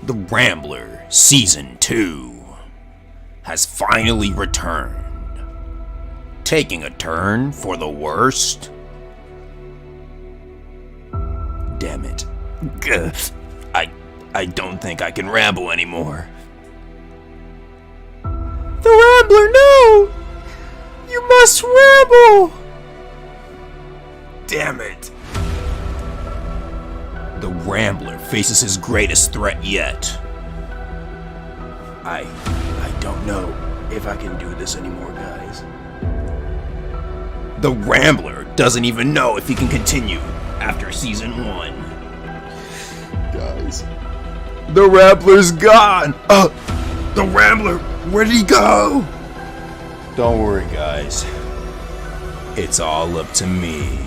The Rambler Season 2 has finally returned, taking a turn for the worst. Damn it. I don't think I can ramble anymore. The Rambler, no! You must ramble! Damn it. The Rambler faces his greatest threat yet. I don't know if I can do this anymore, guys. The Rambler doesn't even know if he can continue after Season 1. Guys, the Rambler's gone! The Rambler, where did he go? Don't worry, guys. It's all up to me.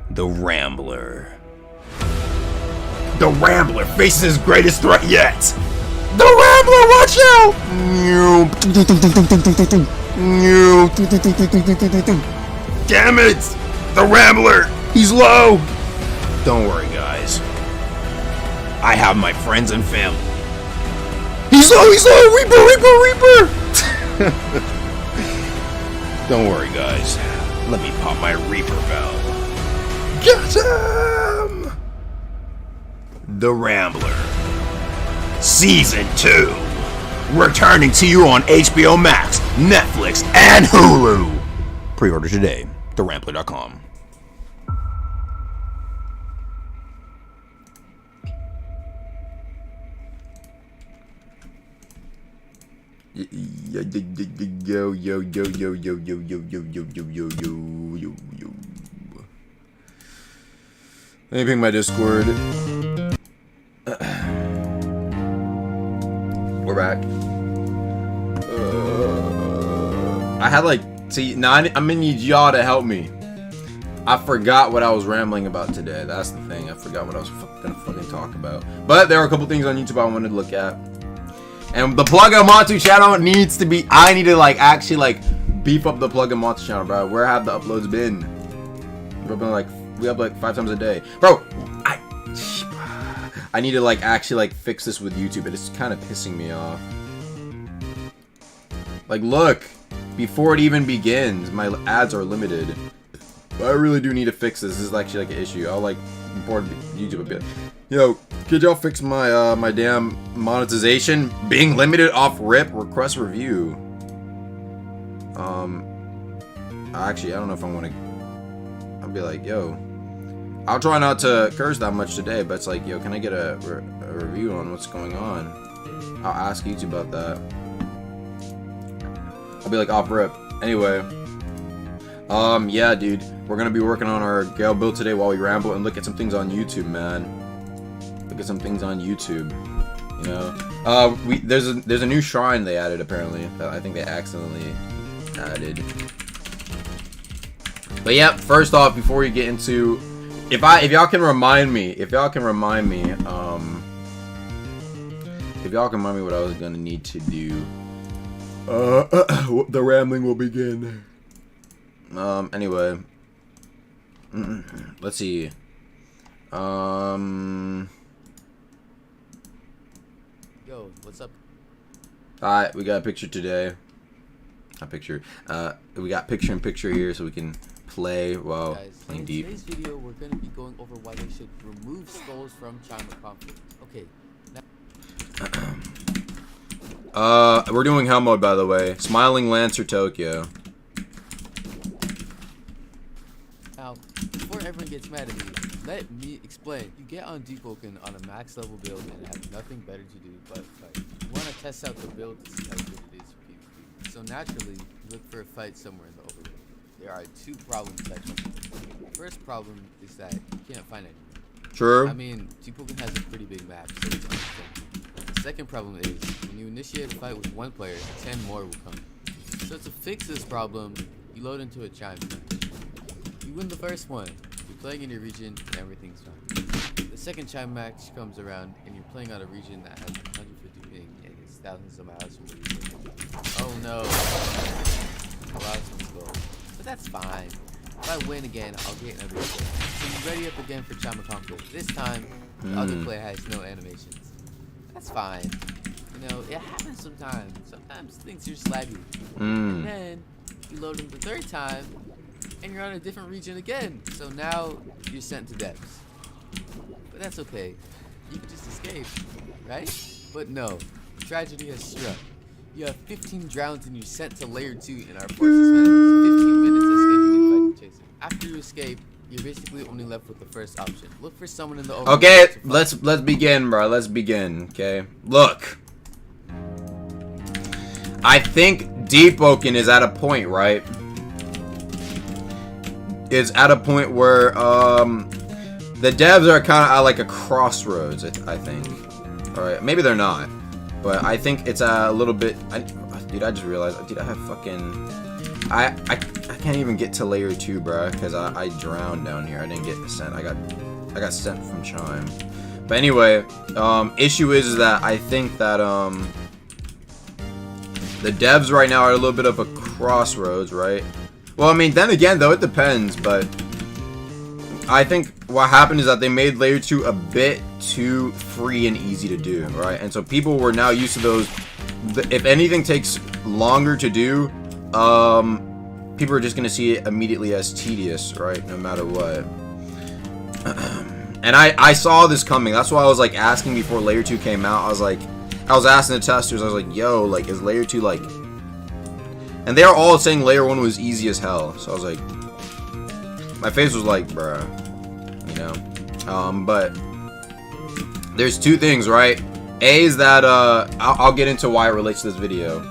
The Rambler. The Rambler faces his greatest threat yet! The Rambler, watch out! Damn it! The Rambler! He's low! Don't worry, guys. I have my friends and family. He's low! Reaper! Don't worry, guys. Let me pop my Reaper valve. Get him! The Rambler Season 2, returning to you on HBO Max, Netflix, and Hulu. Pre-order today. TheRambler.com. Yo. Let me ping my Discord. We're back. I had now I'm gonna need y'all to help me. I forgot what I was rambling about today. That's the thing. I forgot what I was gonna fucking talk about. But there are a couple things on YouTube I wanted to look at. And the Plug and Montu channel needs to be. I need to actually beef up the Plug and Montu channel, bro. Where have the uploads been? We upload 5 times a day, bro. I need to actually fix this with YouTube. It's kind of pissing me off. Look, before it even begins, my ads are limited. But I really do need to fix this. This is actually an issue. I'll report YouTube a bit. Yo, could y'all fix my my damn monetization being limited off rip? Request review. Actually, I don't know if I want to. I'll be like, yo. I'll try not to curse that much today, but it's yo, can I get a review on what's going on? I'll ask YouTube about that. I'll be off rip. Anyway. Yeah, dude. We're gonna be working on our Gale build today while we ramble and look at some things on YouTube, man. Look at some things on YouTube. You know? There's a new shrine they added, apparently. That I think they accidentally added. But yeah, first off, before we get into if y'all can remind me what I was gonna need to do, the rambling will begin. Anyway, let's see. Yo, what's up? Alright, we got a picture today. We got picture-in-picture here, so we can play while playing Deep. In today's video, we're going to be going over why they should remove skulls from China conflict. Okay. We're doing hell mode, by the way. Smiling Lancer Tokyo. Now, before everyone gets mad at me, let me explain. You get on Deepwoken on a max level build and have nothing better to do but fight. You want to test out the build to see how good it is for PvP. So naturally, you look for a fight somewhere in the overworld. There are 2 problems that come. The first problem is that you can't find anyone. True. I mean, Deepwoken has a pretty big map, so it's understandable. The second problem is, when you initiate a fight with 1 player, 10 more will come. So to fix this problem, you load into a chime match. You win the first one, you're playing in your region, and everything's fine. The second chime match comes around, and you're playing on a region that has 150 ping, and it's thousands of miles from the region. Oh no. Allows some gold. But that's fine. If I win again, I'll get another goal. So you ready up again for Chama Conflict. This time, the other player has no animations. That's fine. You know, it happens sometimes. Sometimes things are slaggy. Mm. And then you load them the third time, and you're on a different region again. So now you're sent to depths. But that's okay. You can just escape, right? But no, tragedy has struck. You have 15 drowns and you're sent to layer 2 and are forced to spend 15 minutes escaping and fighting chaser. After you escape, you're basically only left with the first option. Look for someone in the overworld. Okay, let's begin, bro. Let's begin. Okay, look. I think Deepwoken is at a point, right? Is at a point where the devs are kind of at like a crossroads. I think. All right, maybe they're not, but I think it's a little bit. Dude, I just realized. Dude, I have fucking. I can't even get to layer 2, bro, because I drowned down here. I didn't get sent. I got sent from Chime. But anyway, issue is that I think that the devs right now are a little bit of a crossroads, right? Well, I mean, then again, though, it depends, but I think what happened is that they made layer 2 a bit too free and easy to do, right? And so people were now used to those. If anything takes longer to do, people are just gonna see it immediately as tedious, right? No matter what. And I saw this coming. That's why I was like asking before layer 2 came out. I was asking the testers. I was like, "Yo, like, is layer 2 like?" And they are all saying layer 1 was easy as hell. So I was like, my face was like, "Bruh," you know. But there's two things, right? A is that I'll get into why it relates to this video.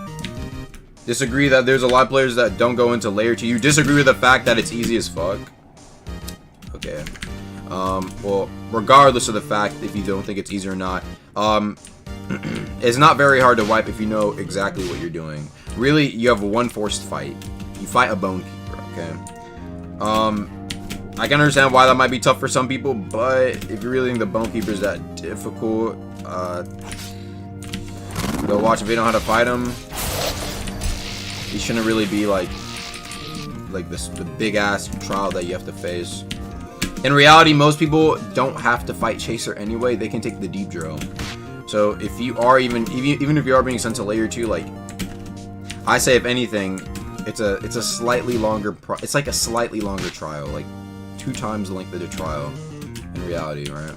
Disagree that there's a lot of players that don't go into layer 2. You disagree with the fact that it's easy as fuck? Okay. Well, regardless of the fact if you don't think it's easy or not, it's not very hard to wipe if you know exactly what you're doing. Really, you have one forced fight. You fight a bone keeper, okay? I can understand why that might be tough for some people, but if you really think the bone keeper is that difficult, go watch a video on how to fight him. He shouldn't really be like the big ass trial that you have to face. In reality, most people don't have to fight Chaser anyway. They can take the deep drill. So if you are even if you are being sent to layer 2, like I say, if anything, it's a slightly longer it's like a slightly longer trial, like 2 times the length of the trial in reality, right?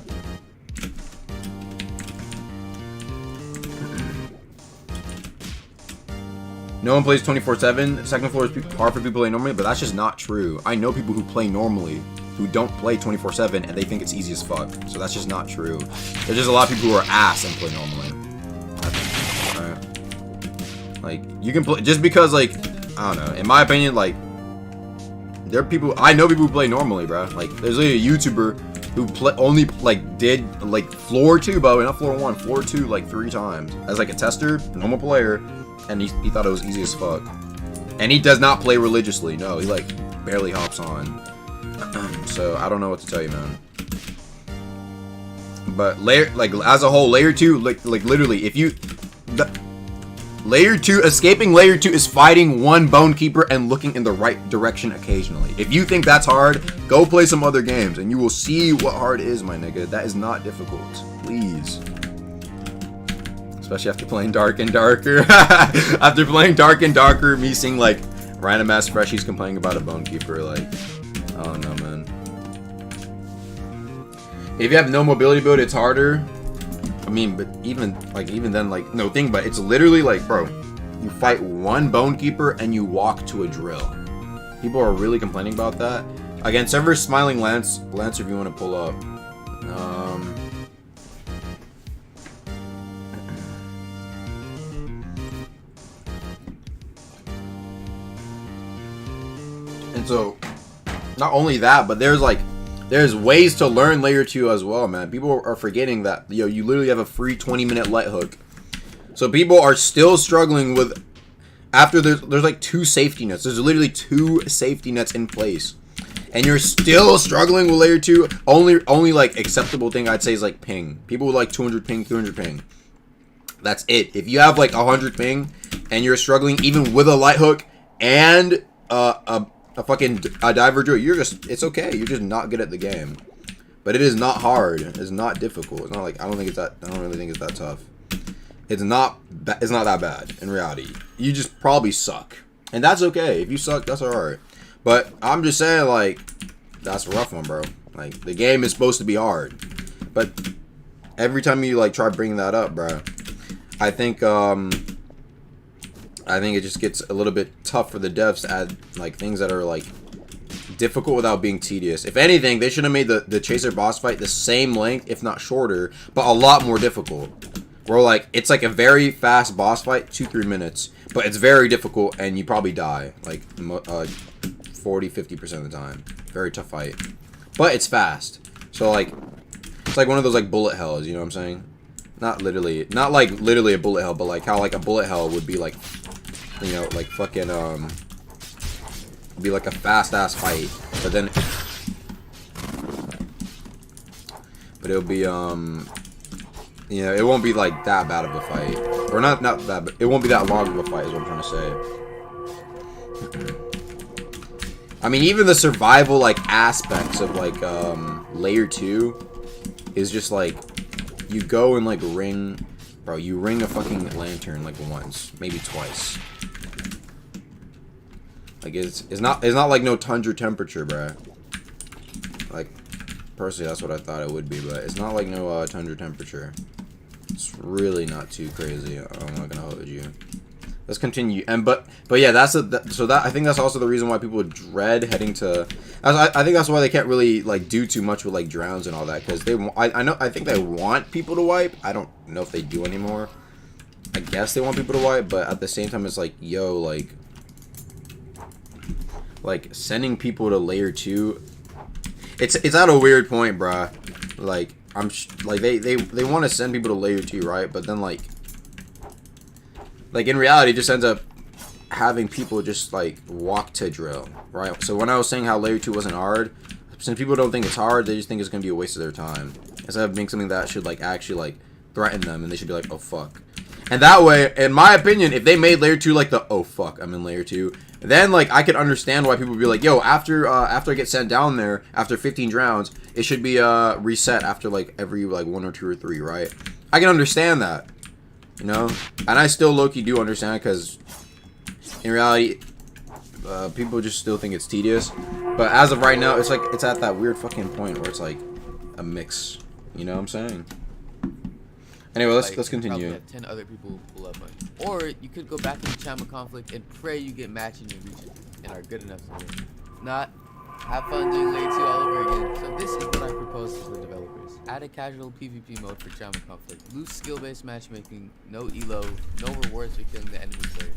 No one plays 24/7. Second floor is hard for people to play normally, but that's just not true. I know people who play normally who don't play 24/7 and they think it's easy as fuck. So that's just not true. There's just a lot of people who are ass and play normally. Alright. Like, you can play just because, like, I don't know. In my opinion, like, there are people, I know people who play normally, bro. Like, there's a YouTuber who only did floor 2, by the way, not floor 1, floor 2 like 3 times as like a tester, normal player. And he thought it was easy as fuck. And he does not play religiously. No, he like barely hops on. So I don't know what to tell you, man. But as a whole, layer 2, like literally, if you layer 2, escaping layer 2 is fighting one bone keeper and looking in the right direction occasionally. If you think that's hard, go play some other games and you will see what hard is, my nigga. That is not difficult. Please. Especially after playing Dark and Darker. After playing Dark and Darker, me seeing like random ass freshies complaining about a bone keeper, like, I don't know, man. If you have no mobility build, it's harder. I mean, but even then, like, no thing, but it's literally like, bro, you fight one bone keeper and you walk to a drill. People are really complaining about that. Again, server Smiling Lancer if you want to pull up. And so, not only that, but there's ways to learn layer 2 as well, man. People are forgetting that, yo, you literally have a free 20-minute light hook. So people are still struggling with, after there's like 2 safety nets. There's literally 2 safety nets in place. And you're still struggling with layer 2. Only like acceptable thing I'd say is like ping. People with like 200 ping, 300 ping. That's it. If you have like 100 ping and you're struggling even with a light hook and a diver drill, it's okay. You're just not good at the game. But it is not hard. It's not difficult. It's not like, I don't really think it's that tough. it's not that bad in reality. You just probably suck, and that's okay. If you suck, that's alright. But I'm just saying, like, that's a rough one, bro. Like, the game is supposed to be hard, but every time you like try bringing that up, bro, I think it just gets a little bit tough for the devs to add like things that are like difficult without being tedious. If anything, they should have made the Chaser boss fight the same length, if not shorter, but a lot more difficult. Where like it's like a very fast boss fight, 2-3 minutes, but it's very difficult and you probably die like 40-50% of the time. Very tough fight, but it's fast. So like it's like one of those like bullet hells, you know what I'm saying? Not like literally a bullet hell, but like how like a bullet hell would be like, you know, like fucking be like a fast ass fight, but then it'll be you know, it won't be like that bad of a fight, or not that, but it won't be that long of a fight is what I'm trying to say. I mean, even the survival like aspects of like layer 2 is just like you go and like ring, bro, you ring a fucking lantern like once, maybe twice. Like it's not like no tundra temperature, bro. Like personally, that's what I thought it would be, but it's not like no tundra temperature. It's really not too crazy. I'm not gonna hold you. Let's continue. And but yeah, that's so that I think that's also the reason why people dread heading to. I think that's why they can't really like do too much with like drowns and all that, because I think they want people to wipe. I don't know if they do anymore. I guess they want people to wipe, but at the same time, it's like, yo, like sending people to layer 2. It's at a weird point, bruh. Like like they want to send people to layer 2, right? But then like in reality, it just ends up having people just like walk to drill, right? So when I was saying how layer 2 wasn't hard, since people don't think it's hard, they just think it's gonna be a waste of their time instead of being something that should like actually like threaten them, and they should be like, oh fuck. And that way, in my opinion, if they made layer 2 like the oh fuck, I'm in layer 2, then like I could understand why people would be like, yo, after I get sent down there after 15 drowns, it should be reset after like every like 1 or 2 or 3, right? I can understand that, you know, and I still low-key do understand, because in reality, people just still think it's tedious. But as of right now, it's like it's at that weird fucking point where it's like a mix. You know what I'm saying? Anyway, let's continue. Have 10 other people pull up on you. Or you could go back into Chama conflict and pray you get matched in your region and are good enough to win. Not have fun doing layer 2 all over again. So this is what I propose to the developers. Add a casual PvP mode for Chama conflict. Loose skill-based matchmaking, no elo, no rewards for killing the enemy player.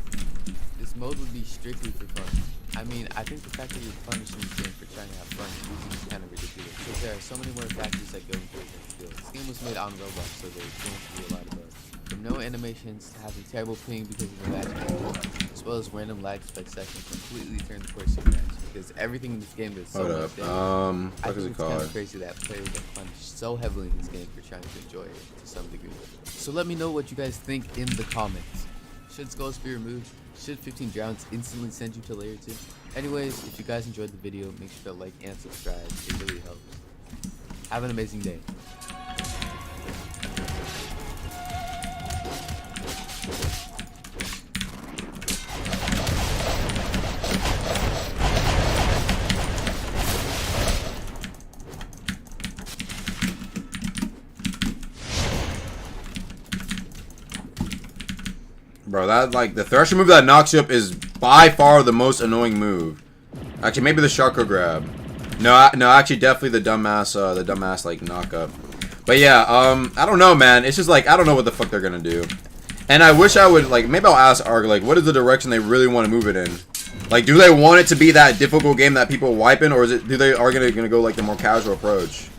This mode would be strictly for fun. I mean, I think the fact that you're punishing the game for trying to have fun is kind of ridiculous, because there are so many more factors that go into it than skill. This game was made on Roblox, so there's going to be a lot of bugs. From no animations to having terrible ping because of the matchmaking, as well as random lag spec sessions completely turn the course of your match, because everything in this game is so much damage. I think it's kind of crazy that players get punished so heavily in this game for trying to enjoy it to some degree. So let me know what you guys think in the comments. Should skulls be removed? Should 15 drowns instantly send you to layer 2? Anyways, if you guys enjoyed the video, make sure to like and subscribe. It really helps. Have an amazing day. Bro, that like the Thresher move that knocks you up is by far the most annoying move. Actually, maybe the Sharko grab. No, actually, definitely the dumbass like knock up. But yeah, I don't know, man. It's just like I don't know what the fuck they're gonna do. And I wish I would like maybe I'll ask Arg like what is the direction they really want to move it in. Like, do they want it to be that difficult game that people wipe in, or is it gonna go like the more casual approach?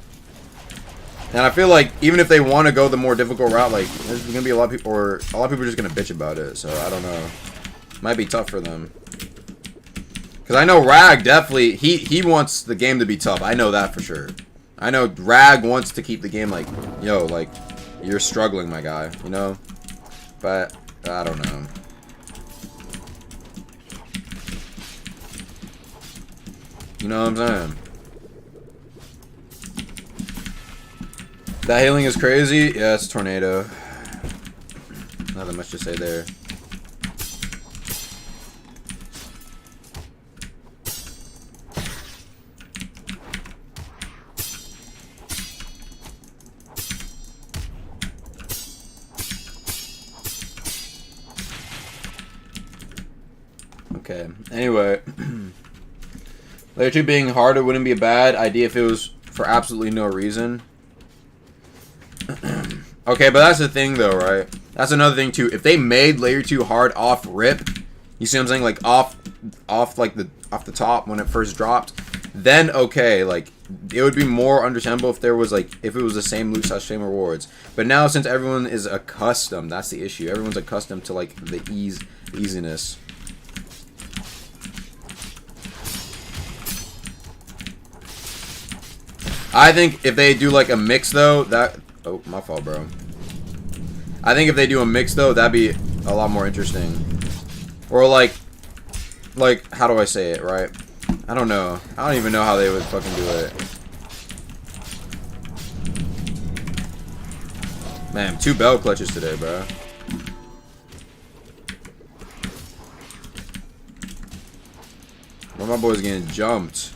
And I feel like even if they want to go the more difficult route, like there's gonna be a lot of people, or a lot of people are just gonna bitch about it. So I don't know. Might be tough for them. Cause I know Rag definitely he wants the game to be tough. I know that for sure. I know Rag wants to keep the game like, yo, like you're struggling, my guy. You know. But I don't know. You know what I'm saying? That healing is crazy. Yeah, it's a tornado. Nothing much to say there. Okay, anyway. Layer 2 being harder wouldn't be a bad idea if it was for absolutely no reason. Okay, but that's the thing though, right? That's another thing too. If they made Layer 2 hard off rip, you see what I'm saying? Like off the top when it first dropped, then okay, like it would be more understandable if there was like if it was the same loot slash same rewards. But now since everyone is accustomed, that's the issue. Everyone's accustomed to like the easiness. I think if they do like a mix though, that oh my fault, bro. I think if they do a mix though, that'd be a lot more interesting. Or like how do I say it, right? I don't know. I don't even know how they would fucking do it. Man, 2 bell clutches today, bro. Well, my boy's getting jumped.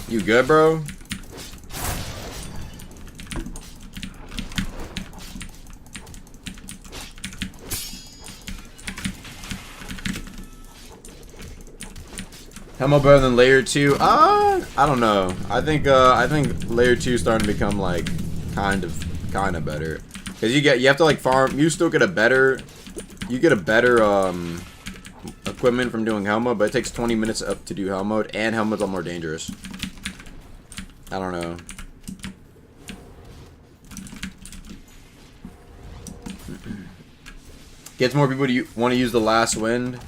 You good, bro? Helmo better than Layer 2? I don't know. I think Layer 2 is starting to become like kind of better. Cause you have to like farm. You still get a better equipment from doing Helmo, but it takes 20 minutes up to do Hell mode, and Hell mode's a lot more dangerous. I don't know. Gets more people to want to use the last wind.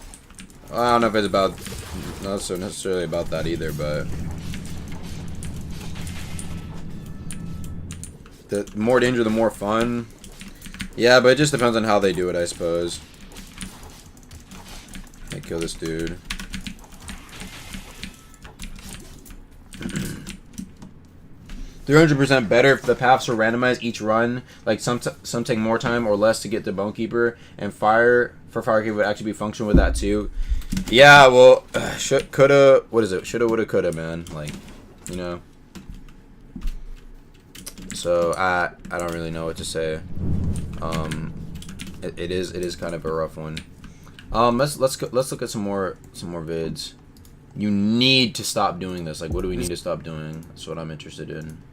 I don't know if it's about not so necessarily about that either, but the more danger, the more fun. Yeah, but it just depends on how they do it, I suppose. Hey, kill this dude. 300% better if the paths are randomized each run. Like some take more time or less to get to Bonekeeper, and Firekeeper would actually be functional with that too. Yeah, well, coulda, what is it? Shoulda, woulda, coulda, man. Like, you know. So I don't really know what to say. It is kind of a rough one. Let's look at some more vids. You need to stop doing this. Like, what do we need to stop doing? That's what I'm interested in.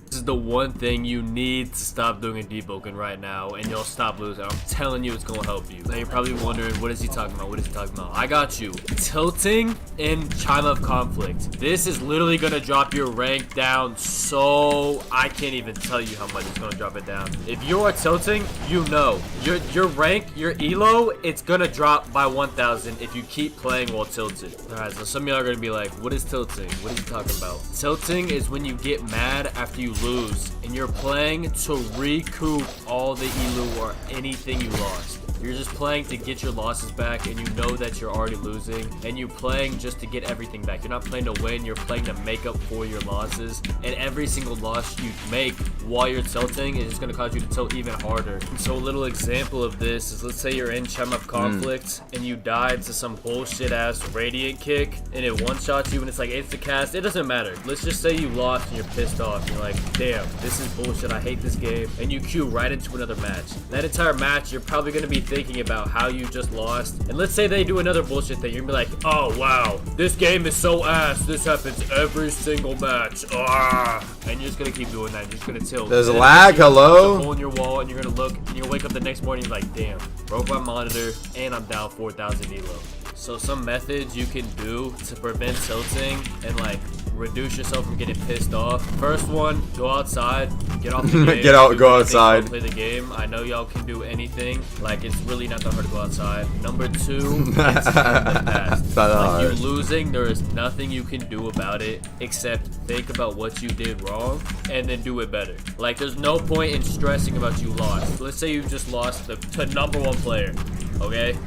This is the one thing you need to stop doing in Deepwoken right now, and you'll stop losing. I'm telling you, it's gonna help you. Now you're probably wondering, what is he talking about? What is he talking about? I got you. Tilting in Chime of Conflict. This is literally gonna drop your rank down, so I can't even tell you how much it's gonna drop it down. If you are tilting, you know your rank, your elo, it's gonna drop by 1,000 if you keep playing while tilted. All right, so some of y'all are gonna be like, what is tilting? What is he talking about? Tilting is when you get mad after you lose and you're playing to recoup all the elo or anything you lost. You're just playing to get your losses back, and you know that you're already losing, and you're playing just to get everything back. You're not playing to win, you're playing to make up for your losses, and every single loss you make while you're tilting is just going to cause you to tilt even harder. And so a little example of this is, let's say you're in Chime of Conflict and you died to some bullshit ass Radiant kick and it one-shots you and it's like insta-cast. It doesn't matter. Let's just say you lost and you're pissed off and you're like, damn, this is bullshit, I hate this game, and you queue right into another match. That entire match, you're probably going to be thinking about how you just lost, and let's say they do another bullshit thing, you're gonna be like, oh wow, this game is so ass, this happens every single match, and you're just gonna keep doing that. You're just gonna tilt. There's a lag. Hello. Hole in your wall, and you're gonna look, and you'll wake up the next morning and you're like, damn, broke my monitor and I'm down 4,000 elo. So some methods you can do to prevent tilting and like reduce yourself from getting pissed off. First one, go outside, get off the game. Go outside. Play the game. I know y'all can do anything. Like, it's really not that hard to go outside. Number two, it's the past. Like, you're losing, there is nothing you can do about it except think about what you did wrong and then do it better. Like, there's no point in stressing about you lost. Let's say you just lost to #1 player, okay?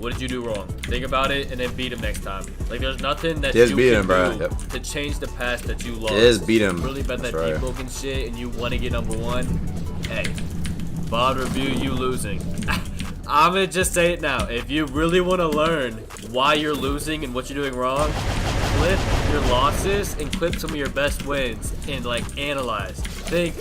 What did you do wrong? Think about it and then beat him next time. Like, there's nothing that Just you beat can him, bro. do Yep. to change the past that you lost. Just beat him. Really bet that That's right. Deepwoken shit and you want to get number 1. Hey, Bob review you losing. I'm gonna just say it now. If you really want to learn why you're losing and what you're doing wrong, clip your losses and clip some of your best wins and like analyze. Think,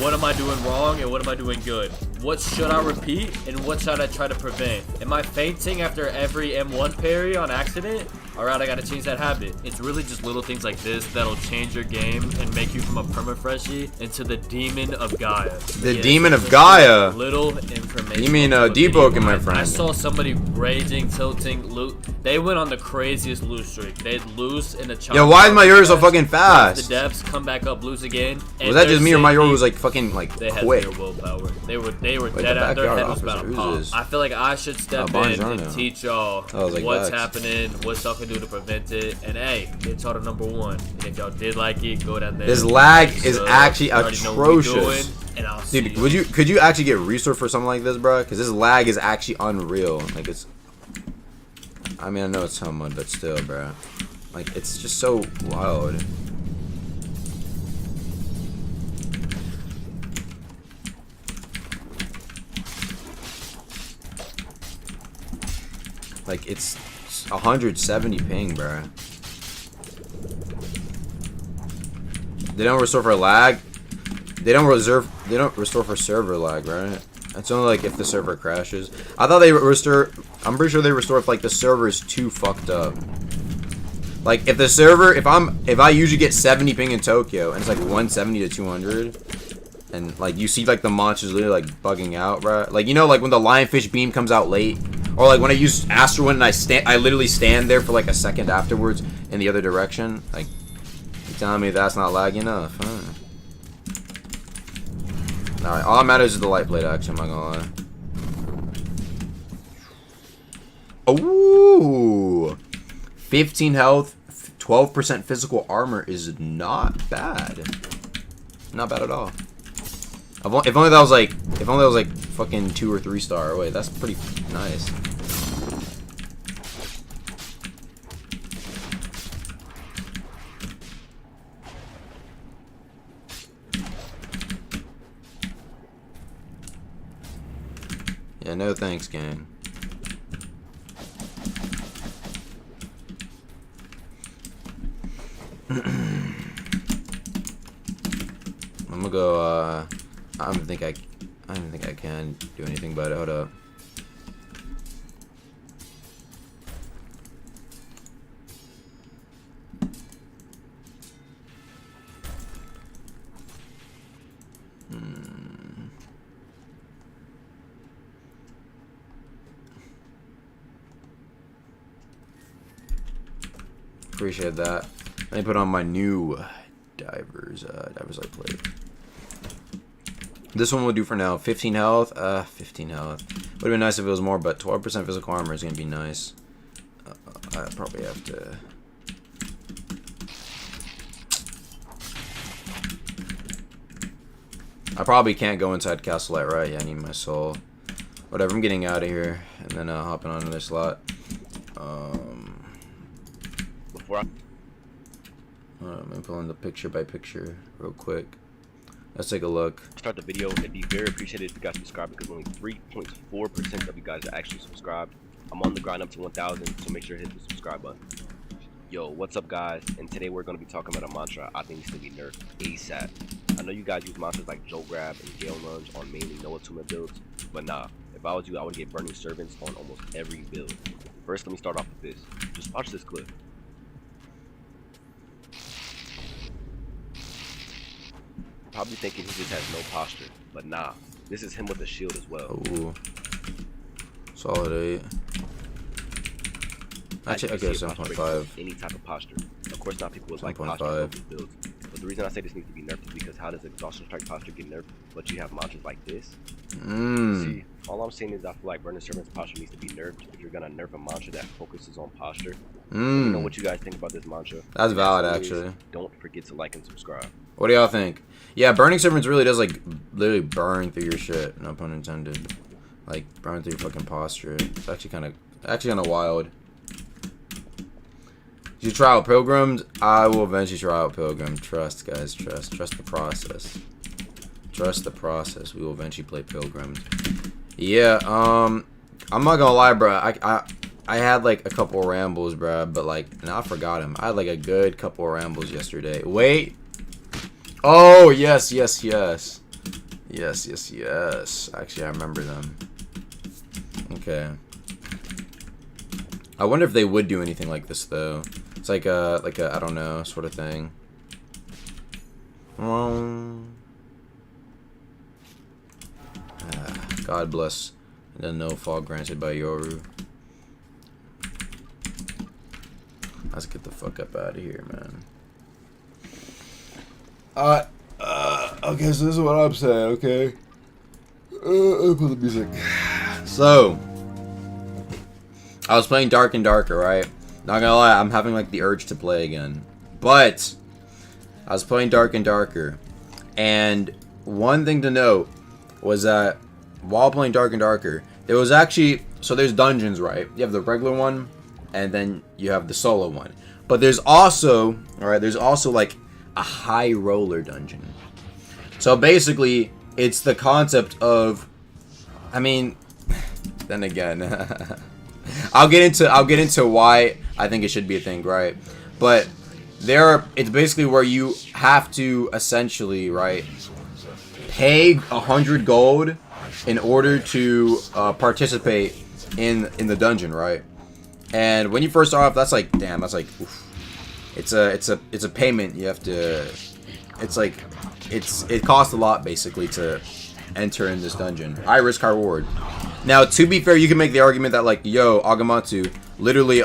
what am I doing wrong and what am I doing good? What should I repeat and what should I try to prevent? Am I fainting after every M1 parry on accident? Alright, I gotta change that habit. It's really just little things like this that'll change your game and make you from a perma-freshie into the demon of Gaia. The Yeah, demon it's of just Gaia? Little information. You mean, from a video. Deepwoken, my friend. I saw somebody raging, tilting, loot. They went on the craziest lose streak. They'd lose in a challenge. Yo, why is my Euro so fucking The fast? depths come back up, lose again. Was that just me or my Euro was like fucking like They had quick? zero willpower. They were Wait, dead the out. Their backyard head was about to pop. officer, who's this? I feel like I should step in Bongiorno. and teach y'all I was like, what's Vax. happening, what y'all can do to prevent it, and hey, get y'all to number 1. And if y'all did like it, go down there. This lag Like, is sub. actually You already know what we atrocious. doing, and I'll see Dude, you. could you actually get restored for something like this, bro? Because this lag is actually unreal. Like it's. I mean, I know it's someone, but still, bro. Like it's just so wild. Like it's 170 ping, bro. They don't restore for lag. They don't restore for server lag, right? It's only like if the server crashes. I thought they restore. I'm pretty sure they restore if like the server is too fucked up. Like if the server, if I usually get 70 ping in Tokyo and it's like 170 to 200, and like you see like the monsters literally like bugging out, right? Like you know like when the lionfish beam comes out late, or like when I use Astrowind and I literally stand there for like a second afterwards in the other direction. Like you telling me that's not lag enough, huh? Alright, all that matters is the light blade action, I'm not gonna lie. Ooh! 15 health, 12% physical armor is not bad. Not bad at all. If only that was like fucking 2 or 3 star. Wait, that's pretty nice. Yeah, no thanks, gang. I'm gonna go, I don't think I can do anything about it. Hold up. Appreciate that. Let me put on my new divers light plate. This one will do for now. 15 health. 15 health. Would have been nice if it was more, but 12% physical armor is gonna be nice. I probably have to. I probably can't go inside Castellette, right? Yeah, I need my soul. Whatever. I'm getting out of here and then hopping on another slot. I'm gonna pull in the picture by picture real quick. Let's take a look. Start the video. It'd be very appreciated if you guys subscribe because only 3.4% of you guys are actually subscribed. I'm on the grind up to 1,000, so make sure to hit the subscribe button. Yo, what's up, guys? And today we're going to be talking about a mantra I think needs to be nerfed ASAP. I know you guys use mantras like Joe Grab and Gale Lunge on mainly no attunement builds, but nah. If I was you, I would get Burning Servants on almost every build. First, let me start off with this. Just watch this clip. Probably thinking he just has no posture, but nah, this is him with a shield as well. Ooh. Solid 8. Actually, okay, 7.5. Any type of posture. Of course, not people with like 7.5. posture builds. But the reason I say this needs to be nerfed is because how does exhaustion strike posture get nerfed, but you have mantras like this? See, all I'm saying is I feel like Burning Servant's posture needs to be nerfed if you're gonna nerf a mantra that focuses on posture. Let me know what you guys think about this mantra. That's valid, As always, actually. Don't forget to like and subscribe. What do y'all think? Yeah, Burning Servants really does, like, literally burn through your shit. No pun intended. Like, burn through your fucking posture. It's actually kind of Actually kind of wild. You try out Pilgrims? I will eventually try out Pilgrim. Trust, guys. Trust. Trust the process. Trust the process. We will eventually play Pilgrims. Yeah, I'm not gonna lie, bro. I had like a couple of rambles, bro, but like, now I forgot him. I had like a good couple of rambles yesterday. Wait. Oh, yes, yes, yes. Yes, yes, yes. Actually, I remember them. Okay. I wonder if they would do anything like this, though. It's like a I don't know, sort of thing. God bless. And then no fall granted by Yoru. Let's get the fuck up out of here, man. Okay, so this is what I'm saying, okay? I'll put the music. So, I was playing Dark and Darker, right? Not gonna lie, I'm having like the urge to play again. But, I was playing Dark and Darker. And one thing to note was that while playing Dark and Darker, there was actually, so there's dungeons, right? You have the regular one, and then you have the solo one. But there's also, alright, there's also like a high roller dungeon. So basically, it's the concept of, I mean, then again, I'll get into why I think it should be a thing, right? But it's basically where you have to essentially, right, pay 100 gold in order to participate in the dungeon, right? And when you first start off, that's like, damn, that's like, oof. It's a payment you have to. It's like, it costs a lot basically to enter in this dungeon. High risk, high reward. Now, to be fair, you can make the argument that like, yo, Agamotto, literally,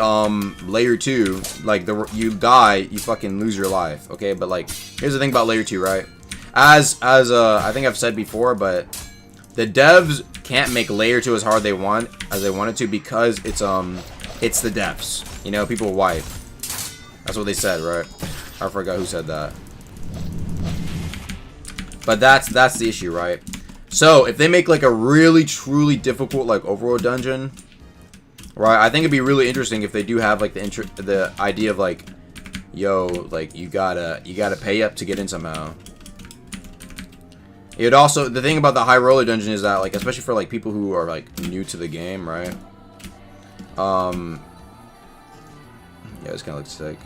layer 2, like you die, you fucking lose your life, okay? But like, here's the thing about layer 2, right? As I think I've said before, but the devs can't make layer 2 as hard as they wanted to because it's the devs. You know, people wipe. That's what they said, right? I forgot who said that. But that's the issue, right? So if they make like a really truly difficult like overworld dungeon, right? I think it'd be really interesting if they do have like the idea of like, yo, like you gotta pay up to get in somehow. It also, the thing about the high roller dungeon is that like, especially for like people who are like new to the game, right? Yeah, this kind of looks sick.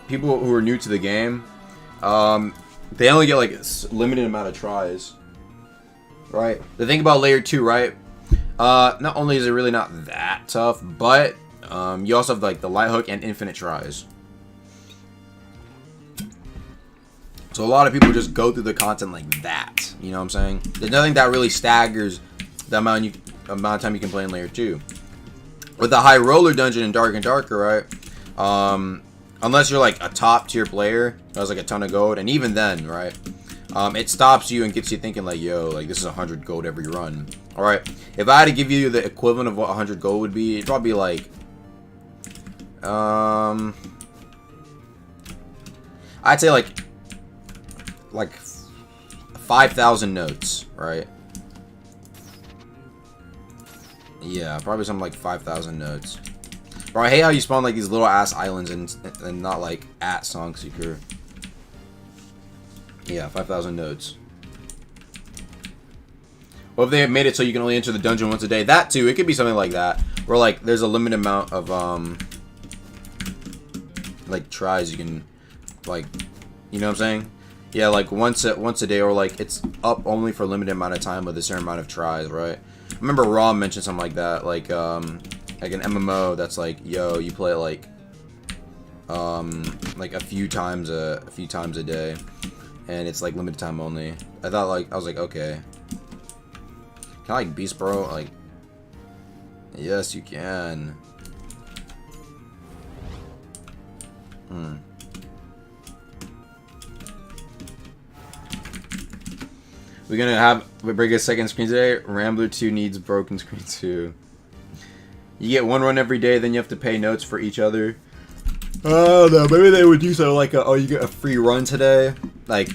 People who are new to the game, they only get like a limited amount of tries, right? The thing about layer 2, right? Not only is it really not that tough, but you also have like the light hook and infinite tries. So a lot of people just go through the content like that. You know what I'm saying? There's nothing that really staggers the amount of time you can play in layer 2. With the high roller dungeon in Dark and Darker, right? Unless you're like a top tier player who has like a ton of gold, and even then, right? It stops you and gets you thinking like, yo, like this is 100 gold every run. All right. If I had to give you the equivalent of what 100 gold would be, it'd probably be like, I'd say like 5,000 notes, right? Yeah, probably something like 5,000 notes. Bro, I hate how you spawn like these little ass islands and not like at Song Seeker. Yeah, 5,000 notes. Well, if they had made it so you can only enter the dungeon once a day, that too, it could be something like that. Where like there's a limited amount of like tries you can, like, you know what I'm saying? Yeah, like once a day, or like it's up only for a limited amount of time with a certain amount of tries, right? I remember Rom mentioned something like that, like an MMO that's like, yo, you play it like a few times a day, and it's like limited time only. I was like, okay, can I like beast bro? Like, yes, you can. We're gonna bring a second screen today. Rambler 2 needs broken screen 2. You get one run every day, then you have to pay notes for each other. Oh no, maybe they would do so like oh, you get a free run today. Like,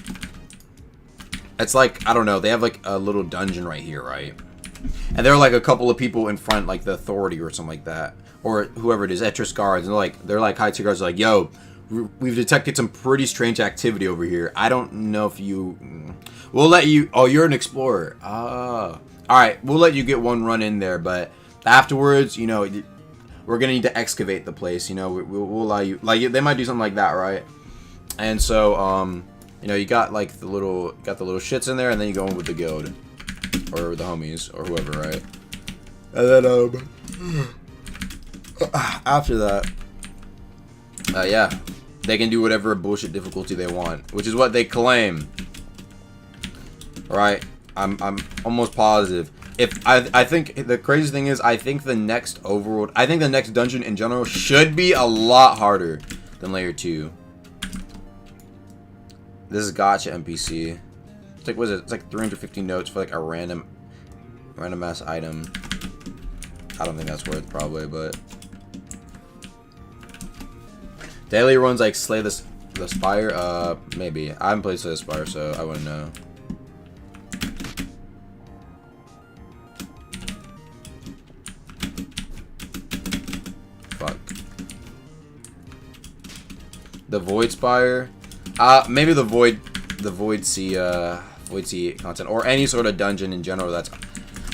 it's like, I don't know, they have like a little dungeon right here, right? And there are like a couple of people in front, like the authority or something like that, or whoever it is, Etris guards, and they're like high tier guards, like, yo, we've detected some pretty strange activity over here. I don't know if we'll let you. Oh, you're an explorer. Ah, all right, we'll let you get one run in there, but afterwards, you know, we're gonna need to excavate the place. You know, we'll allow you. Like, they might do something like that, right? And so, you know, you got like the little shits in there, and then you go in with the guild. Or the homies, or whoever, right? And then, after that, yeah, they can do whatever bullshit difficulty they want, which is what they claim. Right? I'm almost positive. If I think the craziest thing is, I think the next overworld, I think the next dungeon in general should be a lot harder than layer 2. This is gotcha NPC. It's like, what is it? It's like 350 notes for like a random ass item. I don't think that's worth probably, but daily runs like Slay the Spire. Maybe I haven't played Slay the Spire, so I wouldn't know. Fuck. The Void Spire. Maybe the Void Sea content, or any sort of dungeon in general. That's,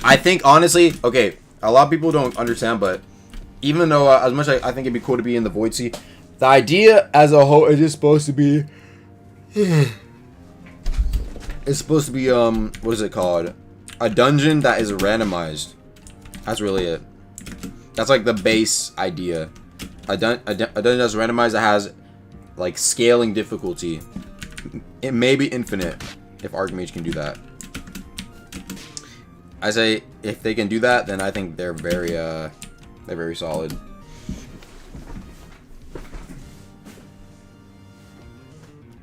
I think, honestly, okay, a lot of people don't understand, but even though as much I think it'd be cool to be in the Void Sea, the idea as a whole is just supposed to be it's supposed to be what is it called, a dungeon that is randomized. That's really it. That's like the base idea. A dungeon that's randomized, that has like scaling difficulty. It may be infinite if Archmage can do that. I say if they can do that, then I think they're very solid.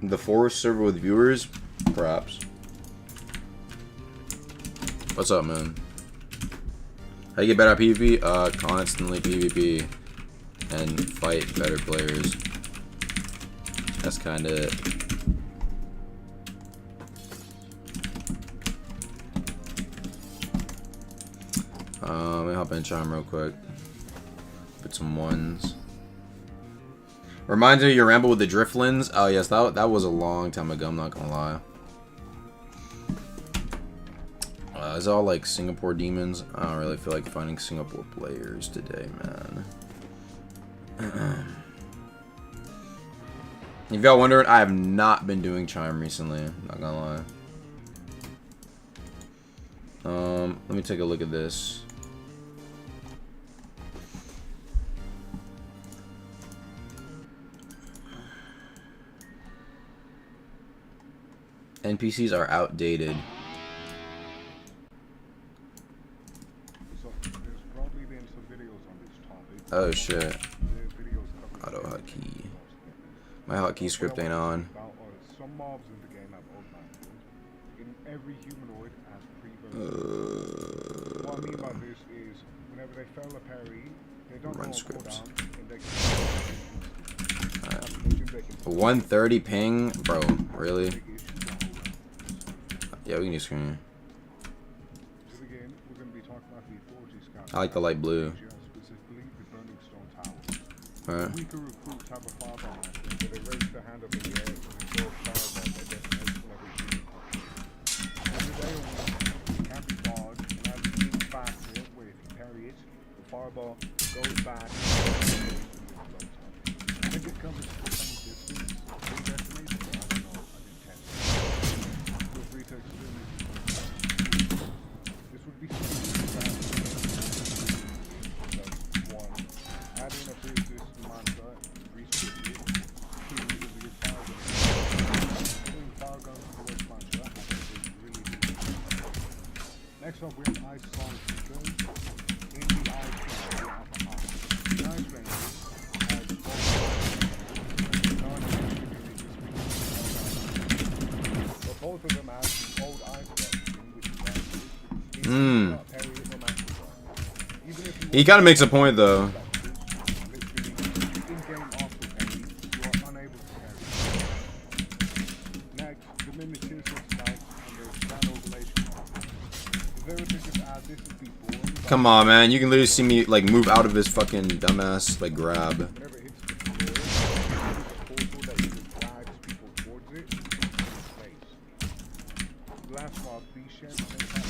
The forest server with viewers, perhaps. What's up, man? How you get better at PvP? Constantly PvP and fight better players. That's kind of it. Let me hop in Charm real quick. Put some ones. Reminds me of your ramble with the Driftlins. Oh yes, that was a long time ago, I'm not gonna lie. It's all like Singapore demons. I don't really feel like finding Singapore players today, man. If y'all wondering, I have not been doing Chime recently, not gonna lie. Let me take a look at this. NPCs are outdated. Oh shit. Auto hotkey. My hotkey script ain't on. Some mobs in the game have augmented. In every humanoid has pre-burst. What I mean by this is, whenever they fail a parry, they don't Run know scripts. cooldown, 130 ping, bro. Really? Yeah, we can do screen. I like the light blue. Alright. Weaker recruits have a fireball master, so they raise their hand up in the air and throw a fireball at their destination every day a week, it can be dodged, and as you move back to it, where if you parry it, the fireball goes back and I think it covers the same distance to the destination, but I don't know, I didn't test it. Feel free to experiment. This would be add in a pre-existing mantra, research it, 2 is a good fire gun. Doing fire guns for the mantra, I think is really good. Next up we have Ice Song features. In the Ice Song we have a heart. The Ice Ranger has but both of them have the old Ice Weapon, which is He kind of makes a point though. Next, the miniatures of sites and their stand ovulation. The Veritas add this Come on, man. You can literally see me like move out of his fucking dumbass like grab. Whenever it hits the floor, the portal that either drags people towards it, place. Last boss, be shared the same time.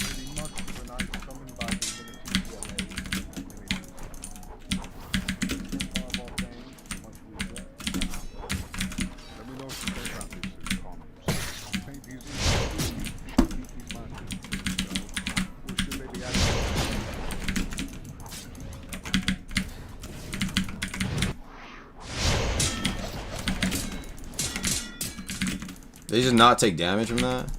Really much of the night summoned by the Infinity CLA abilities. Fireball thing, much weaker. Let me know if you think about this in the comments. You think these are beat these monsters, or should they be actually? Did he just not take damage from that?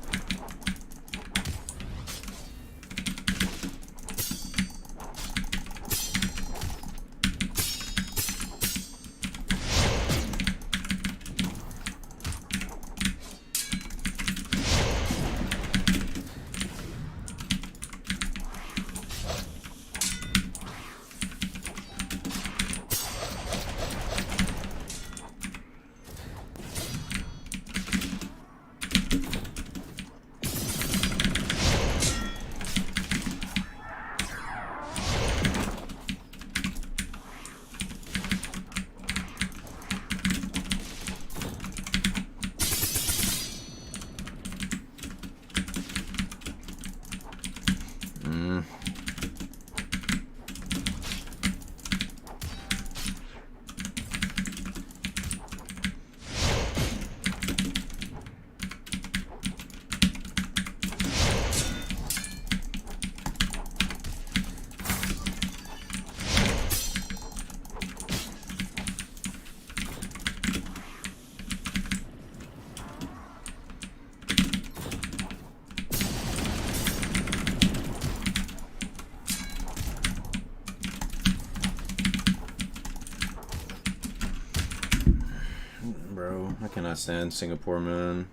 Bro, I cannot stand Singapore, man.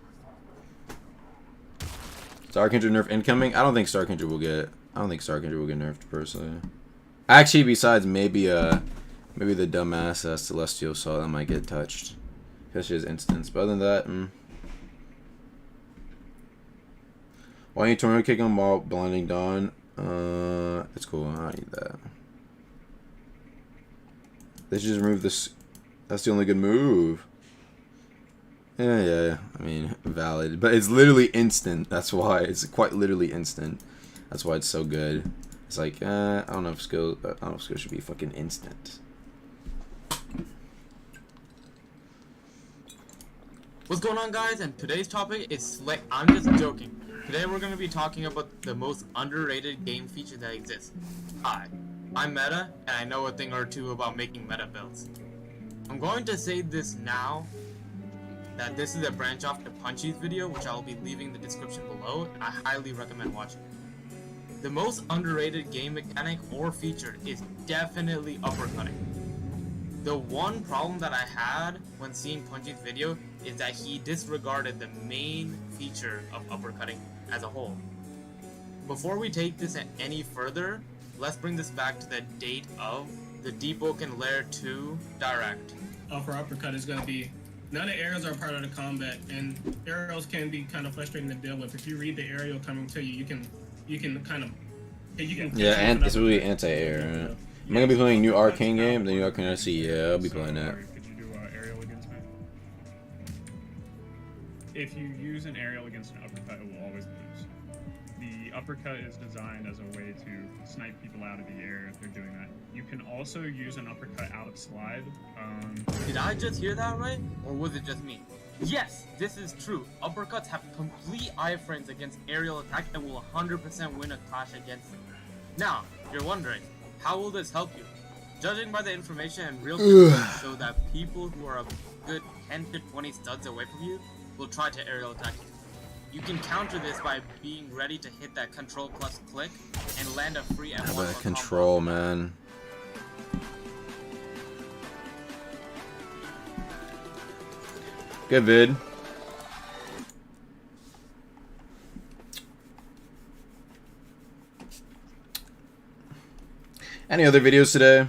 Starkindred nerf incoming? I don't think Starkindred will get. I don't think Starkindred will get nerfed personally. Actually, besides maybe maybe the dumbass Celestial Saw that might get touched because she has instance. But other than that, why don't you tornado kick him while blinding Dawn? It's cool. I don't need that. They should just remove this. That's the only good move. Yeah. I mean, valid. But it's literally instant. That's why. It's quite literally instant. That's why it's so good. It's like, I don't know if skill should be fucking instant. What's going on, guys? And today's topic is slick. I'm just joking. Today we're going to be talking about the most underrated game feature that exists. Hi, I'm Meta, and I know a thing or two about making meta builds. I'm going to say this now, that this is a branch off the Punchy's video, which I will be leaving in the description below, and I highly recommend watching. The most underrated game mechanic or feature is definitely uppercutting. The one problem that I had when seeing Punchy's video is that he disregarded the main feature of uppercutting as a whole. Before we take this any further, let's bring this back to the date of the Deepwoken Lair 2 Direct. For uppercut is going to be, none of the arrows are part of the combat, and arrows can be kind of frustrating to deal with. If you read the aerial coming to you, you can kind of, Yeah, and it's really anti-air. Right? Am I gonna be playing new arcane game? The new arcane RC? Yeah, I'll be playing that. Could you do aerial against me? If you use an aerial against an uppercut, it will always lose. The uppercut is designed as a way to snipe people out of the air if they're doing that. You can also use an uppercut out of slide. Did I just hear that right? Or was it just me? Yes, this is true. Uppercuts have complete iframes against aerial attack and will 100% win a clash against them. Now, you're wondering, how will this help you? Judging by the information and real statistics show that people who are a good 10 to 20 studs away from you will try to aerial attack you. You can counter this by being ready to hit that control plus click and land a free M1 How about control, man? Good vid. Any other videos today?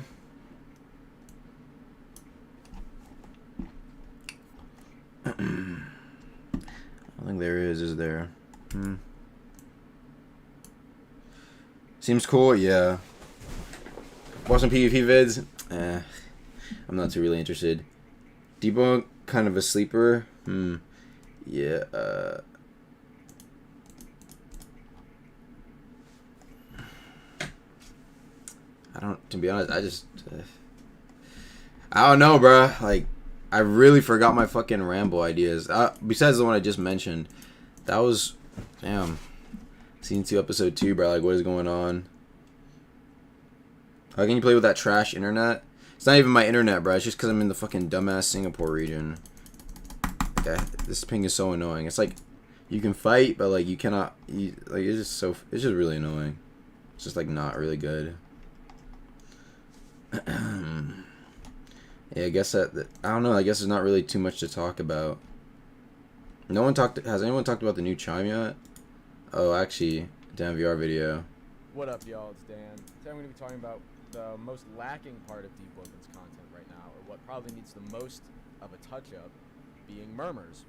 I don't think there is there? Seems cool, yeah. Watch some PvP vids? I'm not too really interested. Deepwoken, kind of a sleeper. Yeah, I don't, to be honest, I don't know, bruh. Like, I really forgot my fucking ramble ideas. Besides the one I just mentioned. That was, damn. Season 2, episode 2, bro. Like, what is going on? How can you play with that trash internet? It's not even my internet, bro. It's just because I'm in the fucking dumbass Singapore region. Okay, this ping is so annoying. It's like, you can fight, but like, you cannot, like, it's just so, it's just really annoying. It's just like, not really good. Yeah, I guess that, I don't know, I guess there's not really too much to talk about. Has anyone talked about the new chime yet? Oh, actually, damn VR video. What up, y'all? It's Dan. Today I'm going to be talking about the most lacking part of Deepwoken's content right now, or what probably needs the most of a touch-up, being murmurs.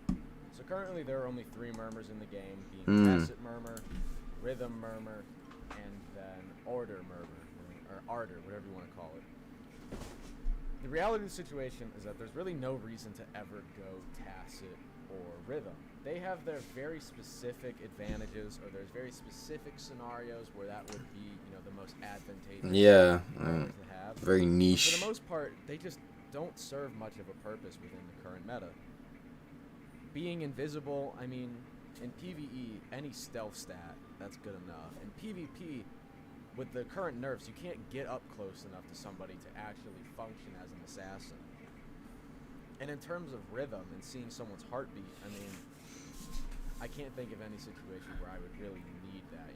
So currently there are only 3 murmurs in the game, being Tacit Murmur, Rhythm Murmur, and then Order Murmur, or Ardor, whatever you want to call it. The reality of the situation is that there's really no reason to ever go Tacit or Rhythm. They have their very specific advantages, or there's very specific scenarios where that would be, you know, the most advantageous. Yeah, to have. very niche. For the most part, they just don't serve much of a purpose within the current meta. Being invisible, I mean, in PvE, any stealth stat, that's good enough. In PvP, with the current nerfs, you can't get up close enough to somebody to actually function as an assassin. And in terms of rhythm and seeing someone's heartbeat, I mean, I can't think of any situation where I would really need that.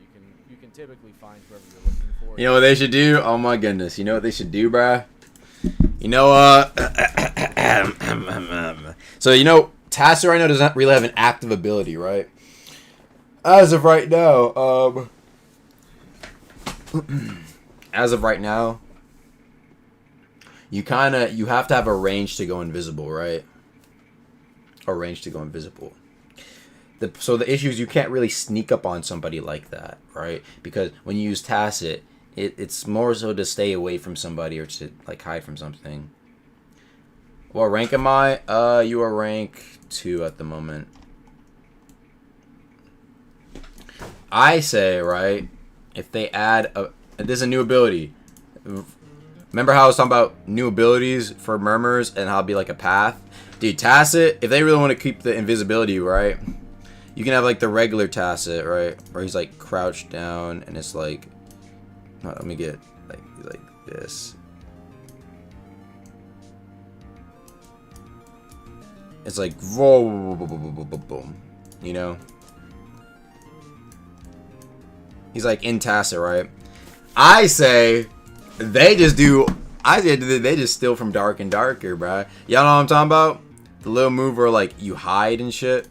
You can typically find whoever you're looking for. You know what they should do? Oh my goodness. You know what they should do, bruh? You know, so, you know, Tacit right now does not really have an active ability, right? As of right now, you have to have a range to go invisible, right? A range to go invisible. So the issue is you can't really sneak up on somebody like that, right? Because when you use Tacit, it's more so to stay away from somebody or to like hide from something. What rank am I? You are rank 2 at the moment. I say, right, if they add there's a new ability. Remember how I was talking about new abilities for murmurs and how it'd be like a path? Dude, Tacit, if they really want to keep the invisibility, right, you can have like the regular Tacit, right, where he's like crouched down and it's like, let me get like this. It's like boom, you know. He's like in Tacit, right? I say they just steal from Dark and Darker, bruh. Y'all know what I'm talking about? The little move where like you hide and shit,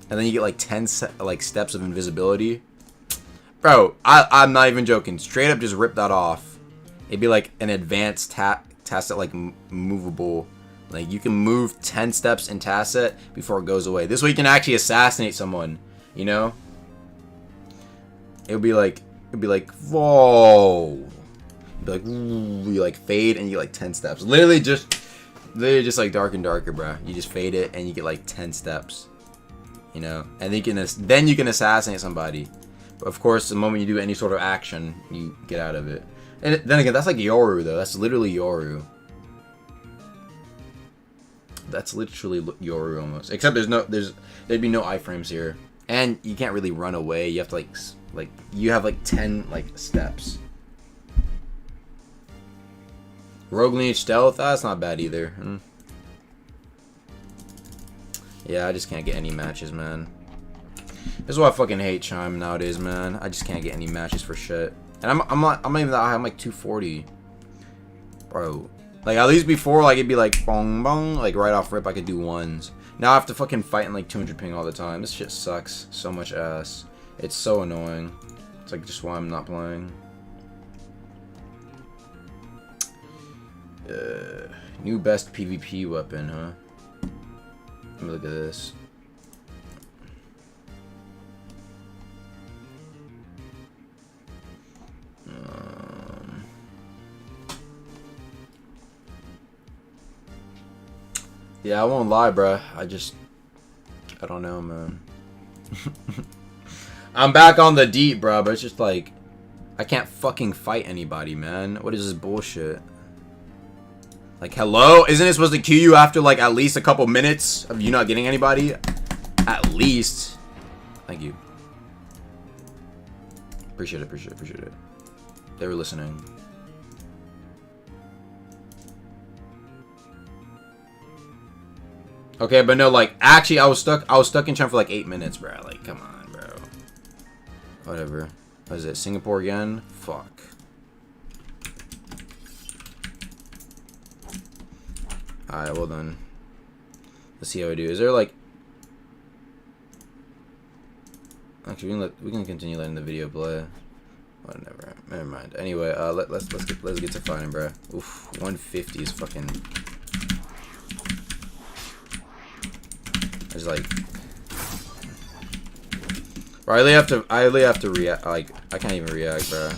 and then you get like 10 steps of invisibility. Bro, I'm not even joking. Straight up, just rip that off. It'd be like an advanced Tacit, like movable. Like you can move 10 steps in Tacit before it goes away. This way you can actually assassinate someone. You know? It'd be like, whoa. It'd be like, ooh, you like fade and you get like 10 steps. Literally just like Dark and Darker, bro. You just fade it and you get like 10 steps. You know? And then you can assassinate somebody. But of course, the moment you do any sort of action, you get out of it. And then again, that's like Yoru, though. That's literally Yoru. That's literally Yoru almost. Except there'd be no iframes here. And you can't really run away. You have to like you have like 10 like steps. Rogue Lineage Stealth, that's not bad either. Yeah, I just can't get any matches, man. This is why I fucking hate Chime nowadays, man. I just can't get any matches for shit. And I'm not even that high. I'm like 240, bro. Like at least before, like it'd be like bong bong, like right off rip I could do ones. Now I have to fucking fight in like 200 ping all the time. This shit sucks so much ass. It's so annoying. It's like just why I'm not playing. New best PvP weapon, huh? Let me look at this. Yeah, I won't lie, bruh. I don't know, man. I'm back on the deep, bruh, but it's just like, I can't fucking fight anybody, man. What is this bullshit? Like, hello? Isn't it supposed to queue you after, like, at least a couple minutes of you not getting anybody? At least. Thank you. Appreciate it, appreciate it, appreciate it. They were listening. Okay, but no, like, actually, I was stuck in China for like 8 minutes, bro. Like, come on, bro. Whatever. What is it? Singapore again? Fuck. Alright, well then. Let's see how we do. Is there like... Actually, we can continue letting the video play. Whatever. Never mind. Anyway, let's get to fighting, bro. Oof, 150 is fucking... It's like... Bro, I really have to react. Like, I can't even react, bro.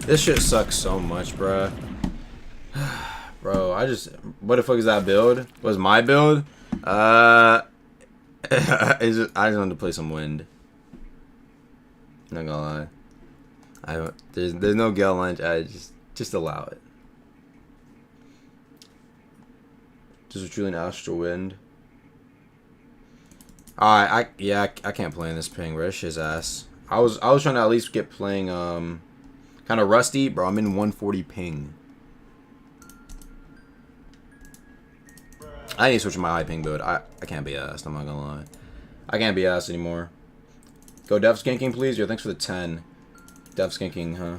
This shit sucks so much, bruh. Bro, what the fuck is that build? Was my build? I just wanted to play some wind. Not gonna lie. There's no Gale Lunch. Just allow it. Just truly an astral wind. I can't play in this ping, bro. This shit's ass. I was trying to at least get playing kind of rusty, bro. I'm in 140 ping. I need to switch to my high ping build. I can't be asked. I'm not gonna lie. I can't be asked anymore. Go Dev Skinking, please. Yo, thanks for the 10. Dev Skinking, huh?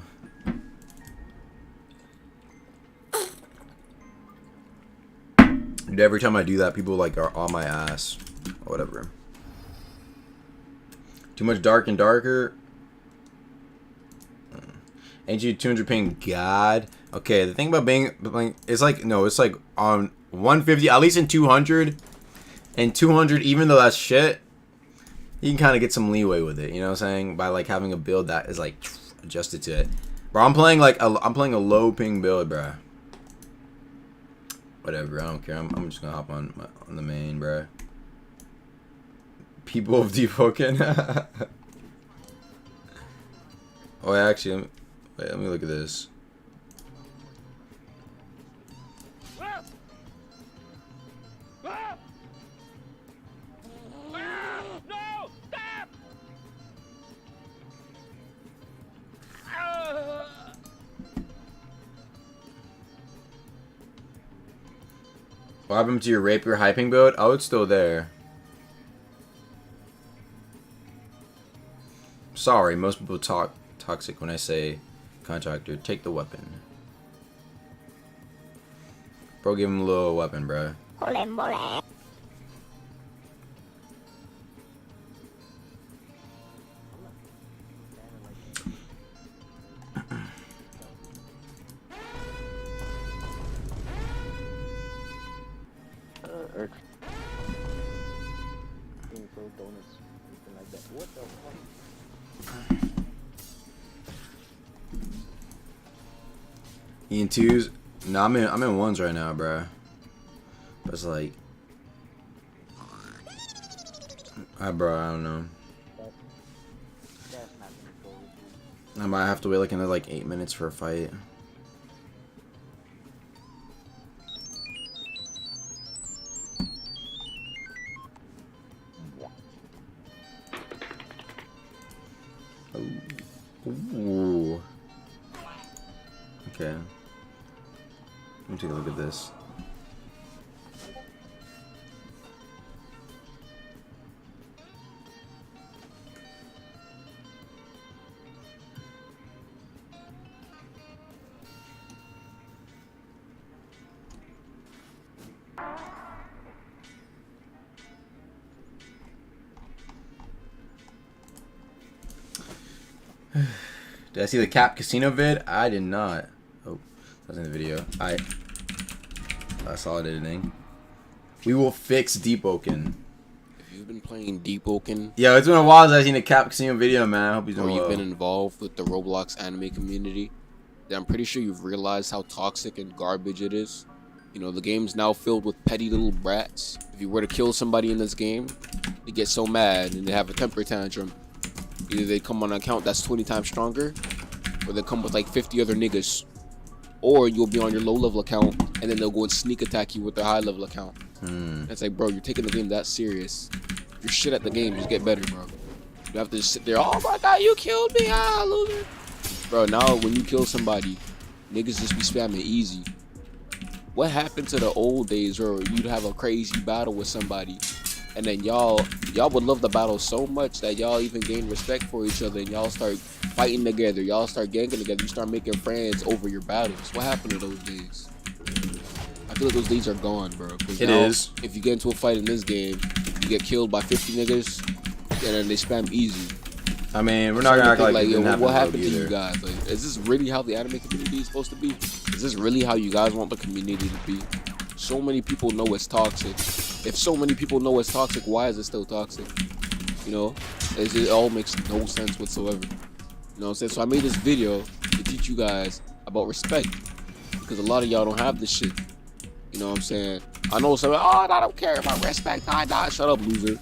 Dude, every time I do that, people like are on my ass. Or whatever. Too much dark and darker. Ain't you 200 ping? God. Okay, the thing about being, it's like, no, it's like on 150, at least in 200. And 200, even though that's shit, you can kind of get some leeway with it. You know what I'm saying? By like having a build that is like adjusted to it. Bro, I'm playing a low ping build, bro. Whatever, I don't care. I'm just gonna hop on the main, bro. People of Deepwoken. Oh, actually, wait, let me look at this. No! Stop! What happened to your rapier hyping build? Oh, it's still there. Sorry, most people talk toxic when I say contractor. Take the weapon. Bro, give him a little weapon, bro. Earth. Being throw donuts, anything like that. What the fuck? In twos? No, I'm in ones right now, bro. But it's like, bro, I don't know. That's not gonna go with you. I might have to wait like another like 8 minutes for a fight. Ooh. Okay. Let me take a look at this. Did I see the Cap Casino vid? I did not. Oh, that was in the video. I saw it editing. We will fix Deepwoken. If you've been playing Deepwoken, Yeah, it's been a while since I've seen a Cap Casino video, man. I hope he's or doing you've well. been involved with the Roblox anime community, then I'm pretty sure you've realized how toxic and garbage it is. You know, the game's now filled with petty little brats. If you were to kill somebody in this game, they get so mad and they have a temper tantrum. Either they come on an account that's 20 times stronger, or they come with like 50 other niggas. Or you'll be on your low level account and then they'll go and sneak attack you with their high level account. It's like, bro, you're taking the game that serious. You're shit at the game, just get better, bro. You have to just sit there, oh my god, you killed me, loser. Bro, now when you kill somebody, niggas just be spamming easy. What happened to the old days where you'd have a crazy battle with somebody and then y'all would love the battle so much that y'all even gain respect for each other and y'all start fighting together, y'all start ganging together, you start making friends over your battles. What happened to those days? I feel like those days are gone, bro. It is. If you get into a fight in this game, you get killed by 50 niggas and then they spam easy. I mean, we're not gonna act like, yo, it what happened to either. you guys? Like, is this really how the anime community is supposed to be? Is this really how you guys want the community to be? So many people know it's toxic. If so many people know it's toxic, why is it still toxic? You know, it all makes no sense whatsoever. You know what I'm saying? So I made this video to teach you guys about respect, because a lot of y'all don't have this shit. You know what I'm saying? I know some, oh, I don't care about respect. I shut up, loser.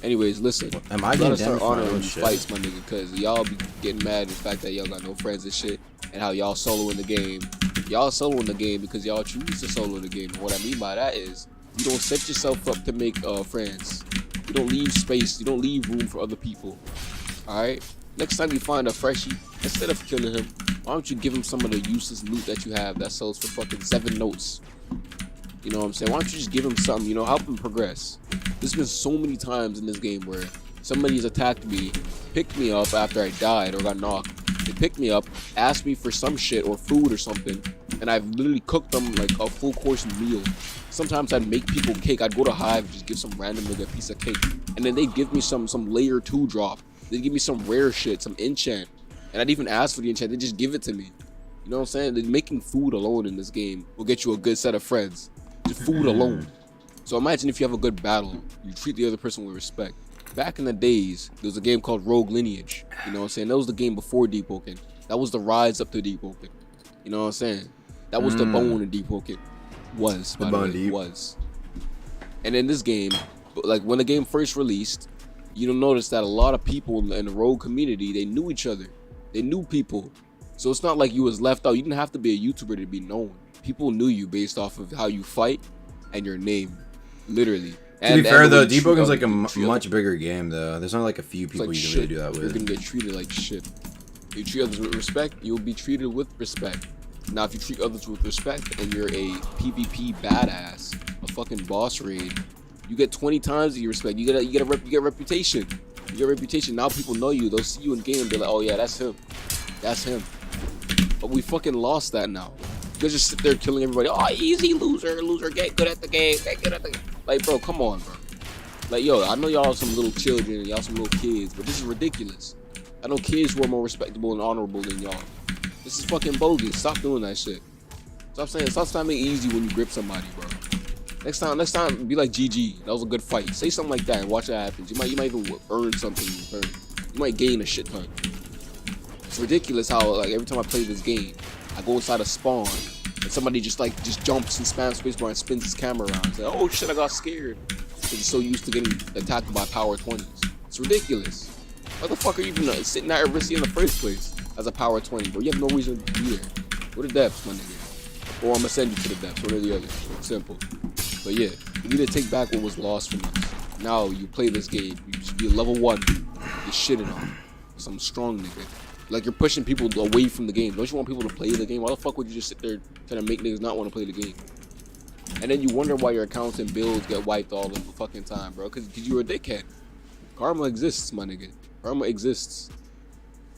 Anyways, listen. Am I you getting gotta start damaged by my honoring own these shit? fights, my nigga, because y'all be getting mad at the fact that y'all got no friends and shit, and how y'all solo in the game. Y'all solo in the game because y'all choose to solo the game. And what I mean by that is, you don't set yourself up to make friends. You don't leave space. You don't leave room for other people. Alright? Next time you find a freshie, instead of killing him, why don't you give him some of the useless loot that you have that sells for fucking 7 notes? You know what I'm saying? Why don't you just give him something, you know, help him progress? There's been so many times in this game where somebody's attacked me, picked me up after I died or got knocked. They picked me up, asked me for some shit or food or something, and I've literally cooked them like a full course meal. Sometimes I'd make people cake. I'd go to Hive and just give some random nigga a piece of cake, and then they'd give me some layer 2 drop. They'd give me some rare shit, some enchant, and I'd even ask for the enchant. They just give it to me. You know what I'm saying? Like, making food alone in this game will get you a good set of friends. Just food alone. So imagine if you have a good battle, you treat the other person with respect. Back in the days, there was a game called Rogue Lineage. You know what I'm saying? That was the game before Deepwoken. That was the rise up to Deepwoken. You know what I'm saying? That was the bone in Deepwoken. By the way, was. And in this game, like when the game first released, you'll notice that a lot of people in the Rogue community, they knew each other. They knew people. So it's not like you was left out. You didn't have to be a YouTuber to be known. People knew you based off of how you fight and your name. Literally. To be fair though, Deepwoken's like a much bigger game though. There's only like a few people you can really do that with. You're gonna get treated like shit. If you treat others with respect, you'll be treated with respect. Now if you treat others with respect and you're a PvP badass, a fucking boss raid, you get 20 times the respect. You get reputation. You get reputation. Now people know you. They'll see you in game and be like, oh yeah, that's him. That's him. But we fucking lost that now. You guys just sit there killing everybody. Oh, easy, loser, get good at the game, get good at the game. Like, bro, come on, bro. Like, yo, I know y'all some little children and y'all some little kids, but this is ridiculous. I know kids who are more respectable and honorable than y'all. This is fucking bogus. Stop doing that shit. Stop spamming easy when you grip somebody, bro. Next time, be like GG. That was a good fight. Say something like that and watch what happens. You might even earn something in return. You might gain a shit ton. It's ridiculous how like every time I play this game, I go inside a spawn and somebody just jumps and spams spacebar and spins his camera around. It's like, oh shit, I got scared. Because he's so used to getting attacked by power 20s. It's ridiculous. Why the fuck are you even sitting at Risky in the first place as a power 20, bro? You have no reason to be there. Go to depths, my nigga. Or I'm gonna send you to the depths, one or the other. Simple. But yeah, you need to take back what was lost from us. Now you play this game, you should be a level 1. You're shitting on some strong nigga. Like you're pushing people away from the game. Don't you want people to play the game? Why the fuck would you just sit there trying to make niggas not want to play the game? And then you wonder why your accounts and builds get wiped all the fucking time, bro. Cause you're a dickhead. Karma exists, my nigga. Karma exists.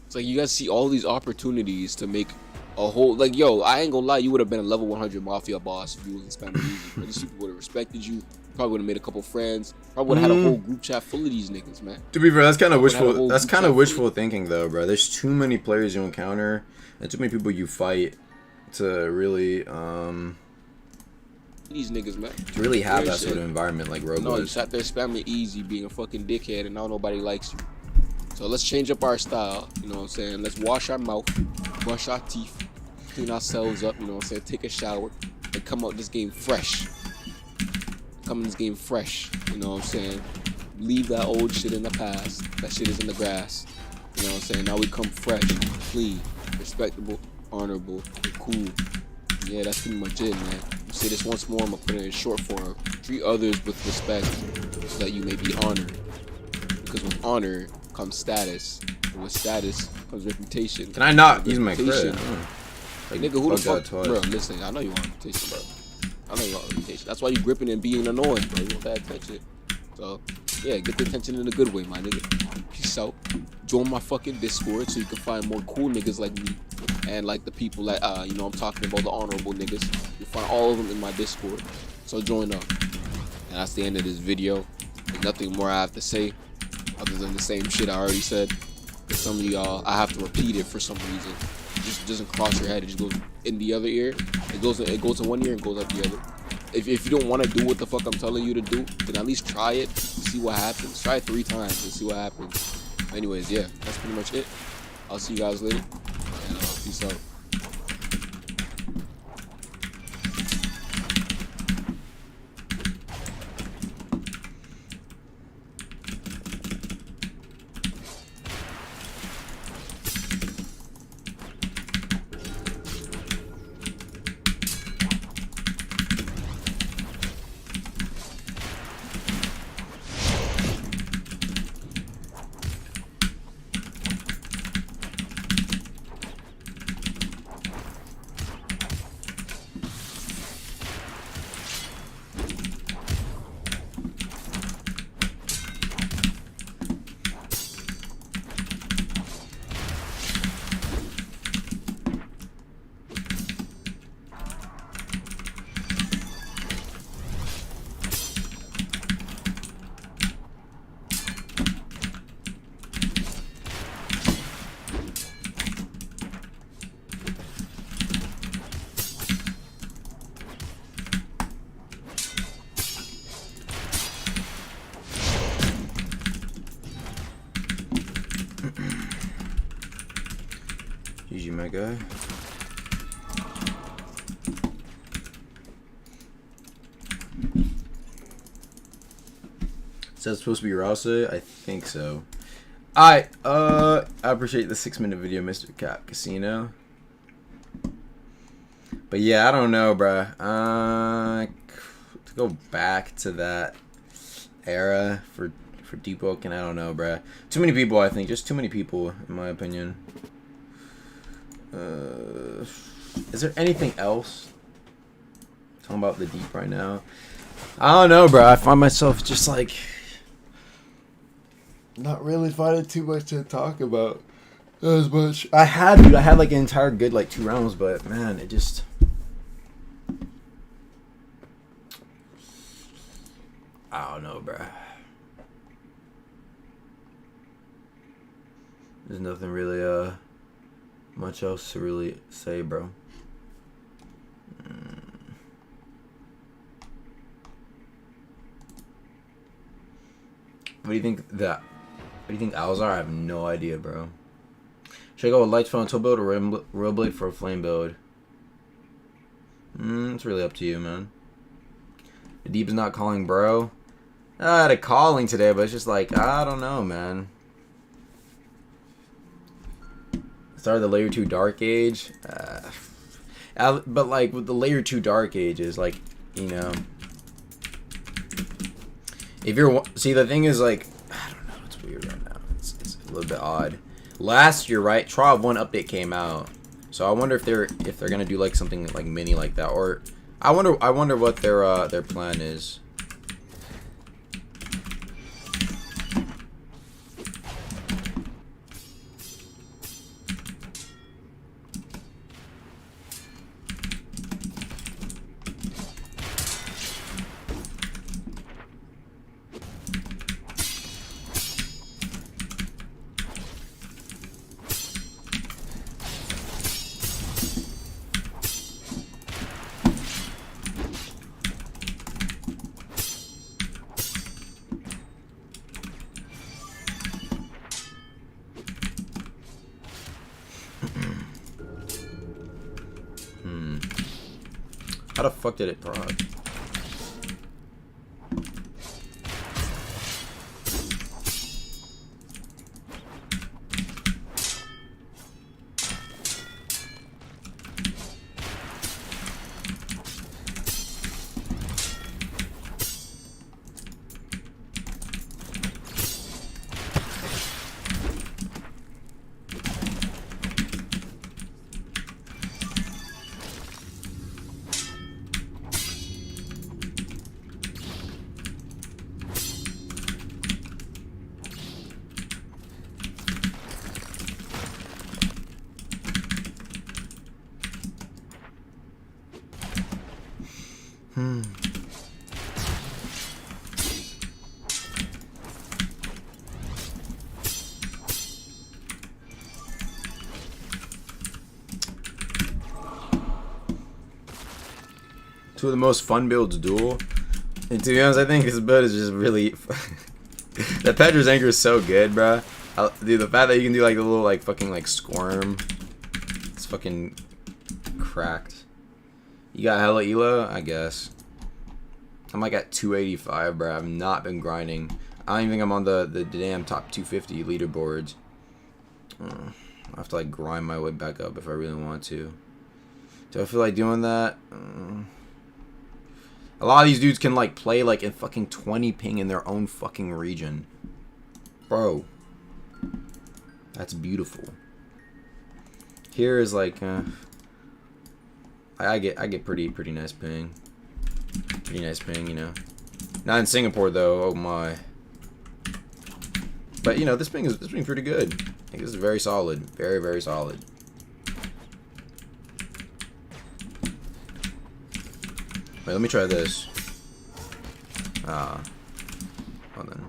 It's like you guys see all these opportunities to make a whole, like, yo, I ain't gonna lie, you would have been a level 100 mafia boss if you wasn't spamming easy. Bro. These people would have respected you. Probably would have made a couple friends. Probably would have had a whole group chat full of these niggas, man. To be fair, that's kind of wishful. That's kind of wishful thinking, though, bro. There's too many players you encounter and too many people you fight to really these niggas, man. To really have that sort of environment like Robo. No, you sat there spamming easy, being a fucking dickhead, and now nobody likes you. So let's change up our style. You know what I'm saying? Let's wash our mouth, brush our teeth, clean ourselves up. You know what I'm saying? Take a shower and come out this game fresh. Come in this game fresh. You know what I'm saying? Leave that old shit in the past. That shit is in the grass. You know what I'm saying? Now we come fresh, clean, respectable, honorable, cool. Yeah, that's pretty much it, man. You say this once more, I'm gonna put it in short form. Treat others with respect so that you may be honored. Because with honor comes status. And with status comes reputation. Can I not use my credit? Like, nigga, who the fuck? Bro, listen, I know you want reputation, bro. I know you want reputation. That's why you gripping and being annoying, bro. You want that attention. So, yeah, get the attention in a good way, my nigga. Peace out. Join my fucking Discord so you can find more cool niggas like me. And like the people that, you know, I'm talking about, the honorable niggas. You'll find all of them in my Discord. So join up. And that's the end of this video. There's nothing more I have to say other than the same shit I already said. Because some of y'all, I have to repeat it for some reason. It just doesn't cross your head. It just goes in the other ear. It goes in one ear and goes out the other. If you don't want to do what the fuck I'm telling you to do, then at least try it. See what happens. Try it 3 times and see what happens. Anyways, yeah, that's pretty much it. I'll see you guys later. And peace out. GG, my guy. Is that supposed to be Rasa? I think so. Alright, I appreciate the 6-minute video, Mr. Cap Casino. But yeah, I don't know, bruh. To go back to that era for Deepwoken, I don't know, bruh. Too many people, I think. Just too many people, in my opinion. Is there anything else? Talking about the deep right now. I don't know, bro. I find myself just like not really finding too much to talk about as much. I had like an entire good like 2 rounds, but man, it just I don't know, bro. There's nothing really much else to really say, bro. What do you think that? What do you think owls are? I have no idea, bro. Should I go with light tool build or rail blade for a flame build? It's really up to you, man. The deep is not calling, bro. I had a calling today, but it's just like, I don't know, man. Started the layer 2 dark age. But like with the layer 2 dark age is like, you know, if you're, see, the thing is like, I don't know, it's weird right now. It's a little bit odd. Last year, right, Trial of 1 update came out. So I wonder if they're gonna do like something like mini like that, or I wonder what their plan is. How the fuck did it prod? Two of the most fun builds duel. And to be honest, I think this build is just really... that Petra's Anchor is so good, bro. Dude, the fact that you can do like the little like fucking like squirm. It's fucking cracked. You got hella elo? I guess. I'm like at 285, bro. I've not been grinding. I don't even think I'm on the damn top 250 leaderboards. I have to like grind my way back up if I really want to. Do I feel like doing that? A lot of these dudes can like play like in fucking 20 ping in their own fucking region. Bro. That's beautiful. Here is like I get pretty nice ping. Pretty nice ping, you know. Not in Singapore though, oh my. But you know, this ping is pretty good. I think this is very solid. Very, very solid. Wait, let me try this. Hold on.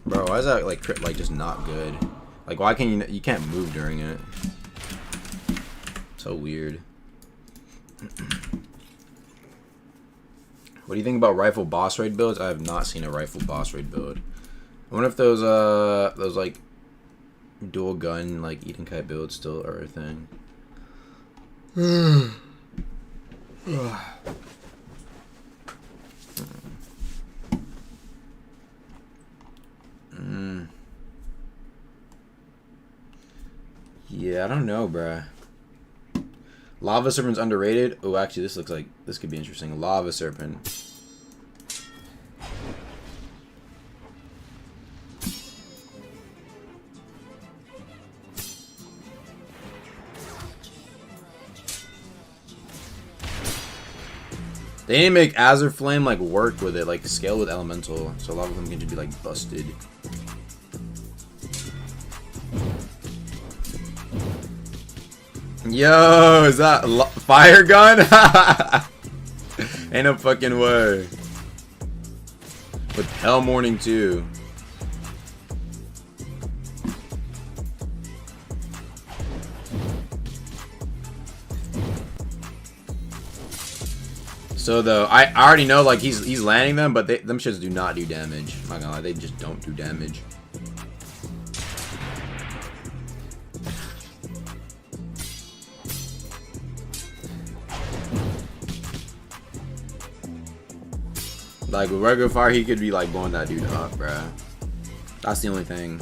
Bro, why is that like crit like just not good? Like why can you can't move during it? So weird. What do you think about rifle boss raid builds? I have not seen a rifle boss raid build. I wonder if those like dual gun like Eden Kite builds still are a thing. Yeah, I don't know, bruh. Lava Serpent's underrated. Oh, actually, this looks like this could be interesting. Lava Serpent. They didn't make Azure Flame like work with it, like scale with Elemental, so a lot of them can just be like busted. Yo, is that fire gun? Ain't no fucking way. With Hell Morning too. So though, I already know like he's landing them, but them shits do not do damage. I'm not gonna lie, they just don't do damage. Like with regular fire, he could be like blowing that dude up, bruh. That's the only thing.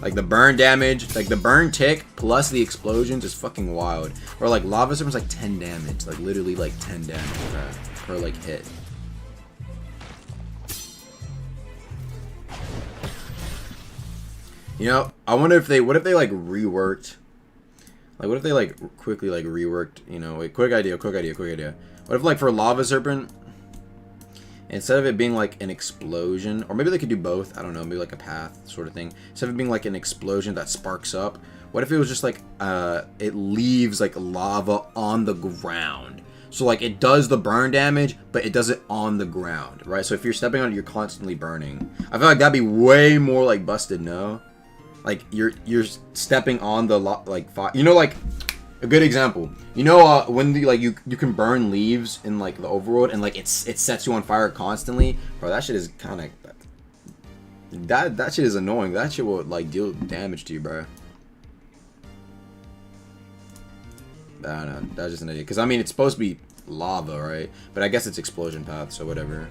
Like the burn damage, like the burn tick plus the explosions is fucking wild. Or like Lava Serpent's like 10 damage, like literally like 10 damage, bruh, per like hit. You know, I wonder if they, what if they like reworked, like what if they like quickly like reworked, you know, wait, quick idea. What if like for Lava Serpent, instead of it being like an explosion, or maybe they could do both, I don't know, maybe like a path sort of thing. Instead of it being like an explosion that sparks up, what if it was just like, it leaves like lava on the ground. So like it does the burn damage, but it does it on the ground, right? So if you're stepping on it, you're constantly burning. I feel like that'd be way more like busted, no? Like you're stepping on the like fire. You know, like a good example. You know, when the like you can burn leaves in like the overworld and like it sets you on fire constantly, bro. That shit is kind of that shit is annoying. That shit will like deal damage to you, bro. I don't know. That's just an idea. Because I mean, it's supposed to be lava, right? But I guess it's explosion path, so whatever.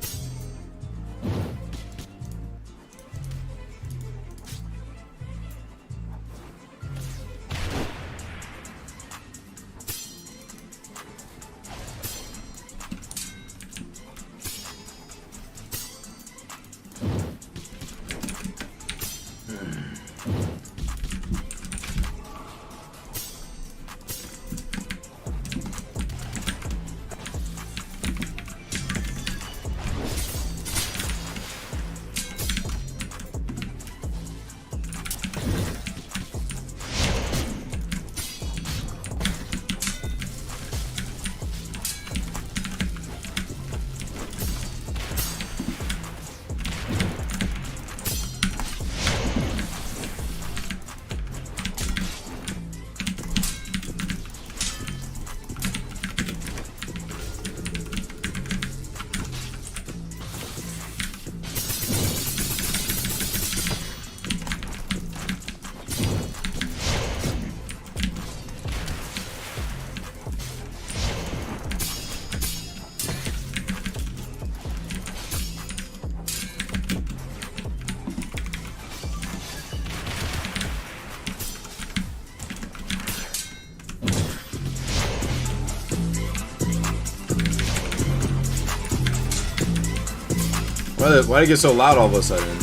Why did it get so loud all of a sudden?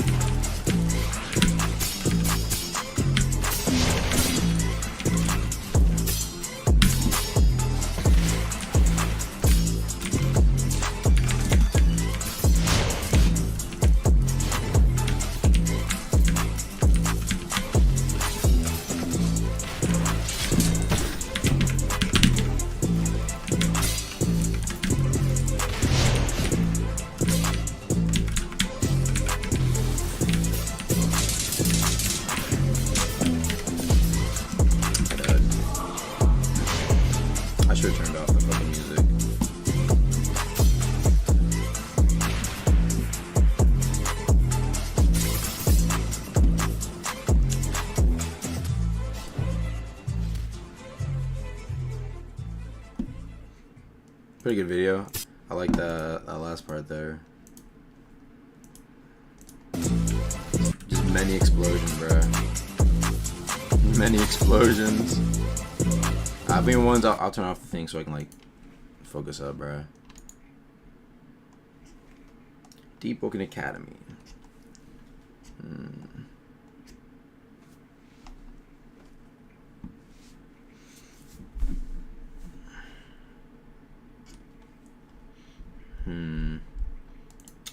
Pretty good video. I like that last part there. Just many explosions, bro. Many explosions. I mean, ones I'll turn off the thing so I can like focus up, bro. Deepwoken Academy.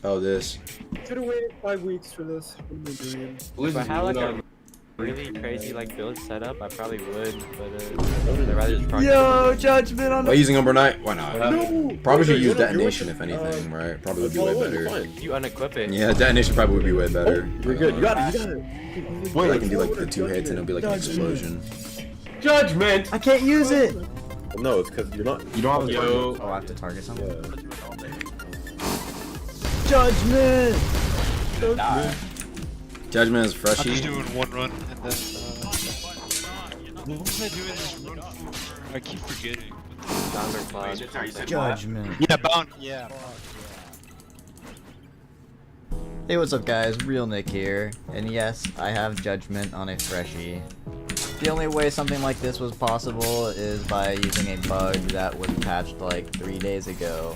Oh, this. Could have waited 5 weeks for this. If I had like a really crazy like build setup, I probably would, but I'd rather just practice. Yo, judgment on By using Umber Why not? No! Probably should use Detonation if anything, right? Probably would be way better. You unequip it. Yeah, Detonation probably would be way better. You're good. You got it. You got it. Wait, I can do like the 2 hits and it'll be like an explosion. Judgment! I can't use it. No, it's because you're not. You don't have a Yo. target. Oh, I have to target something. Yeah. Judgment. Judgment is freshie. I'm just doing one run and then what was I doing this run for? I keep forgetting. Judgment. Yeah, bound. Yeah. Hey, what's up, guys? Real Nick here, and yes, I have Judgment on a freshie. The only way something like this was possible is by using a bug that was patched like 3 days ago.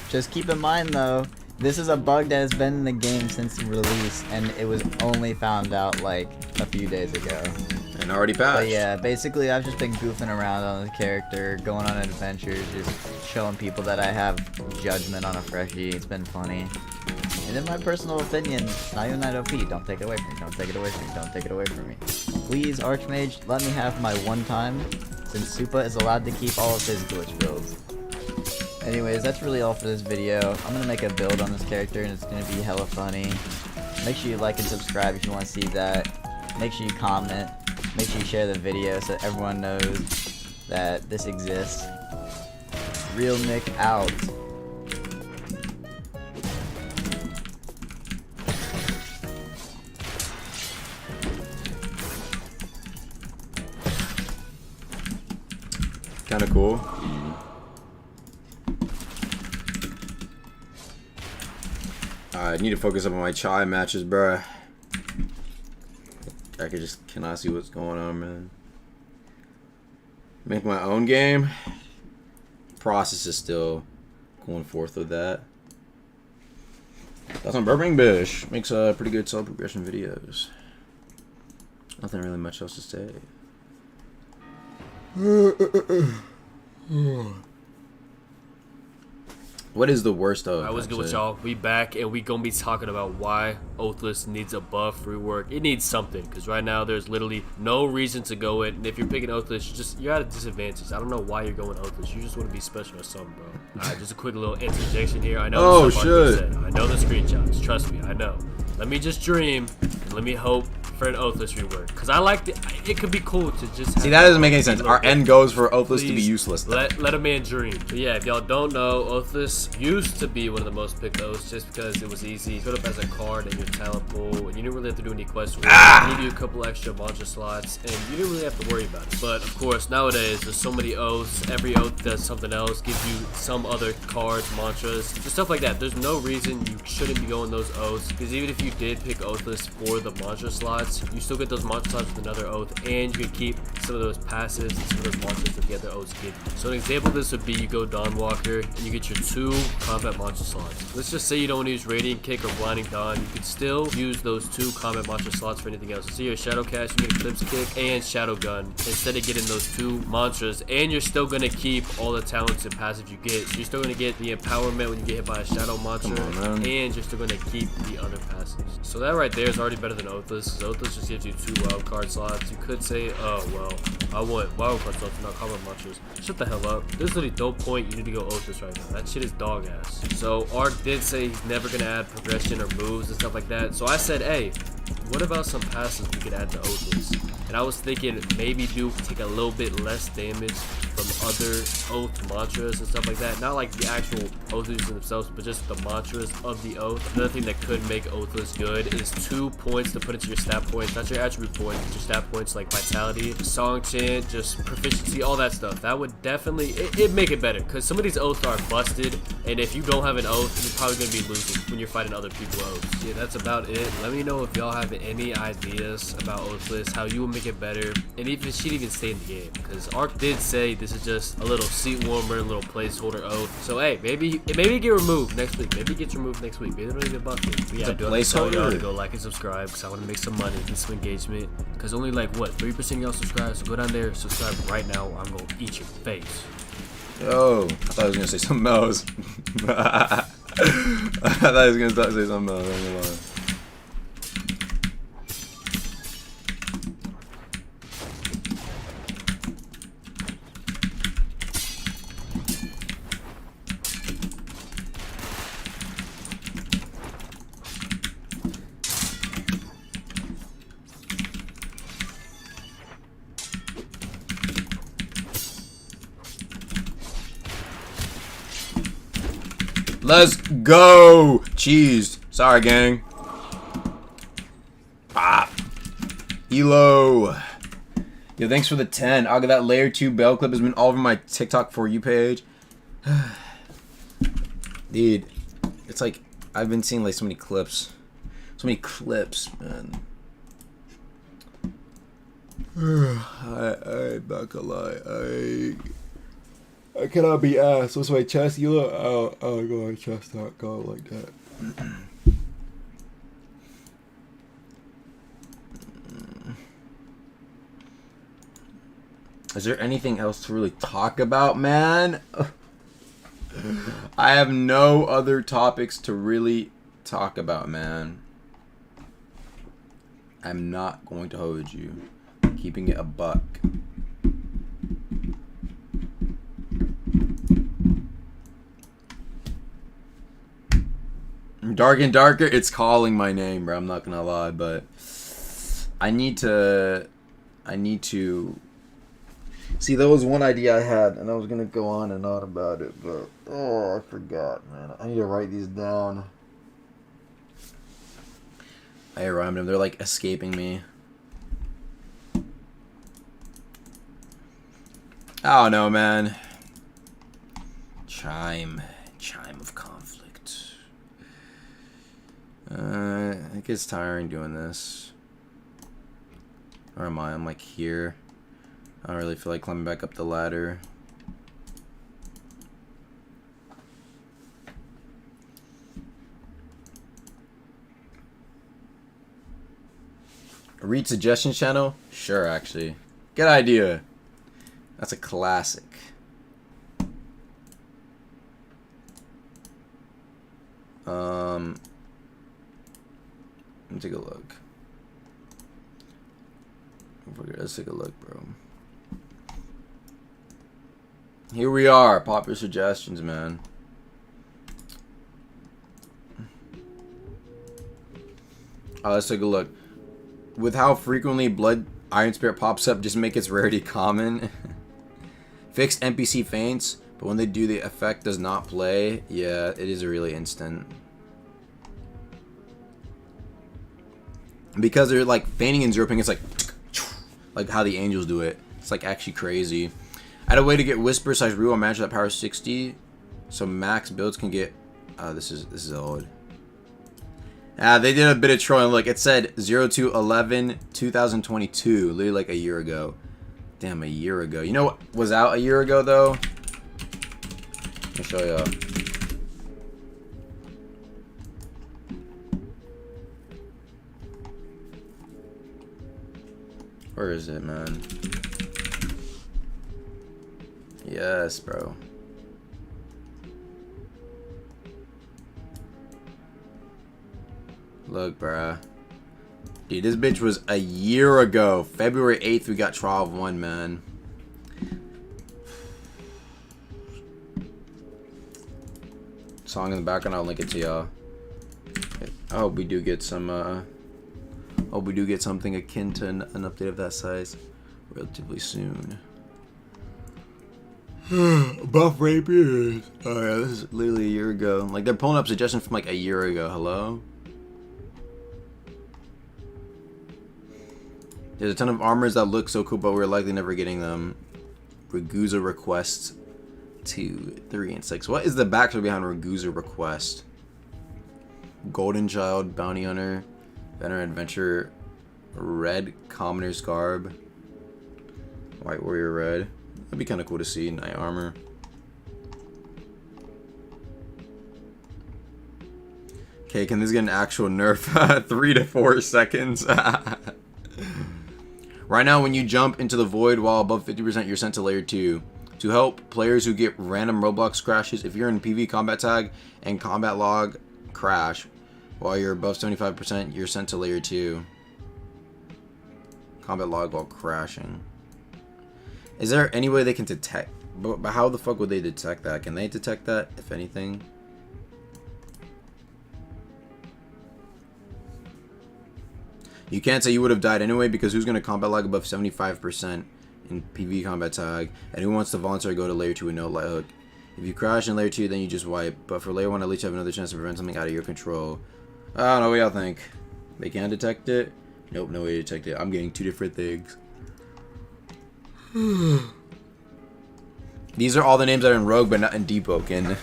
Just keep in mind though, this is a bug that has been in the game since release, and it was only found out like a few days ago. And already patched. But yeah, basically I've just been goofing around on the character, going on adventures, just showing people that I have Judgment on a freshie. It's been funny. And in my personal opinion, not even that OP, don't take it away from me, don't take it away from me, don't take it away from me. Please, Archmage, let me have my one time, since Supa is allowed to keep all of his glitch builds. Anyways, that's really all for this video. I'm gonna make a build on this character and it's gonna be hella funny. Make sure you like and subscribe if you want to see that. Make sure you comment. Make sure you share the video so everyone knows that this exists. Real Nick out. Kinda cool. I need to focus up on my chai matches, bruh. I cannot see what's going on, man. Make my own game. Process is still going forth with that. That's on Burbank Bish. Makes pretty good solo progression videos. Nothing really much else to say. What is the worst of? I was good with y'all. We back and we gonna be talking about why Oathless needs a buff rework. It needs something because right now there's literally no reason to go it. And if you're picking Oathless, you're at a disadvantage. I don't know why you're going Oathless. You just want to be special or something, bro. All right, just a quick little interjection here. I know. Oh shit! I know the screenshots. Trust me, I know. Let me just dream and let me hope for an Oathless rework because I like it could be cool to just see that doesn't make any sense. Our end goes for Oathless to be useless. Let a man dream. But yeah, if y'all don't know, Oathless used to be one of the most picked oaths just because it was easy. You put up as a card in your talent pool and you didn't really have to do any quests. It gave you a couple extra mantra slots and you didn't really have to worry about it. But of course nowadays there's so many oaths. Every oath does something else, gives you some other cards, mantras, just stuff like that. There's no reason you shouldn't be going those oaths because even if you did pick Oathless for the mantra slots, you still get those mantra slots with another oath and you can keep some of those passives and some of those mantras that the other oaths give you. So an example of this would be you go Dawnwalker and you get your 2 combat mantra slots. Let's just say you don't want to use Radiant Kick or Blinding Dawn. You could still use those 2 combat mantra slots for anything else. So you're a Shadow Cast, you get Eclipse Kick and Shadow Gun instead of getting those 2 mantras, and you're still going to keep all the talents and passives you get. So you're still going to get the empowerment when you get hit by a Shadow mantra, and you're still going to keep the other passives. So that right there is already better than Oathless, because Oathless just gives you 2 wild card slots. You could say, oh well, I want wild card slots, not combat mantras. Shut the hell up. There's literally no point you need to go Oathless right now. That shit is dog ass. So Ark did say he's never going to add progression or moves and stuff like that. So I said, hey, what about some passives we could add to Oathless? And I was thinking maybe take a little bit less damage from other oath mantras and stuff like that. Not like the actual oaths themselves, but just the mantras of the oath. Another thing that could make Oathless good is 2 points to put into your stat points, not your attribute points, but your stat points like vitality, song chant, just proficiency, all that stuff. That would definitely, it'd make it better, because some of these oaths are busted, and if you don't have an oath, you're probably going to be losing when you're fighting other people's oaths. Yeah, that's about it. Let me know if y'all have any ideas about Oathless, how you will make it better, and if it should even stay in the game, because Ark did say this is just a little seat warmer, a little placeholder oath. So hey, maybe it get removed next week. Maybe it gets removed next week. Maybe they don't even buff it. But yeah, I do have to tell y'all to go like and subscribe, because I want to make some money, get some engagement, because only like what 3% of y'all subscribe. So go down there, subscribe right now. I'm gonna eat your face. Yo, I thought I was gonna say something else. I thought I was gonna say something else. I'm gonna lie. Let's go! Cheese. Sorry, gang. Ah. Elo. Yo, thanks for the 10. I'll get that layer 2 bell clip has been all over my TikTok For You page. Dude, it's like, I've been seeing like so many clips. So many clips, man. I not gonna lie. I cannot be ass. What's my chest? You look. Oh, go my chest not go like that. Is there anything else to really talk about, man? I have no other topics to really talk about, man. I'm not going to hold you. Keeping it a buck. Dark and darker, it's calling my name, bro. I'm not gonna lie, but I need to see. That was one idea I had, and I was gonna go on and on about it, but oh, I forgot, man. I need to write these down. I rhymed them. They're like escaping me. I don't know, man. Chime of conflict. It gets tiring doing this. Where am I? I'm like here. I don't really feel like climbing back up the ladder. Read suggestion channel? Sure, actually. Good idea. That's a classic. Let me take a look. Let's take a look, bro. Here we are. Popular suggestions, man. Let's take a look. With how frequently Blood Iron Spirit pops up, just make its rarity common. Fix NPC feints, but when they do, the effect does not play. Yeah, it is really instant. Because they're like feigning and zeroing, it's like how the angels do it. It's like actually crazy. I had a way to get Whisper / Real and match that power 60, so max builds can get. This is old. They did a bit of trolling. Look, it said 02/11/2022, literally like a year ago. Damn, a year ago. You know what was out a year ago though? Let me show y'all. Where is it, man? Yes, bro. Look, bruh. Dude, this bitch was a year ago. February 8th, we got Trial of 1, man. Song in the background, I'll link it to y'all. I hope we do get some, hope we do get something akin to an update of that size relatively soon. Buff rapiers. Oh yeah, this is literally a year ago. Like they're pulling up suggestions from like a year ago. Hello? There's a ton of armors that look so cool, but we're likely never getting them. Ragusa request 2, 3, and 6. What is the backstory behind Ragusa request? Golden Child, Bounty Hunter, Veteran Adventure, Red Commoner's Garb, White Warrior Red. That'd be kind of cool to see. Knight Armor. Okay, can this get an actual nerf? 3 to 4 seconds. Right now, when you jump into the void while above 50%, you're sent to layer 2. To help players who get random Roblox crashes, if you're in PV combat tag and combat log crash while you're above 75%, you're sent to layer 2. Combat log while crashing. Is there any way they can detect? But how the fuck would they detect that? Can they detect that, if anything? You can't say you would have died anyway because who's going to combat lag above 75% in PV combat tag? And who wants to voluntarily go to layer 2 with no light hook? If you crash in layer 2, then you just wipe. But for layer 1, at least you have another chance to prevent something out of your control. I don't know what y'all think. They can detect it? Nope, no way to detect it. I'm getting 2 different things. These are all the names that are in Rogue, but not in Deepwoken.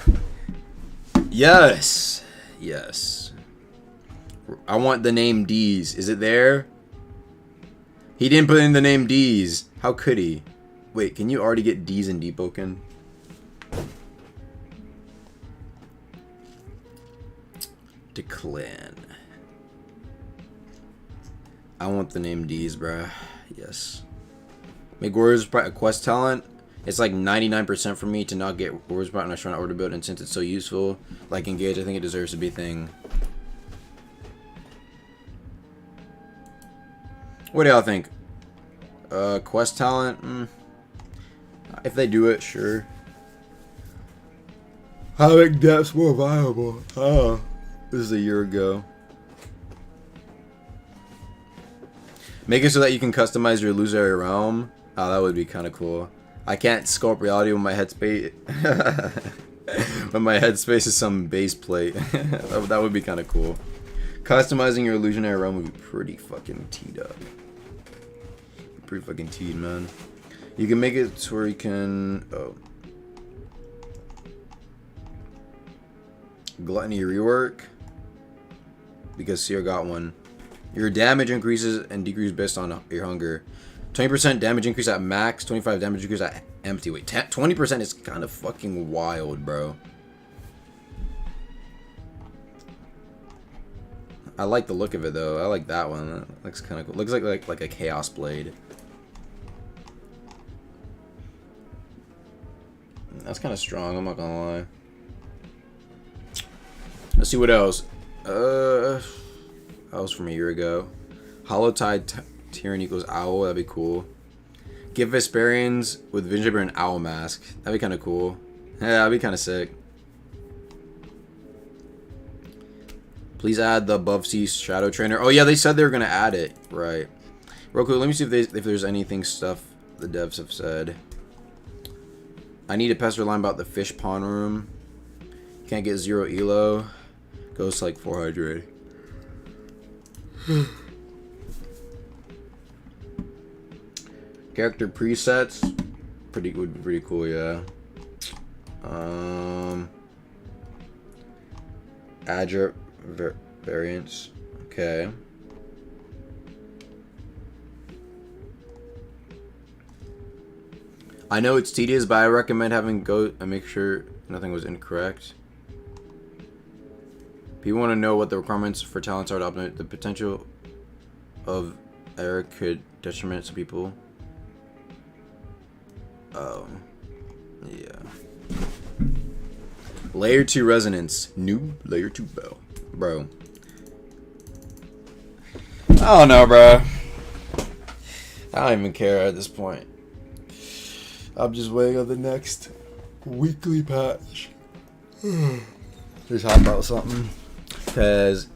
Yes. Yes. I want the name D's. Is it there? He didn't put in the name D's. How could he? Wait, can you already get D's in Deepwoken? Declan. I want the name D's, bruh. Yes. Make Warriors a quest talent. It's like 99% for me to not get Warriors Sprite on a Shrine Order build, and since it's so useful, like Engage, I think it deserves to be a thing. What do y'all think? Quest talent? If they do it, sure. How make depths more viable? Oh, this is a year ago. Make it so that you can customize your illusory realm. Oh, that would be kind of cool. I can't sculpt reality with my headspace. When my headspace is some base plate. That would be kind of cool. Customizing your illusionary realm would be pretty fucking teed up. Pretty fucking teed, man. You can make it to where you can... Oh. Gluttony rework. Because Seer got one. Your damage increases and decreases based on your hunger. 20% damage increase at max. 25 damage increase at empty. Wait, 20% is kind of fucking wild, bro. I like the look of it, though. I like that one. That looks kind of cool. Looks like a Chaos Blade. That's kind of strong, I'm not gonna lie. Let's see what else. That was from a year ago. Hollowtide Tyrann equals Owl, that'd be cool. Give Vesperians with Vision Saber and Owl Mask. That'd be kind of cool. Yeah, that'd be kind of sick. Please add the above sea Shadow Trainer. Oh yeah, they said they were gonna add it. Right. Real quick, let me see if there's anything stuff the devs have said. I need a pester line about the fish pond room. Can't get 0 elo. Goes to like 400. Character presets. Would be pretty cool, yeah. Azure variants. Okay. I know it's tedious, but I recommend having go and make sure nothing was incorrect. People want to know what the requirements for talents are to optimize. The potential of error could detriment some people. Oh, yeah. Layer 2 resonance. New layer 2 bell. Bro. I don't know, bro. I don't even care at this point. I'm just waiting on the next weekly patch. Just hop out something. Because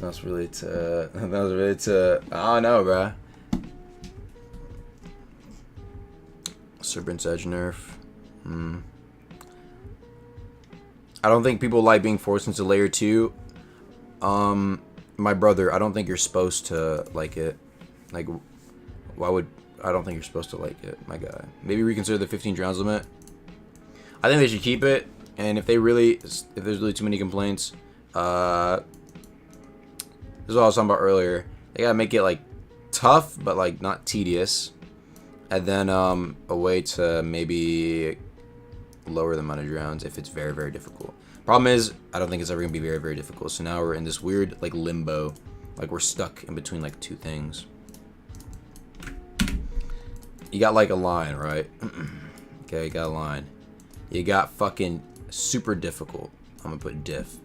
That's really to. That was really to. I don't know, bruh. Serpent's Edge nerf. I don't think people like being forced into layer 2. My brother, I don't think you're supposed to like it. Like, why would... I don't think you're supposed to like it, my guy. Maybe reconsider the 15 rounds limit. I think they should keep it. And if there's really too many complaints, this is what I was talking about earlier. They gotta make it like tough, but like not tedious. And then a way to maybe lower the amount of rounds if it's very, very difficult. Problem is, I don't think it's ever gonna be very, very difficult. So now we're in this weird like limbo, like we're stuck in between like two things. You got like a line, right? Okay, you got a line. You got fucking super difficult. I'm gonna put diff.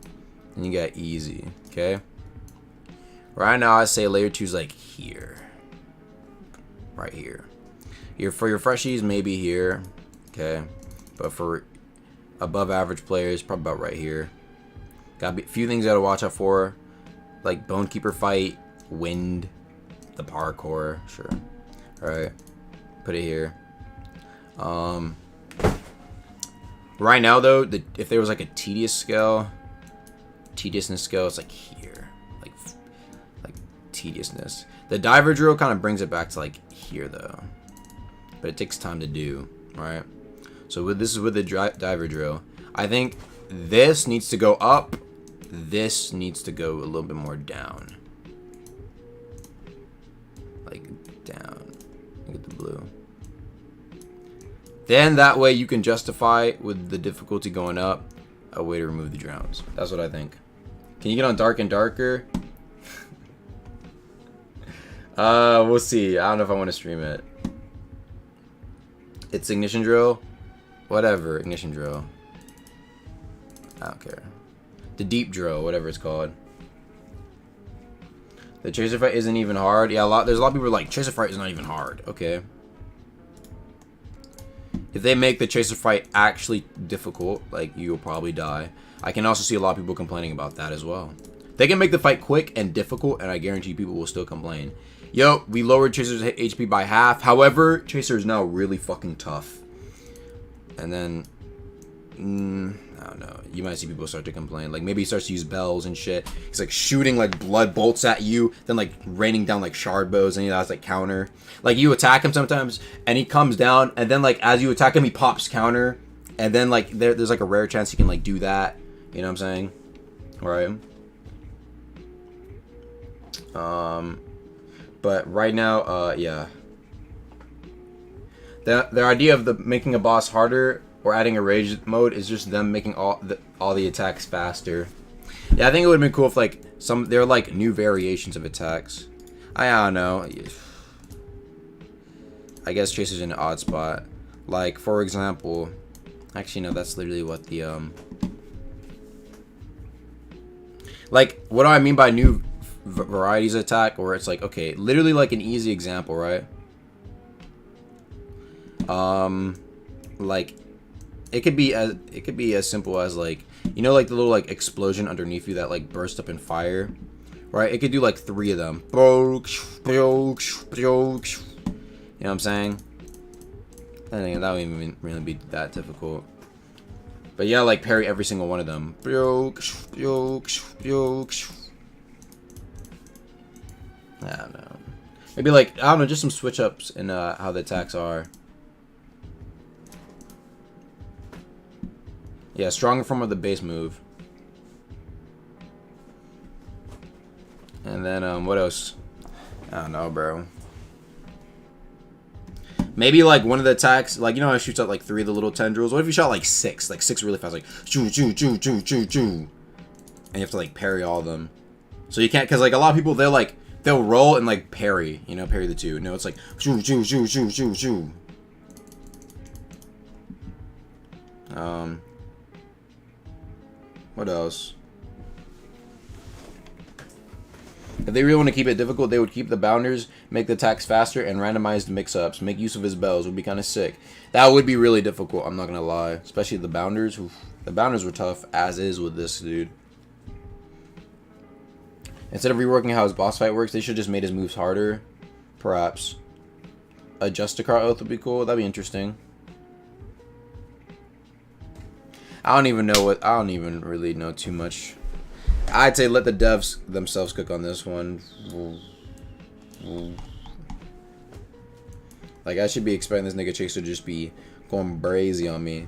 And you got easy, okay? Right now I say layer 2 is like here. Right here. For your freshies, maybe here. Okay. But for above average players, probably about right here. Got a few things you gotta watch out for. Like Bonekeeper fight, wind, the parkour, sure. Alright. Put it here. Right now though, if there was like a tediousness scale, it's like here. Like tediousness. The diver drill kind of brings it back to like here though. But it takes time to do, right? So this is with the diver drill. I think this needs to go up. This needs to go a little bit more down. Like down. Look at the blue. Then that way you can justify with the difficulty going up a way to remove the drowns. That's what I think. Can you get on dark and darker? We'll see. I don't know if I want to stream it. It's ignition drill. Whatever, ignition drill. I don't care. The deep drill, whatever it's called. The chaser fight isn't even hard. Yeah, there's a lot of people who are like, chaser fight is not even hard. Okay. If they make the chaser fight actually difficult, like, you'll probably die. I can also see a lot of people complaining about that as well. They can make the fight quick and difficult, and I guarantee people will still complain. Yo, we lowered Chaser's HP by half. However, Chaser is now really fucking tough. And then, I don't know. You might see people start to complain. Like, maybe he starts to use bells and shit. He's, like, shooting, like, blood bolts at you. Then, like, raining down, like, shard bows. And he has, like, counter. Like, you attack him sometimes. And he comes down. And then, like, as you attack him, he pops counter. And then, like, there's, like, a rare chance he can, like, do that. You know what I'm saying? Alright. But right now, yeah. The idea of making a boss harder or adding a rage mode is just them making all the attacks faster. Yeah, I think it would have been cool if like there are like new variations of attacks. I don't know. I guess Chaser's in an odd spot. Like for example, actually no, that's literally what the like what do I mean by new varieties of attack? Where it's like, okay, literally like an easy example, right? Like it could be as simple as like, you know, like the little like explosion underneath you that like burst up in fire, right? It could do like 3 of them. You know what I'm saying? I think that wouldn't even really be that difficult. But yeah, like parry every single one of them. I don't know. Maybe like, I don't know, just some switch ups in how the attacks are. Yeah, stronger form of the base move. And then what else? I don't know, bro. Maybe like one of the attacks, like you know how it shoots out like 3 of the little tendrils? What if you shot like 6? Like 6 really fast, like choo choo choo choo choo choo. And you have to like parry all of them. So you can't, cause like a lot of people they'll roll and like parry, you know, parry the 2. No, it's like shoo shoo shoo shoo shoo shoo. What else? If they really want to keep it difficult, they would keep the bounders, make the attacks faster, and randomize the mix-ups. Make use of his bells would be kind of sick. That would be really difficult, I'm not gonna lie. Especially the bounders. Oof. The bounders were tough, as is with this dude. Instead of reworking how his boss fight works, they should just made his moves harder. Perhaps. A Justicar oath would be cool. That'd be interesting. I don't even really know too much. I'd say let the devs themselves cook on this one. Like, I should be expecting this nigga Chase to just be going brazy on me.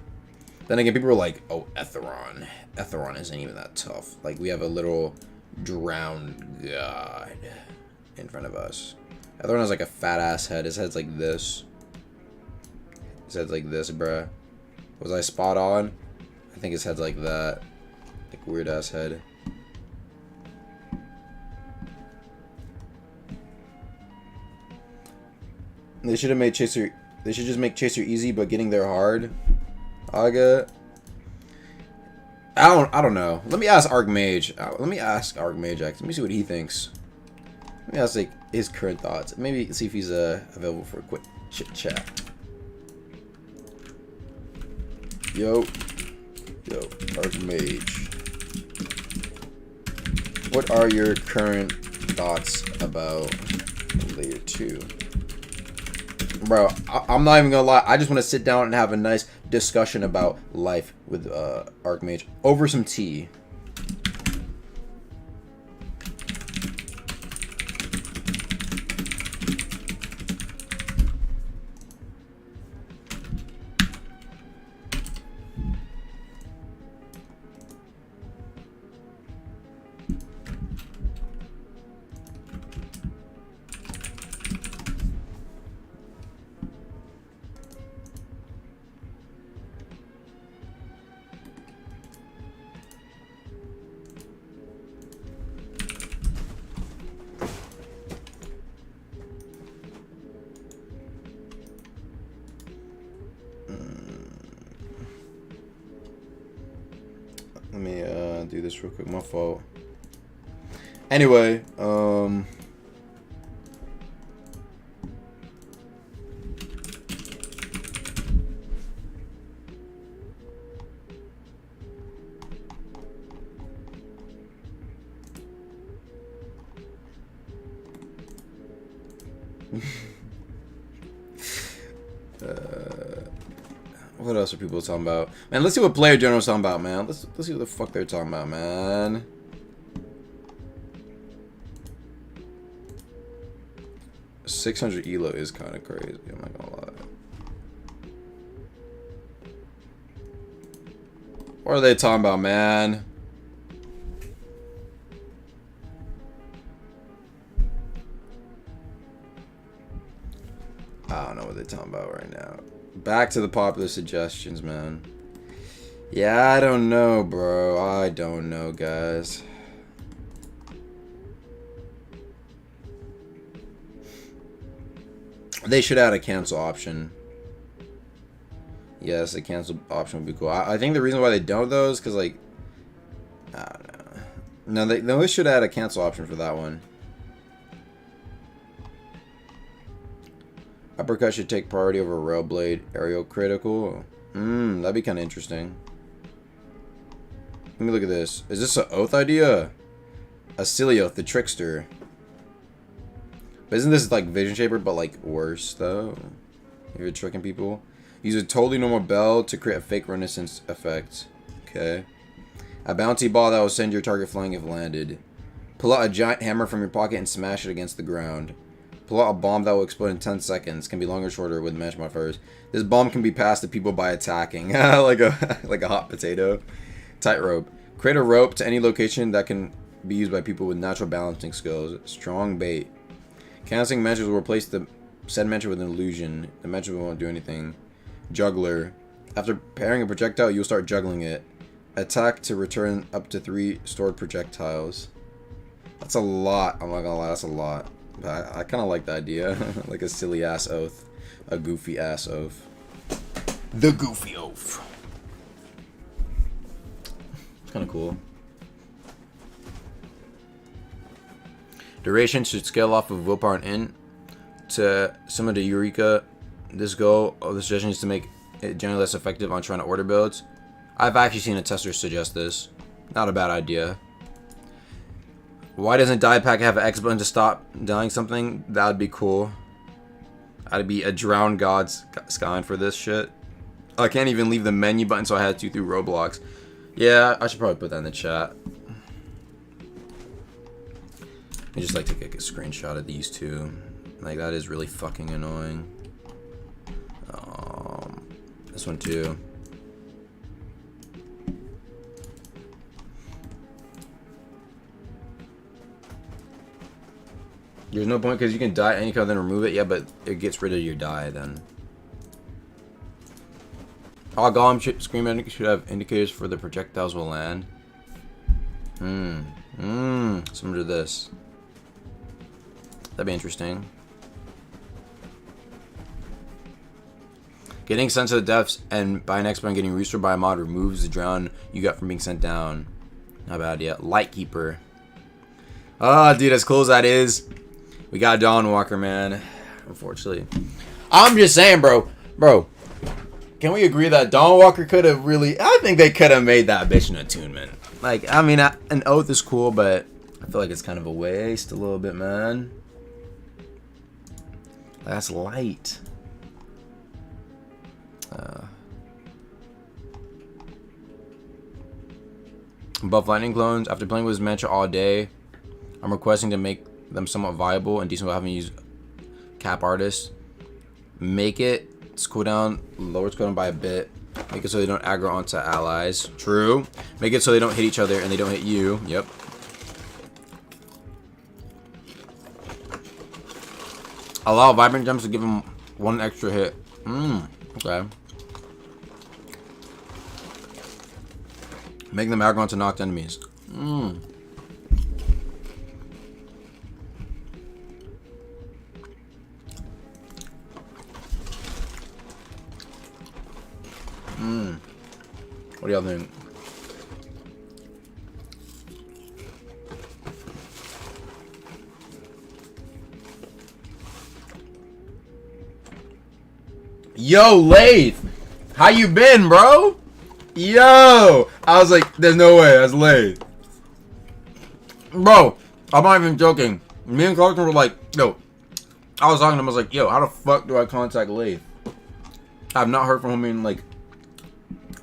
Then again, people are like, oh, Etheron. Etheron isn't even that tough. Like, we have a little drowned god in front of us. Etheron has like a fat ass head. His head's like this. His head's like this, bruh. Was I spot on? I think his head's like that. Like, weird ass head. They should have made Chaser. They should just make Chaser easy, but getting there hard. I don't know. Let me ask Archmage. Let me ask Archmage. Let me see what he thinks. Let me ask like his current thoughts. Maybe see if he's available for a quick chit chat. Yo, Archmage. What are your current thoughts about Layer 2? Bro, I'm not even gonna lie. I just want to sit down and have a nice discussion about life with Archmage over some tea. Let me do this real quick. My fault. Anyway, what else are people talking about? Man, let's see what Player General's talking about, man. Let's see what the fuck they're talking about, man. $600 elo is kind of crazy. I'm not gonna lie. What are they talking about, man? I don't know what they're talking about right now. Back to the popular suggestions, man. Yeah, I don't know, bro. I don't know, guys. They should add a cancel option. Yes, a cancel option would be cool. I think the reason why they don't, though, is because, like, I don't know. No, they should add a cancel option for that one. Uppercut should take priority over Rail Blade. Aerial critical. That'd be kind of interesting. Let me look at this. Is this an oath idea? A silly oath, the trickster. But isn't this like Vision Shaper, but like worse though? If you're tricking people. Use a totally normal bell to create a fake renaissance effect. Okay. A bounty ball that will send your target flying if landed. Pull out a giant hammer from your pocket and smash it against the ground. Pull out a bomb that will explode in 10 seconds. Can be longer or shorter with match modifiers. This bomb can be passed to people by attacking. like a hot potato. Tightrope. Create a rope to any location that can be used by people with natural balancing skills. Strong bait. Canceling matches will replace the said match with an illusion. The match won't do anything. Juggler. After pairing a projectile, you'll start juggling it. Attack to return up to 3 stored projectiles. That's a lot. I'm not gonna lie, that's a lot. But I kind of like the idea. Like a silly ass oath. A goofy ass oath. The goofy oath. It's kind of cool. Duration should scale off of willpower and int to similar to Eureka. This goal of the suggestion is to make it generally less effective on trying to order builds. I've actually seen a tester suggest this. Not a bad idea. Why doesn't Die Pack have an X button to stop dying something? That would be cool. I'd be a drowned god's skying for this shit. I can't even leave the menu button, so I had to through Roblox. Yeah, I should probably put that in the chat. I just like to take a screenshot of these two. Like, that is really fucking annoying. This one too. There's no point because you can die any color then remove it. Yeah, but it gets rid of your die then. All golem scream should have indicators for the projectiles will land. Similar to this. That'd be interesting. Getting sent to the depths and by an expert getting restored by a mod removes the drown you got from being sent down. Not bad yet. Lightkeeper. Ah, dude, as cool as that is, we got Dawnwalker, man. Unfortunately. I'm just saying, bro. Bro. Can we agree that Dawnwalker could have really... I think they could have made that bitch an attunement. Like, I mean, an oath is cool, but I feel like it's kind of a waste a little bit, man. That's light. Buff lightning clones. After playing with Mantra all day, I'm requesting to make them somewhat viable and decent without having to use cap artists. Make it its cooldown, lower its cooldown by a bit. Make it so they don't aggro onto allies. True. Make it so they don't hit each other and they don't hit you. Yep. Allow vibrant gems to give them one extra hit. Okay. Make them aggro onto knocked enemies. What do y'all think? Yo, Lathe! How you been, bro? Yo! I was like, there's no way, that's Lathe. Bro, I'm not even joking. Me and Clarkson were like, yo. I was talking to him, I was like, yo, how the fuck do I contact Lathe? I've not heard from him in like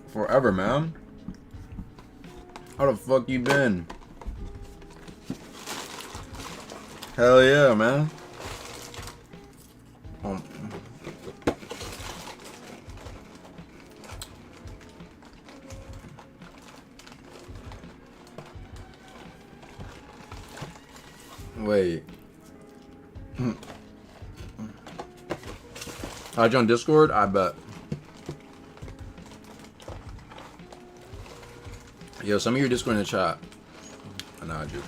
forever, man. How the fuck you been? Hell yeah, man. Wait. How'd you on Discord? I bet. Yo, some of your Discord in the chat. I know I do.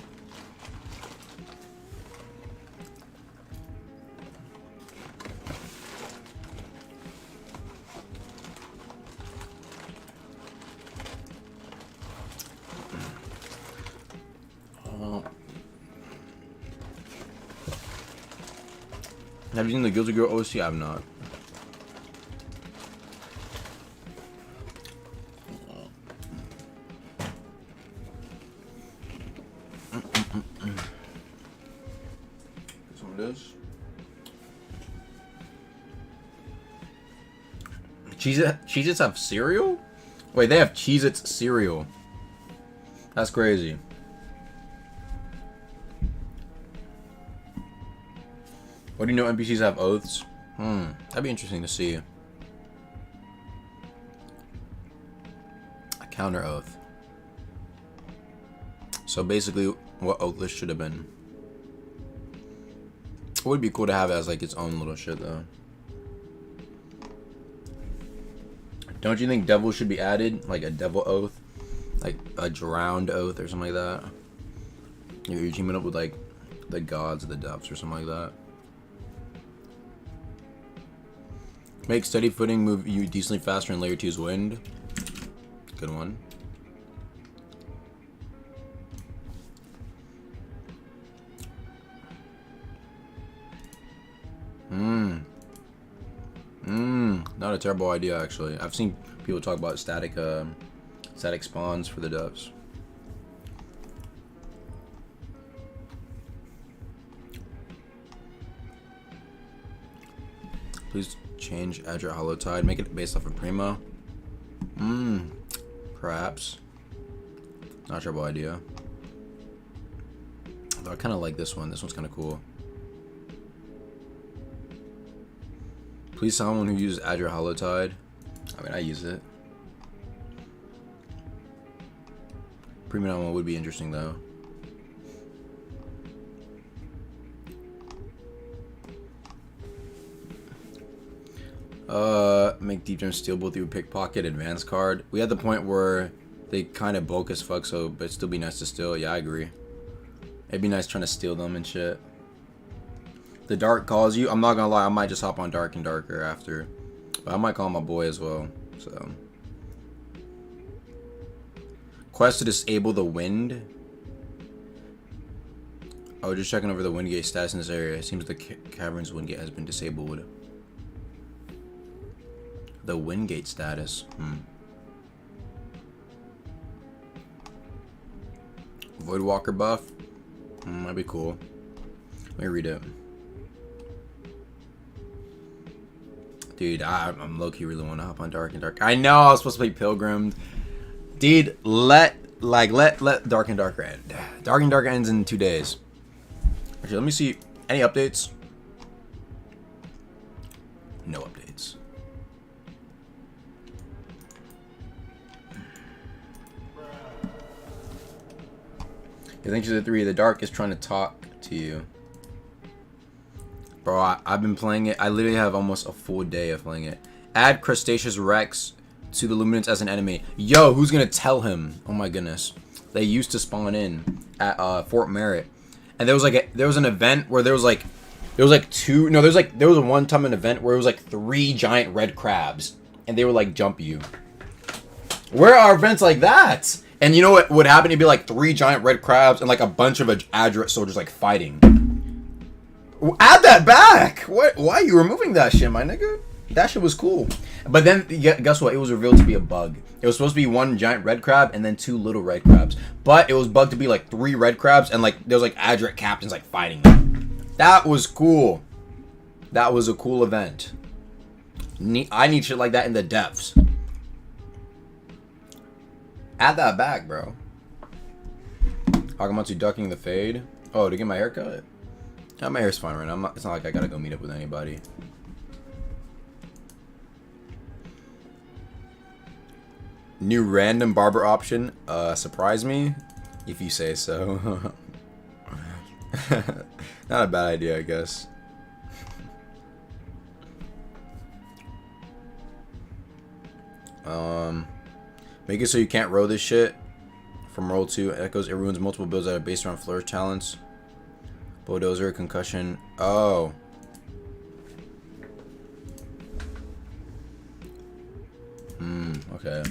Have you seen the Guilty Girl OC? I've not. Some of this. Cheez-Its have cereal? Wait, they have Cheez-Its cereal. That's crazy. What do you know NPCs have oaths? That'd be interesting to see. A counter oath. So basically, what oath list should have been. It would be cool to have it as like its own little shit though. Don't you think devil should be added? Like a devil oath? Like a drowned oath or something like that? You're teaming up with like the gods of the depths or something like that. Make steady footing move you decently faster in layer 2's wind. Good one. Not a terrible idea actually. I've seen people talk about static spawns for the depths. Please change Azure Hollow Tide. Make it based off of Primo. Perhaps. Not sure what idea. Though I kind of like this one. This one's kind of cool. Please someone who uses Azure Hollow Tide. I mean, I use it. Primo one would be interesting though. Make Deep Gem steal both you pickpocket advance card. We had the point where they kind of bulk as fuck, so but it'd still be nice to steal. Yeah, I agree. It'd be nice trying to steal them and shit. The Dark calls you. I'm not gonna lie, I might just hop on Dark and Darker after. But I might call my boy as well. So quest to disable the wind. Oh, just checking over the Windgate stats in this area. It seems the cavern's Windgate has been disabled. The Windgate status. Voidwalker buff. That'd be cool. Let me read it. Dude, I'm low-key really want to hop on Dark and Dark. I know I was supposed to play Pilgrim. Dude, let Dark and Darker end. Dark and Darker ends in 2 days. Actually, let me see. Any updates? No updates. I think the 3. The Dark is trying to talk to you. Bro, I've been playing it. I literally have almost a full day of playing it. Add Crustaceous Rex to the Luminance as an enemy. Yo, who's gonna tell him? Oh my goodness. They used to spawn in at Fort Merritt. And there was an event where there was a one-time an event where it was like 3 giant red crabs. And they would like jump you. Where are events like that? And you know what would happen? It'd be like 3 giant red crabs and like a bunch of Adret soldiers like fighting. Add that back! What? Why are you removing that shit, my nigga? That shit was cool. But then, guess what? It was revealed to be a bug. It was supposed to be 1 giant red crab and then 2 little red crabs. But it was bugged to be like 3 red crabs and like there was like Adret captains like fighting them. That was cool. That was a cool event. I need shit like that in the depths. Add that back, bro. Hagamatsu ducking the fade. Oh, to get my hair cut? Yeah, my hair's fine right now. It's not like I gotta go meet up with anybody. New random barber option. Surprise me, if you say so. Not a bad idea, I guess. Make it so you can't row this shit from roll 2. Echoes. It ruins multiple builds that are based around flourish talents. Bulldozer, concussion. Oh. Okay.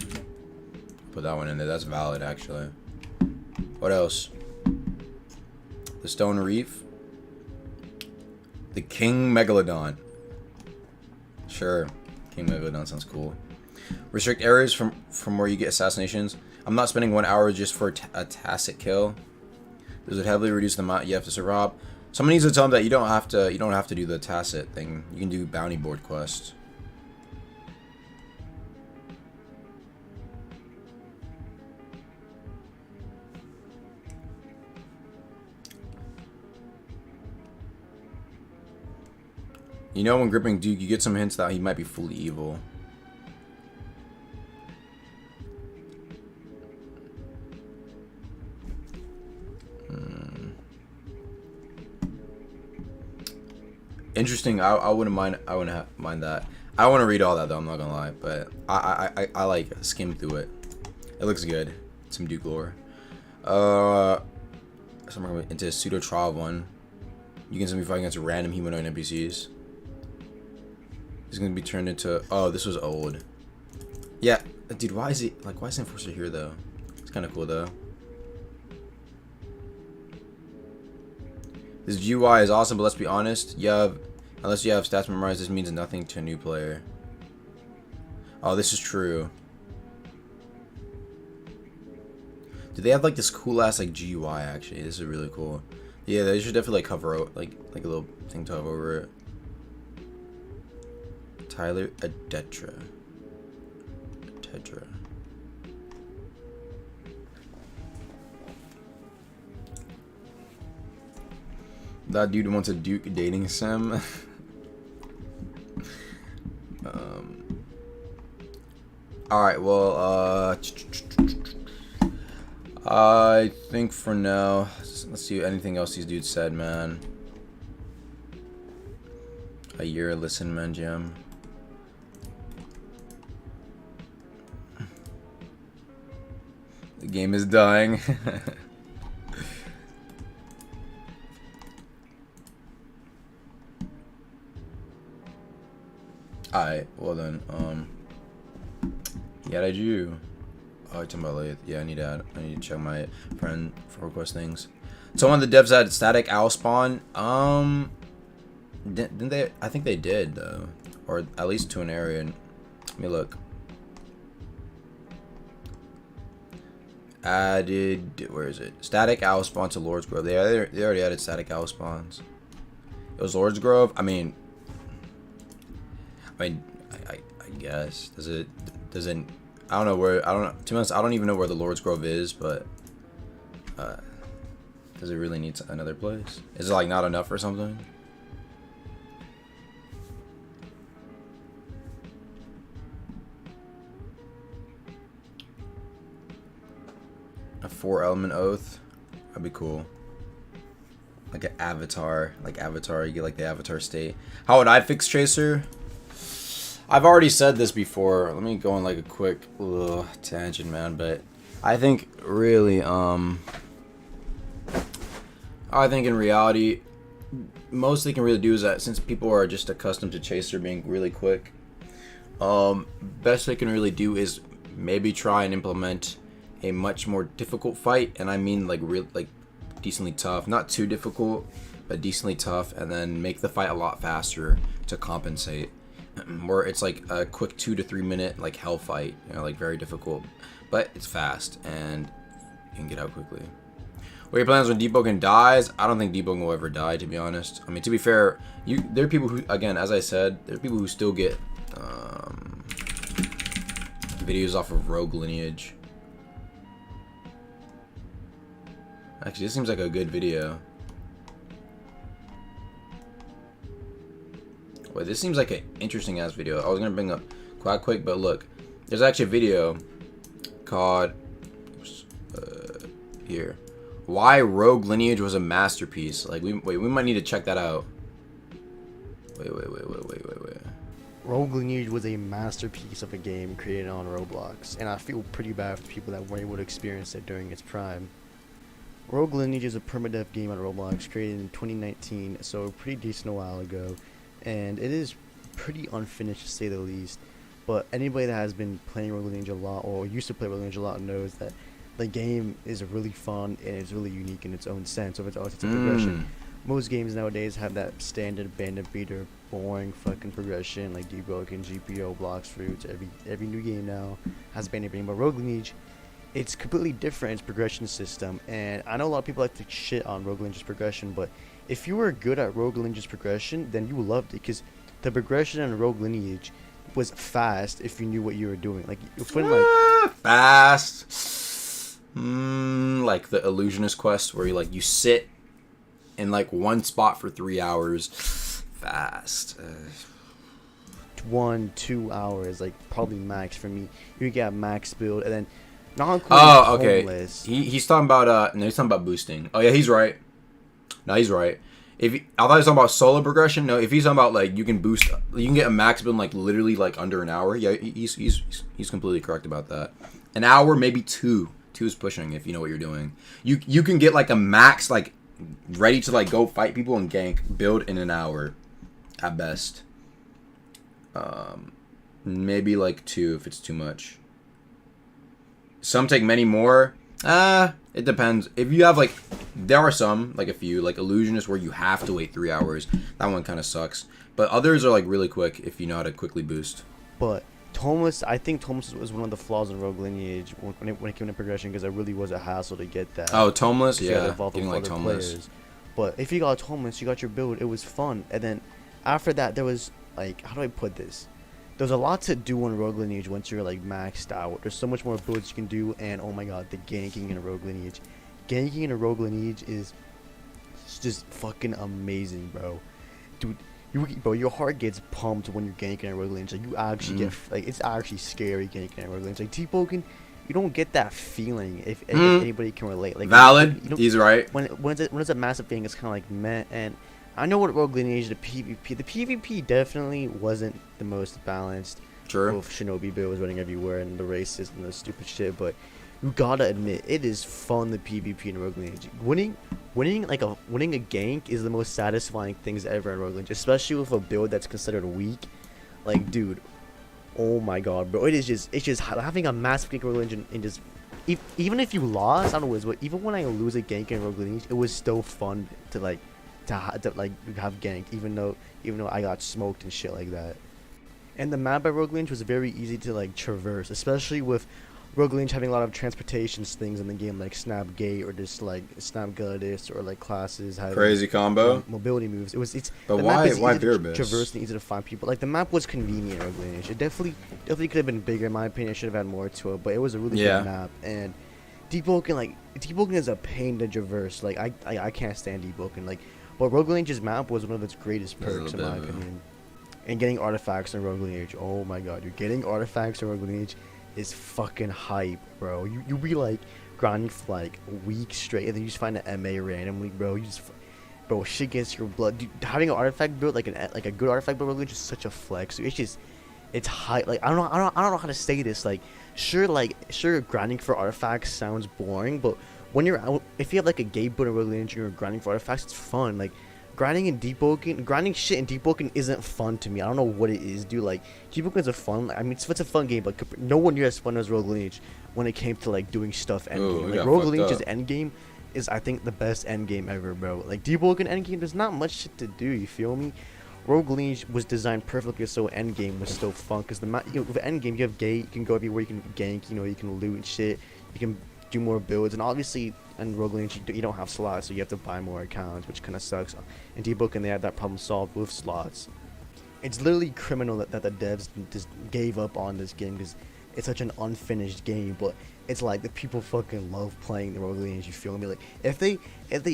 Put that one in there. That's valid, actually. What else? The Stone Reef. The King Megalodon. Sure. King Megalodon sounds cool. Restrict areas from where you get assassinations. I'm not spending 1 hour just for a tacit kill. This would heavily reduce the amount you have to rob. Someone needs to tell them that you don't have to do the tacit thing. You can do bounty board quests. You know, when gripping Duke, you get some hints that he might be fully evil. Interesting. I wouldn't mind. I wouldn't mind that. I don't want to read all that though. I'm not gonna lie, but I like skim through it. It looks good. Some Duke lore. Somewhere into pseudo trial one. You can simply fight against random humanoid NPCs. It's gonna be turned into. Oh, this was old. Yeah, dude. Why is Enforcer here though? It's kind of cool though. This GUI is awesome, but let's be honest. Unless you have stats memorized, this means nothing to a new player. Oh, this is true. Do they have like this cool ass like GUI actually? This is really cool. Yeah, they should definitely like cover out like a little thing to hover over it. Tyler Adetra. Tedra. That dude wants a Duke dating sim. Alright, well, I think for now, let's see anything else these dudes said, man. A year, listen, man, Jim. The game is dying. Alright, well then, yeah, I do. Oh, you're talking about Lathe. Yeah, I need to check my friend for request things. So one of the devs had static owl spawn. Didn't they? I think they did though, or at least to an area. Let me look. Added, where is it? Static owl spawn to Lord's Grove. They already added static owl spawns. It was Lord's Grove. I mean, I guess doesn't. I don't know where. I don't know. To be honest, I don't even know where the Lord's Grove is, but does it really need another place? Is it like not enough or something? A 4-element oath. That'd be cool. Like an avatar. Like Avatar, you get like the avatar state. How would I fix Tracer? I've already said this before. Let me go on like a quick tangent, man. But I think really, I think in reality, most they can really do is that since people are just accustomed to Chaser being really quick, best they can really do is maybe try and implement a much more difficult fight, and I mean like decently tough, not too difficult, but decently tough, and then make the fight a lot faster to compensate. Where it's like a quick 2 to 3 minute like hell fight, you know, like very difficult, but it's fast and you can get out quickly. What are your plans when Deepwoken dies? I don't think Deepwoken will ever die, to be honest. I mean, to be fair, there are people who, again, as I said, there are people who still get videos off of Rogue Lineage. Actually, this seems like a good video. Wait, this seems like an interesting ass video. I was gonna bring up quite quick, but look, there's actually a video called here, why Rogue Lineage was a masterpiece. Like we might need to check that out. Wait. Rogue Lineage was a masterpiece of a game created on Roblox, and I feel pretty bad for people that weren't able to experience it during its prime. Rogue Lineage is a permadeath game on Roblox created in 2019, so a pretty decent while ago. And it is pretty unfinished to say the least, but anybody that has been playing Rogue Lineage a lot or used to play Rogue Lineage a lot knows that the game is really fun and it's really unique in its own sense of its progression. Most games nowadays have that standard bandit beater, boring fucking progression like Deepwoken, GPO, Blocks, Fruits. Every new game now has bandit beating, but Rogue Lineage, it's completely different in its progression system. And I know a lot of people like to shit on Rogue Lineage's progression, but if you were good at Rogue Lineage's progression, then you loved it, because the progression in Rogue Lineage was fast if you knew what you were doing. Like, fast. Like the Illusionist quest where you sit in like one spot for 3 hours. Fast. 1-2 hours, like probably max for me. You get max build, and then okay. He's talking about no, he's talking about boosting. Oh yeah, he's right. No, he's right. I thought he was talking about solo progression. No, if he's talking about like you can get a max build in like literally like under an hour. Yeah, he's completely correct about that. An hour, maybe 2. 2 is pushing if you know what you're doing. You can get like a max like ready to like go fight people and gank build in an hour, at best. Maybe like 2 if it's too much. Some take many more. It depends. If you have like, there are some, like a few, like Illusionist where you have to wait 3 hours. That one kind of sucks. But others are like really quick if you know how to quickly boost. But Tomeless, I think Tomeless was one of the flaws in Rogue Lineage when it came to progression, because it really was a hassle to get that. Oh, Tomeless? Yeah, getting like Tomeless. Players. But if you got Tomeless, you got your build, it was fun. And then after that, there was like, how do I put this? there's a lot to do in Rogue Lineage once you're like maxed out. There's so much more builds you can do, and oh my god, the ganking in Rogue Lineage. Ganking in a Rogue Lineage is just fucking amazing, bro. Dude, bro, your heart gets pumped when you're ganking in Rogue Lineage. Like, you actually get, like, it's actually scary ganking in Rogue Lineage. Like, Deepwoken, you don't get that feeling if anybody can relate. Like, Valid. You He's right. When it's a massive thing, it's kind of like meh. And I know what Rogue Lineage, the PvP definitely wasn't the most balanced. True. Both Shinobi builds running everywhere and the races and the stupid shit, but you gotta admit it is fun, the PvP in Rogue Lineage. Winning a gank is the most satisfying things ever in Rogue Lineage, especially with a build that's considered weak. Like, dude, oh my god, bro, it's just having a massive gank in Rogue Lineage and just even if you lost, I don't know what it is, but even when I lose a gank in Rogue Lineage, it was still fun to have gank, even though I got smoked and shit like that. And the map by Rogue Lineage was very easy to like traverse, especially with Rogue Lineage having a lot of transportation things in the game, like Snap Gate or just like Snap Gladius, or like classes having Crazy combo. Mobility moves. But the why map is easy Beer to Base? traverse and easy to find people. Like, the map was convenient in Rogue Lineage. It definitely could have been bigger in my opinion. It should have had more to it, but it was a really good map. And Deepwoken is a pain to traverse. Like, I can't stand Deepwoken. Like, but Rogue Lineage's map was one of its greatest perks in my opinion. And getting artifacts in Rogue Lineage, oh my god, you're getting artifacts in Rogue Lineage is fucking hype, bro. You be like grinding for like weeks straight, and then you just find an MA randomly, bro. Bro, shit gets your blood. Dude, having an artifact build, like a good artifact build, is just such a flex. It's hype. Like, I don't know how to say this. Like, sure, grinding for artifacts sounds boring, but when you're out, if you have like a game build in Rogue Lineage and you're grinding for artifacts, it's fun. Like, grinding shit in Deepwoken isn't fun to me. I don't know what it is, dude. Like, Deepwoken is it's a fun game, but no one near as fun as Rogue Lineage when it came to like doing stuff endgame. Like, Rogue Lineage's endgame is, I think, the best endgame ever, bro. Like, Deepwoken endgame, there's not much shit to do. You feel me? Rogue Lineage was designed perfectly so endgame was still fun, because with endgame you have gate, you can go everywhere, you can gank, you can loot and shit, you can do more builds, and obviously in Rogue Lineage you don't have slots, so you have to buy more accounts, which kind of sucks. In Deepwoken they had that problem solved with slots. It's literally criminal that the devs just gave up on this game, because it's such an unfinished game, but it's like the people fucking love playing the Rogue Lineage. You feel me? Like, if they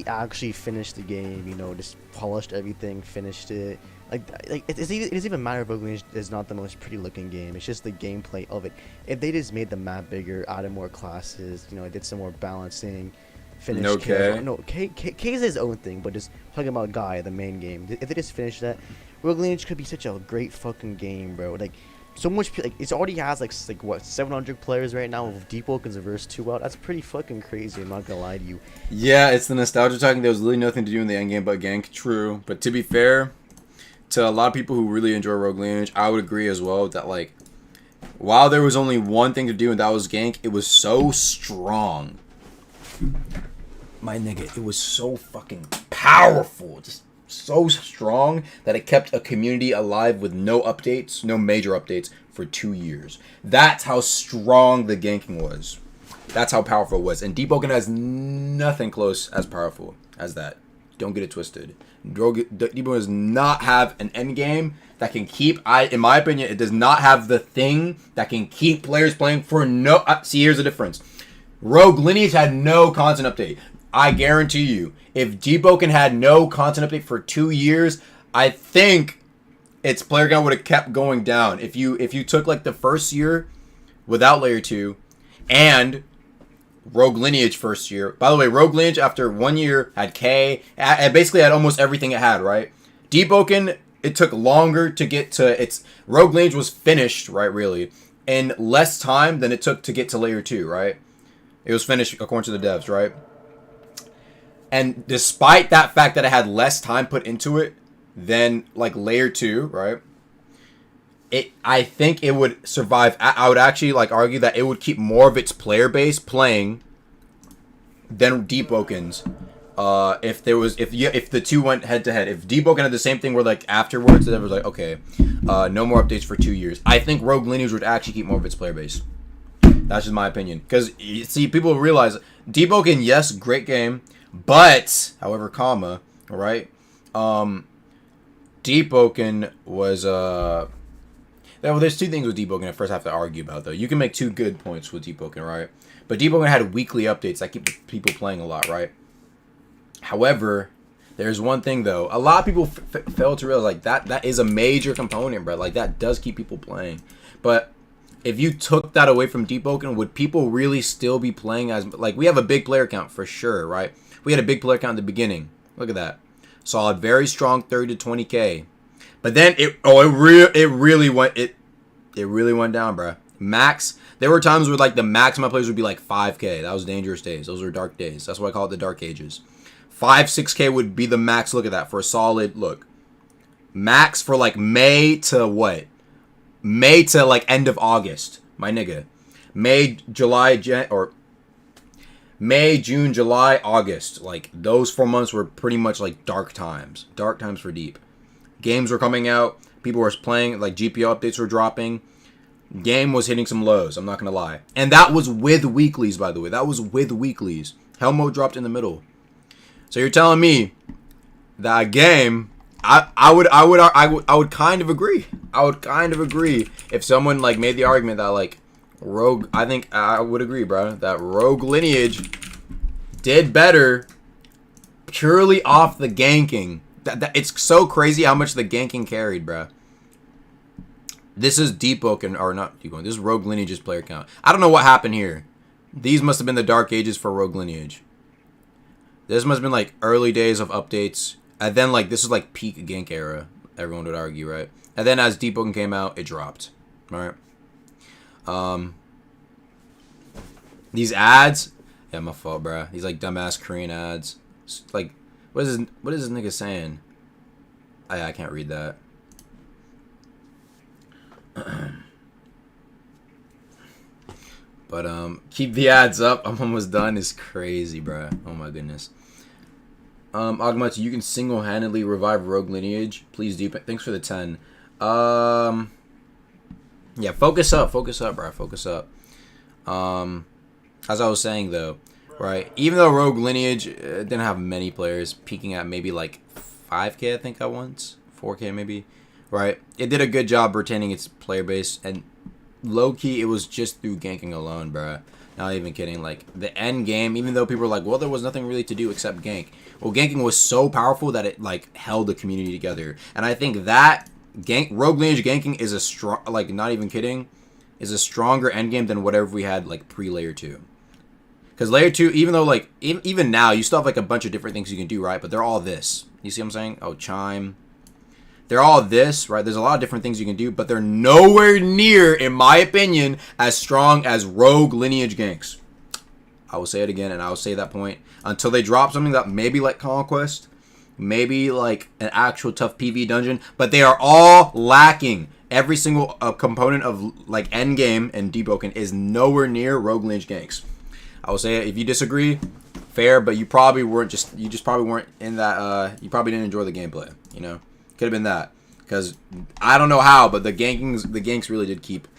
actually finished the game, just polished everything, finished it, it doesn't even matter if Rogue Lineage is not the most pretty looking game. It's just the gameplay of it. If they just made the map bigger, added more classes, did some more balancing, finished K is his own thing, but just talking about Guy, the main game. If they just finished that, Rogue Lineage could be such a great fucking game, bro. Like, so much, like, it already has like what, 700 players right now with Deepwoken's verse 2 out. That's pretty fucking crazy, I'm not gonna lie to you. Yeah, it's the nostalgia talking. There was really nothing to do in the endgame but gank. True, but to be fair to a lot of people who really enjoy Rogue Lineage, I would agree as well that, like, while there was only one thing to do and that was gank, it was so strong. My nigga, it was so fucking powerful, just so strong that it kept a community alive with no updates, no major updates, for 2 years. That's how strong the ganking was. That's how powerful it was. And Deepwoken has nothing close as powerful as that. Don't get it twisted. Deepwoken does not have an end game that can keep, in my opinion, it does not have the thing that can keep players playing for no, see, here's the difference. Rogue Lineage had no content update. I guarantee you, if Deepwoken had no content update for 2 years, I think its player count would have kept going down. If you took like the first year without Layer 2 and Rogue Lineage first year. By the way, Rogue Lineage after 1 year had K, it basically had almost everything it had, right? Deepwoken, it took longer to get to its, Rogue Lineage was finished, right, really, in less time than it took to get to Layer 2, right? It was finished according to the devs, right? And despite that fact that it had less time put into it than like Layer 2, right? I think it would survive. I would actually like argue that it would keep more of its player base playing than Deepwoken's. If the two went head to head, if Deepwoken had the same thing where like afterwards it was like, okay, no more updates for 2 years. I think Rogue Lineage would actually keep more of its player base. That's just my opinion. Because you see, people realize Deepwoken, yes, great game. But, however, right? Deepwoken was Well, there's two things with Deepwoken I first have to argue about, though. You can make two good points with Deepwoken, right? But Deepwoken had weekly updates that keep people playing a lot, right? However, there's one thing, though. A lot of people fail to realize, like, that is a major component, bro. Like, that does keep people playing. But if you took that away from Deepwoken, would people really still be playing as... Like, we have a big player count for sure, right? We had a big player count in the beginning. Look at that. Solid, very strong 30 to 20K. But then it really went down, bro. Max, there were times where like the max my players would be like 5K. That was dangerous days. Those were dark days. That's why I call it the dark ages. 5-6K would be the max. Look at that for a solid look. Max for like May to what? May to like end of August, my nigga. May, June, July, August. Like those 4 months were pretty much like dark times. Dark times for Deep. Games were coming out. People were playing. Like, GPO updates were dropping. Game was hitting some lows. I'm not going to lie. And that was with weeklies, by the way. That was with weeklies. Hell mode dropped in the middle. So you're telling me that game... I would kind of agree. I would kind of agree if someone, like, made the argument that, like, Rogue... I think I would agree, bro. That Rogue Lineage did better purely off the ganking. It's so crazy how much the ganking carried, bruh. This is Deepwoken, or not Deepwoken. This is Rogue Lineage's player count. I don't know what happened here. These must have been the dark ages for Rogue Lineage. This must have been like early days of updates. And then like this is like peak gank era. Everyone would argue, right? And then as Deepwoken came out, it dropped. Alright. These ads. Yeah, my fault, bruh. These like dumbass Korean ads. Like... What is this nigga saying? I can't read that. But keep the ads up. I'm almost done. It's crazy, bro. Oh my goodness. Agmatu, you can single-handedly revive Rogue Lineage. Please do. Thanks for the 10. Yeah, focus up, bro. Focus up. As I was saying though. Right, even though Rogue Lineage didn't have many players, peaking at maybe like 5K, I think at once, 4K maybe, right? It did a good job retaining its player base, and low-key, it was just through ganking alone, bruh. Not even kidding. Like, the end game, even though people were like, well, there was nothing really to do except gank. Well, ganking was so powerful that it, like, held the community together. And I think that Rogue Lineage ganking is a strong, like, not even kidding, is a stronger end game than whatever we had, like, pre-Layer 2. Because Layer 2, even though, like, even now, you still have, like, a bunch of different things you can do, right? But they're all this. You see what I'm saying? Oh, Chime. They're all this, right? There's a lot of different things you can do, but they're nowhere near, in my opinion, as strong as Rogue Lineage ganks. I will say it again, and I will say that point. Until they drop something that maybe like Conquest, maybe like an actual tough PvE dungeon, but they are all lacking. Every single component of, like, endgame and Deepwoken is nowhere near Rogue Lineage ganks. I will say it. If you disagree, fair, but you probably weren't you just probably weren't in that, you probably didn't enjoy the gameplay, you know? Could have been that. Because I don't know how, but the ganks really did keep.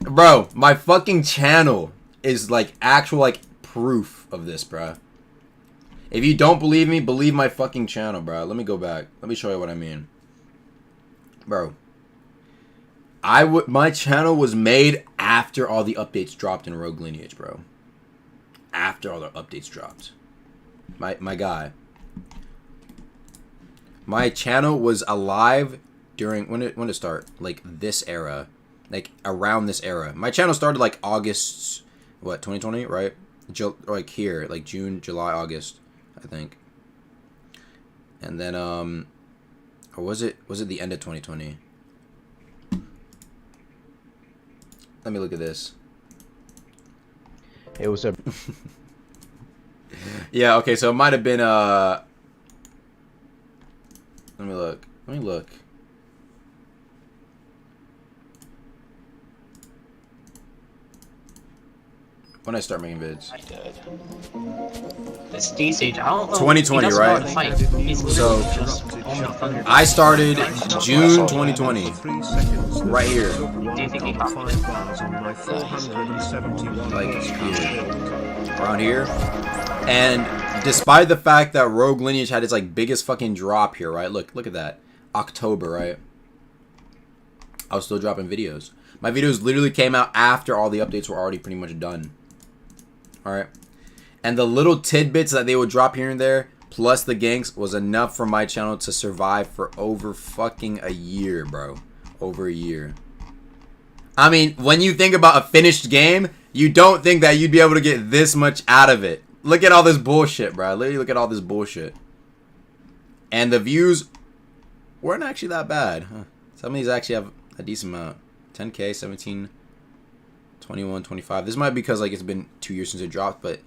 Bro, my fucking channel is, like, actual, like, proof of this, bro. If you don't believe me, believe my fucking channel, bro. Let me go back. Let me show you what I mean. Bro. My channel was made after all the updates dropped in Rogue Lineage, bro. After all the updates dropped. My guy. My channel was alive during when did it start? Like this era. Like around this era. My channel started like August, what, 2020, right? Like here, like June, July, August, I think. And then or was it the end of 2020? Let me look at this. It was a yeah, okay, so it might have been let me look. When I start making vids. It's D-Sage. I don't know. 2020, right? So I started June 2020. Right here. Do you think he copied like here. Around here. And despite the fact that Rogue Lineage had its like biggest fucking drop here, right? Look at that. October, right? I was still dropping videos. My videos literally came out after all the updates were already pretty much done. Alright. And the little tidbits that they would drop here and there, plus the ganks, was enough for my channel to survive for over fucking a year, bro. Over a year. I mean, when you think about a finished game, you don't think that you'd be able to get this much out of it. Look at all this bullshit, bro. Literally look at all this bullshit. And the views weren't actually that bad. Huh. Some of these actually have a decent amount. 10K, 17, 21, 25. This might be because like it's been 2 years since it dropped, but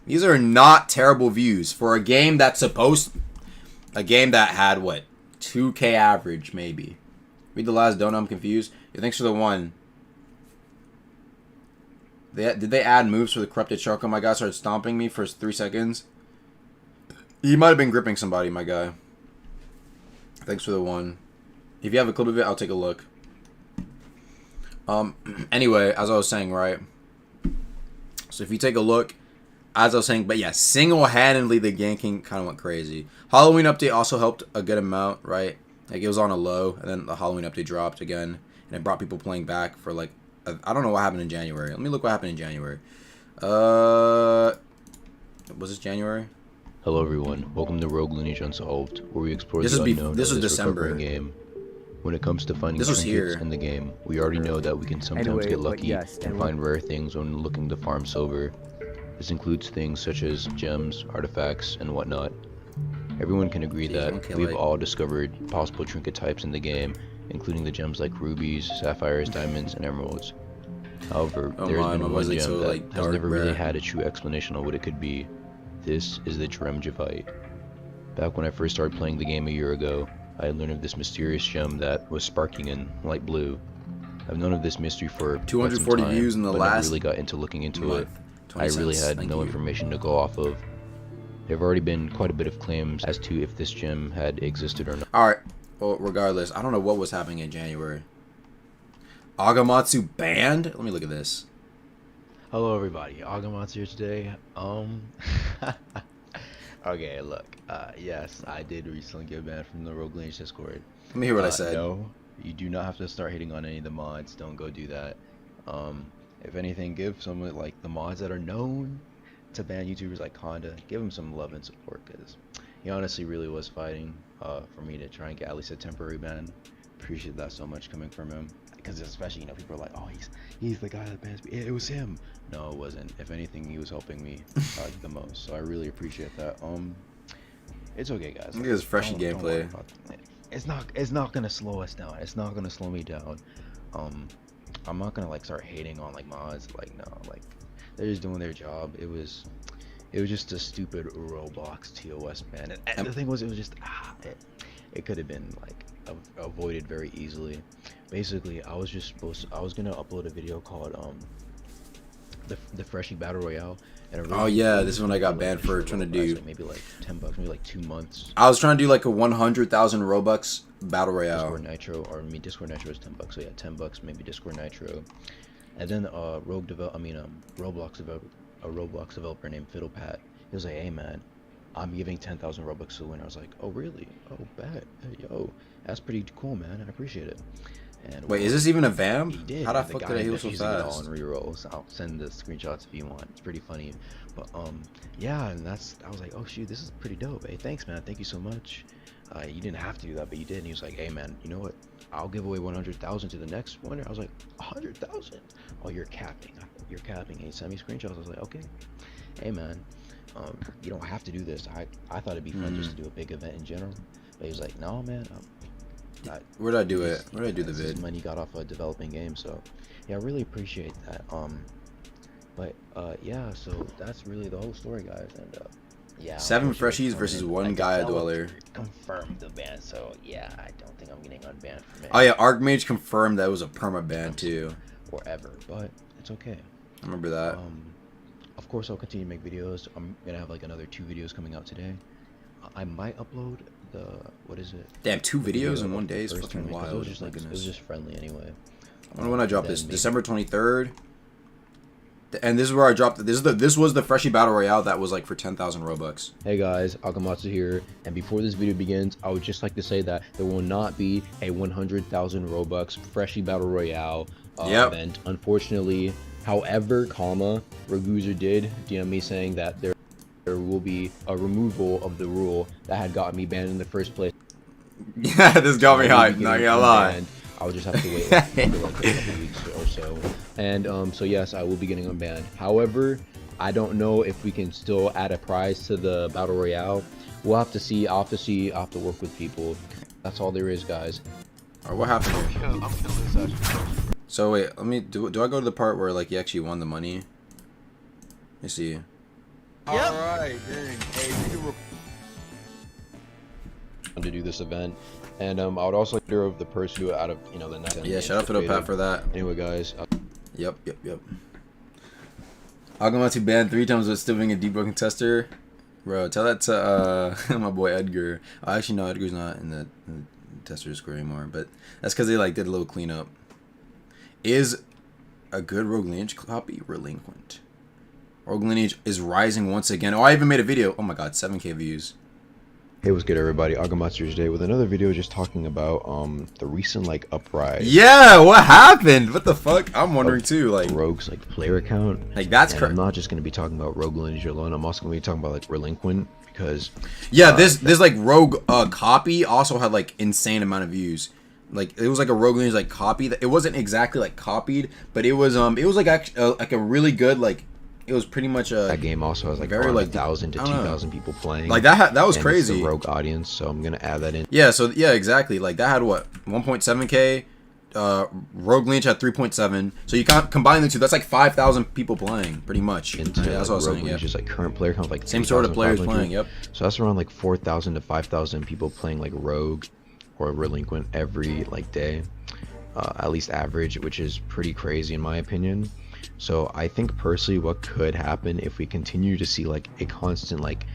these are not terrible views for a game that's supposed, a game that had what, 2K average maybe. Read the last donut. I'm confused. Yeah, thanks for the one. Did they add moves for the corrupted shark? Oh my god, started stomping me for 3 seconds. He might have been gripping somebody, my guy. Thanks for the one. If you have a clip of it, I'll take a look. Anyway, as I was saying, right? So if you take a look, as I was saying, but yeah, single-handedly the ganking kind of went crazy. Halloween update also helped a good amount, right? Like it was on a low, and then the Halloween update dropped again, and it brought people playing back for like, I don't know what happened in January. Let me look what happened in January. Was this January? Hello everyone, welcome to Rogue Lineage Unsolved, where we explore this the is unknown this of was this December recovering game. When it comes to finding This was trinkets here. in the game, we already know that we can sometimes Anyway, get but lucky yes, and and find rare things when looking to farm silver. This includes things such as gems, artifacts, and whatnot. Everyone can agree that okay, we've like- all discovered possible trinket types in the game, including the gems like rubies, sapphires, diamonds, and emeralds. However, Oh there has my, been my one voice, like, gem so, that like, has dark never really red. had a true explanation on what it could be. This is the Dremjavite. Back when I first started playing the game a year ago, I had learned of this mysterious gem that was sparking in light blue. I've known of this mystery for quite some 240 time, views in the but last never really got into looking into month. it. 20 I really cents, had thank no you. information to go off of. There have already been quite a bit of claims as to if this gem had existed or not. Alright, well, regardless, I don't know what was happening in January. Agamatsu banned? Let me look at this. Hello everybody, Agamatsu here today. Okay, look, yes, I did recently get banned from the Rogue Lineage Discord. Let me hear what I said. No, you do not have to start hating on any of the mods, don't go do that. If anything, give some of like the mods that are known to ban YouTubers like Honda, give him some love and support, because he honestly really was fighting for me to try and get at least a temporary ban. Appreciate that so much coming from him, because especially, you know, people are like, oh, he's the guy that bans me. It was him. No, it wasn't. If anything, he was helping me the most, so I really appreciate that. It's okay, guys. Look at this freshy Don't worry gameplay. about it. It's not gonna slow us down. It's not gonna slow me down. I'm not gonna like start hating on like mods. Like, no, like they're just doing their job. It was just a stupid Roblox TOS ban. And the thing was, it was just it could have been like avoided very easily. Basically, I was gonna upload a video called the Freshie Battle Royale. And Oh yeah, this is when I got banned for trying to do. Like maybe like $10, maybe like 2 months. I was trying to do like a 100,000 Robux battle royale. Discord Nitro, or Discord Nitro is $10, so yeah, $10, maybe Discord Nitro. And then Roblox developer named Fiddlepat, he was like, hey man, I'm giving 10,000 Robux to the winner. I was like, oh really? Oh bet, hey, yo, that's pretty cool, man. I appreciate it. And Wait, is this even a he vamp? did. How the The fuck guy did I heal ended so up using it all fast? in rerolls. I'll send the screenshots if you want. It's pretty funny. But yeah, and I was like, oh shoot, this is pretty dope. Hey, thanks man, thank you so much. You didn't have to do that, but you did. And he was like, hey man, you know what? I'll give away 100,000 to the next winner. I was like, 100,000? Oh, you're capping. You're capping. And he sent me screenshots. I was like, okay. Hey man, you don't have to do this. I thought it'd be fun just to do a big event in general. But he was like, no man. Where did I do it? Where did I do the this is vid? money got off a developing game, so yeah, I really appreciate that. But yeah, so that's really the whole story, guys. And yeah, 7 freshies versus 1 Gaia dweller. Confirmed the ban, so yeah, I don't think I'm getting unbanned from it. Oh yeah, Archmage confirmed that it was a perma ban too. Or ever, but it's okay. I remember that. Of course, I'll continue to make videos. I'm gonna have like another 2 videos coming out today. I might upload the what is it? Damn, 2 The video videos in of one the day is first fucking tournament, 'cause wild. It was just My like it was goodness. just friendly anyway. I wonder when I drop Then this. maybe- December 23rd. And this is where I dropped it. This was the Freshie Battle Royale that was like for 10,000 Robux. Hey guys, Akamatsu here, and before this video begins, I would just like to say that there will not be a 100,000 Robux Freshie Battle Royale event, unfortunately. However, Raguzer did DM me saying that there will be a removal of the rule that had gotten me banned in the first place. Yeah, this got me hyped, not gonna lie. I'll just have to wait like, for like a couple weeks or so. And so yes, I will be getting unbanned. However, I don't know if we can still add a prize to the Battle Royale. We'll have to see. I'll have to work with people. That's all there is, guys. Alright, what happened here? So wait, let me do I go to the part where like you actually won the money? Let me see. Yep. Alright, to do this event. And I would also like to hear of the person who out of the next. Yeah, shout out to the Pat for that. Anyway, guys. Yep. Agamatu banned 3 times but still being a Deepwoken tester. Bro, tell that to my boy Edgar. Actually, no, Edgar's not in the tester square anymore. But that's because they like did a little cleanup. Is a good Rogue Lineage copy relinquent? Rogue Lineage is rising once again. Oh, I even made a video. Oh my god, 7K views. Hey, what's good, everybody? Agamatsu today with another video just talking about the recent like uprise. Yeah, what happened? What the fuck? I'm wondering too. Like Rogue's like player account. Like that's I'm not just gonna be talking about Rogue Lineage alone. I'm also gonna be talking about like relinquent because yeah, this like Rogue copy also had like insane amount of views. Like it was like a Rogue Lineage like copy that it wasn't exactly like copied, but it was like actually like a really good like. It was pretty much a. That game also has like very like 1,000 to 2,000 people playing. Like that was and crazy. It's a Rogue audience, so I'm gonna add that in. Yeah, so yeah, exactly. Like that had what 1.7K. Rogue Lineage had 3.7. So you can't combine the two. That's like 5,000 people playing, pretty much. Into that's what I was Rogue saying. Lineage is like current player count like same sort of players playing. Yep. So that's around like 4,000 to 5,000 people playing like Rogue or relinquent every like day, at least average, which is pretty crazy in my opinion. So I think personally what could happen if we continue to see like a constant like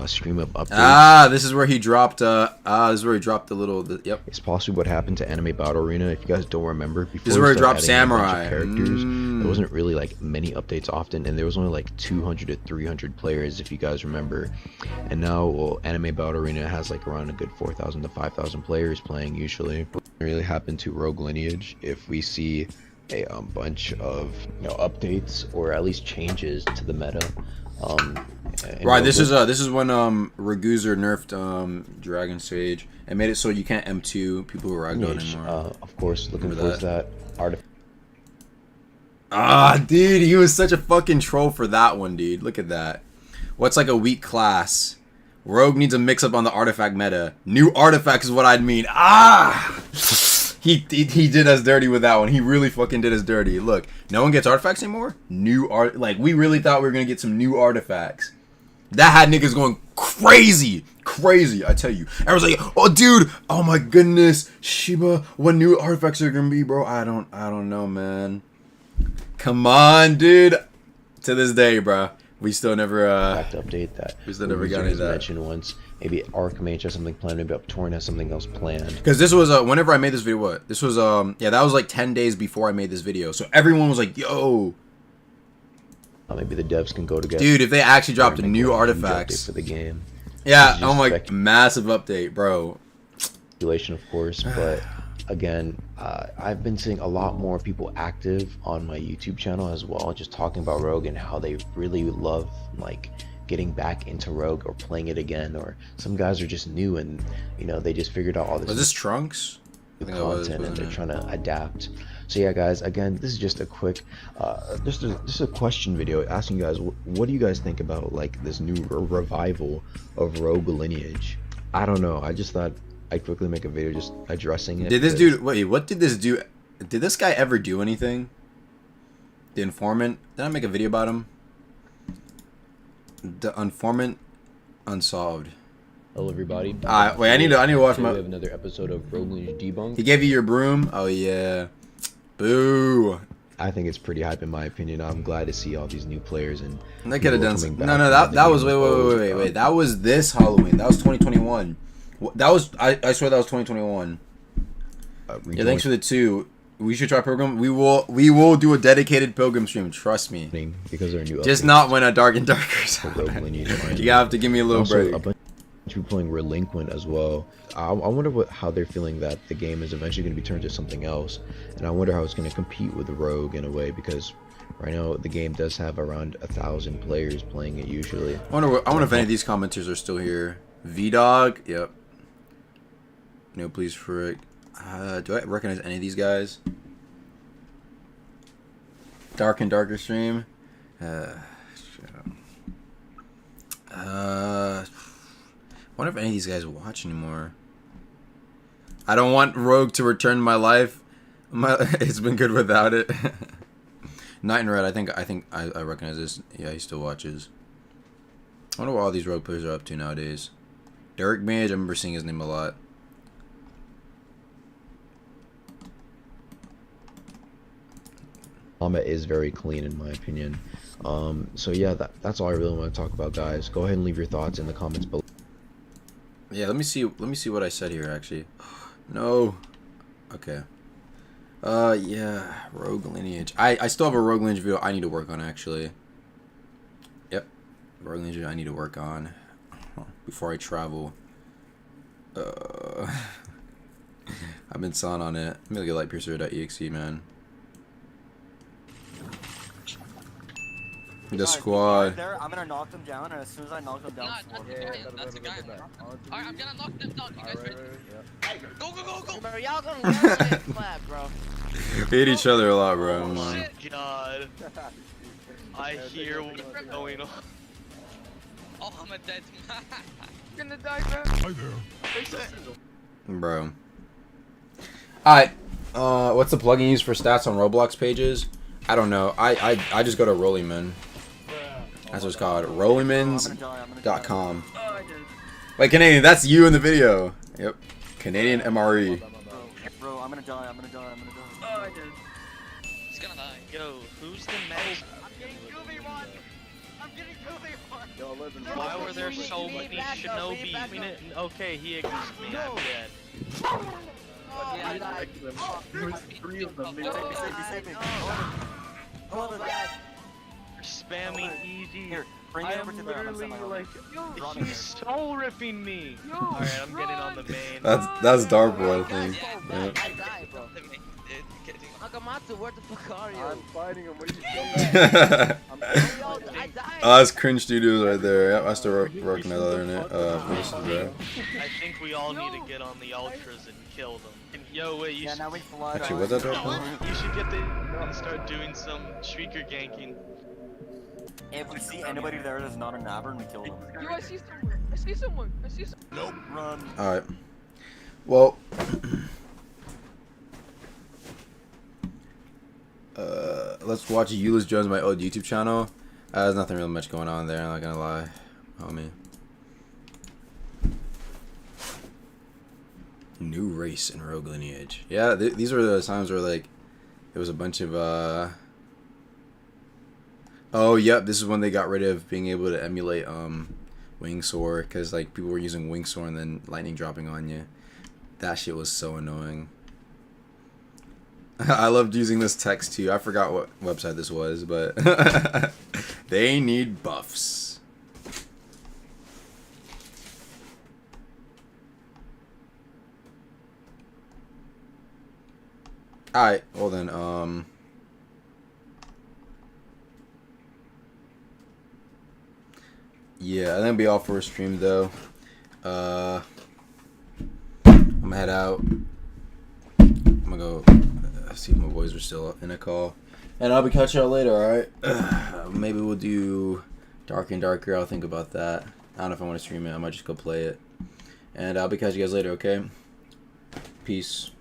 stream of updates. This is where he dropped this is where he dropped the little yep. It's possibly what happened to Anime Battle Arena. If you guys don't remember, before this is where he dropped Samurai characters, there wasn't really like many updates often, and there was only like 200 to 300 players if you guys remember. And now, well, Anime Battle Arena has like around a good 4,000 to 5,000 players playing usually. What really happened to Rogue Lineage if we see a bunch of updates or at least changes to the meta. Right, this is when Raguzer nerfed Dragon Sage and made it so you can't M2 people who are ragdoll anymore. Of course, looking forward to that artifact. Dude, he was such a fucking troll for that one, dude. Look at that. What's like a weak class? Rogue needs a mix up on the artifact meta. New artifacts is what I'd mean. He did us dirty with that one. He really fucking did us dirty. Look, no one gets artifacts anymore. Like we really thought we were gonna get some new artifacts. That had niggas going crazy. I tell you. Everyone's like, oh dude, oh my goodness, Shiba, what new artifacts are gonna be, bro? I don't know, man. Come on, dude. To this day, bro, we still never update that. We still never got into that. Mentioned once. Maybe Archmage has something planned. Maybe Uptorn has something else planned. Because this was whenever I made this video, this was yeah, that was like 10 days before I made this video. So everyone was like, yo. Maybe the devs can go together. Dude, if they actually dropped a new artifacts for the game. Yeah, oh my, massive update, bro. Speculation, of course, but again, I've been seeing a lot more people active on my YouTube channel as well, just talking about Rogue and how they really love like getting back into Rogue or playing it again, or some guys are just new and they just figured out all this. Was this Trunks? Content and they're trying to adapt. So yeah, guys, again, this is just a quick, just a question video asking you guys, what do you guys think about like this new revival of Rogue Lineage? I don't know. I just thought I'd quickly make a video just addressing it. Did this dude? Wait, what did this do? Did this guy ever do anything? The Informant? Did I make a video about him? The Informant Unsolved. Hello everybody. Wait, I need to watch my. We have another episode of Rogue Lineage Debunked. He gave you your broom? Oh yeah. Boo. I think it's pretty hype in my opinion. I'm glad to see all these new players and they could have done some. No, that was wait. That was this Halloween. That was 2021. That was I swear that was 2021. Yeah, thanks for the 2. We should try Pilgrim. We will do a dedicated Pilgrim stream. Trust me. Because they're new. Just updates. not when a Dark and Darker. You have to give me a little also, break. A bunch of people playing Relinquent as well. I wonder how they're feeling that the game is eventually going to be turned to something else, and I wonder how it's going to compete with Rogue in a way, because right now the game does have around 1,000 players playing it usually. I wonder if any of these commenters are still here. V-Dog, yep. No, please, frick. Do I recognize any of these guys? Dark and Darker stream. Wonder if any of these guys watch anymore. I don't want Rogue to return to my life. It's been good without it. Night and Red. I think I recognize this. Yeah, he still watches. I wonder what all these Rogue players are up to nowadays. Derek Mage. I remember seeing his name a lot. Combat is very clean in my opinion. So yeah, that's all I really want to talk about, guys. Go ahead and leave your thoughts in the comments below. Yeah, let me see what I said here actually. No. Okay. Yeah, Rogue Lineage. I still have a Rogue Lineage video I need to work on actually. Yep. Rogue Lineage I need to work on before I travel. I've been selling on it. I'm gonna get lightpiercer.exe, man. The squad. There, I'm gonna knock them down, and as soon as I knock them down, That's a guy. Alright, I'm gonna knock them down. You guys ready? Go, go, go, go! Bro, y'all gonna get clapped, bro. We hate each other a lot, bro. Come on. God. I hear what's going on. Oh, I'm a dead. Gonna die, bro. Hi there. Bro. Alright. What's the plugin used for stats on Roblox pages? I don't know. I just go to Rollingman. That's what it's called. Rollingmans.com. Wait, Canadian, that's you in the video. Yep. Canadian MRE. Bro, I'm gonna die. I'm gonna die. I'm gonna die. Oh, I did. He's gonna die. Yo, who's the metal? I'm getting Goofy one. Yo, listen. Why were there so many shinobi? Okay, he exists me. I'm dead. Yeah, I died. There's 3 of them. Save me. You're spamming easy. Here, bring I it am over to the literally like, Drop he's here. soul ripping me. Alright, I'm getting on the main. That's Dark Boy, I think. I Yep. died, bro. Nakamatsu, where the fuck are you? I'm fighting him. What are you I died. Oh, that's Cringe Studios right there. Yep, I still working on other than it. This is there. I think we all need to get on the ultras and kill them. And, yo, wait, you should, now we flood. Actually, what's that Dark Boy? you should get the and start doing some shrieker ganking. If we see anybody there that's not a nabber, we kill them. Yo, I see someone. I see someone. I see someone. Nope. Run. Alright. Well. Let's watch Euless Jones, my old YouTube channel. There's nothing really much going on there, I'm not gonna lie. Homie. New race in Rogue Lineage. Yeah, these were the times where, like, there was a bunch of, Oh, yep, this is when they got rid of being able to emulate, Wingsoar, because, like, people were using Wingsoar and then lightning dropping on you. That shit was so annoying. I loved using this text too. I forgot what website this was, but they need buffs. Alright, well then, yeah, I think it'll be all for a stream though. I'm gonna head out. I'm gonna go see if my boys are still in a call. And I'll be catching y'all later, alright? Maybe we'll do Dark and Darker. I'll think about that. I don't know if I want to stream it. I might just go play it. And I'll be catching you guys later, okay? Peace.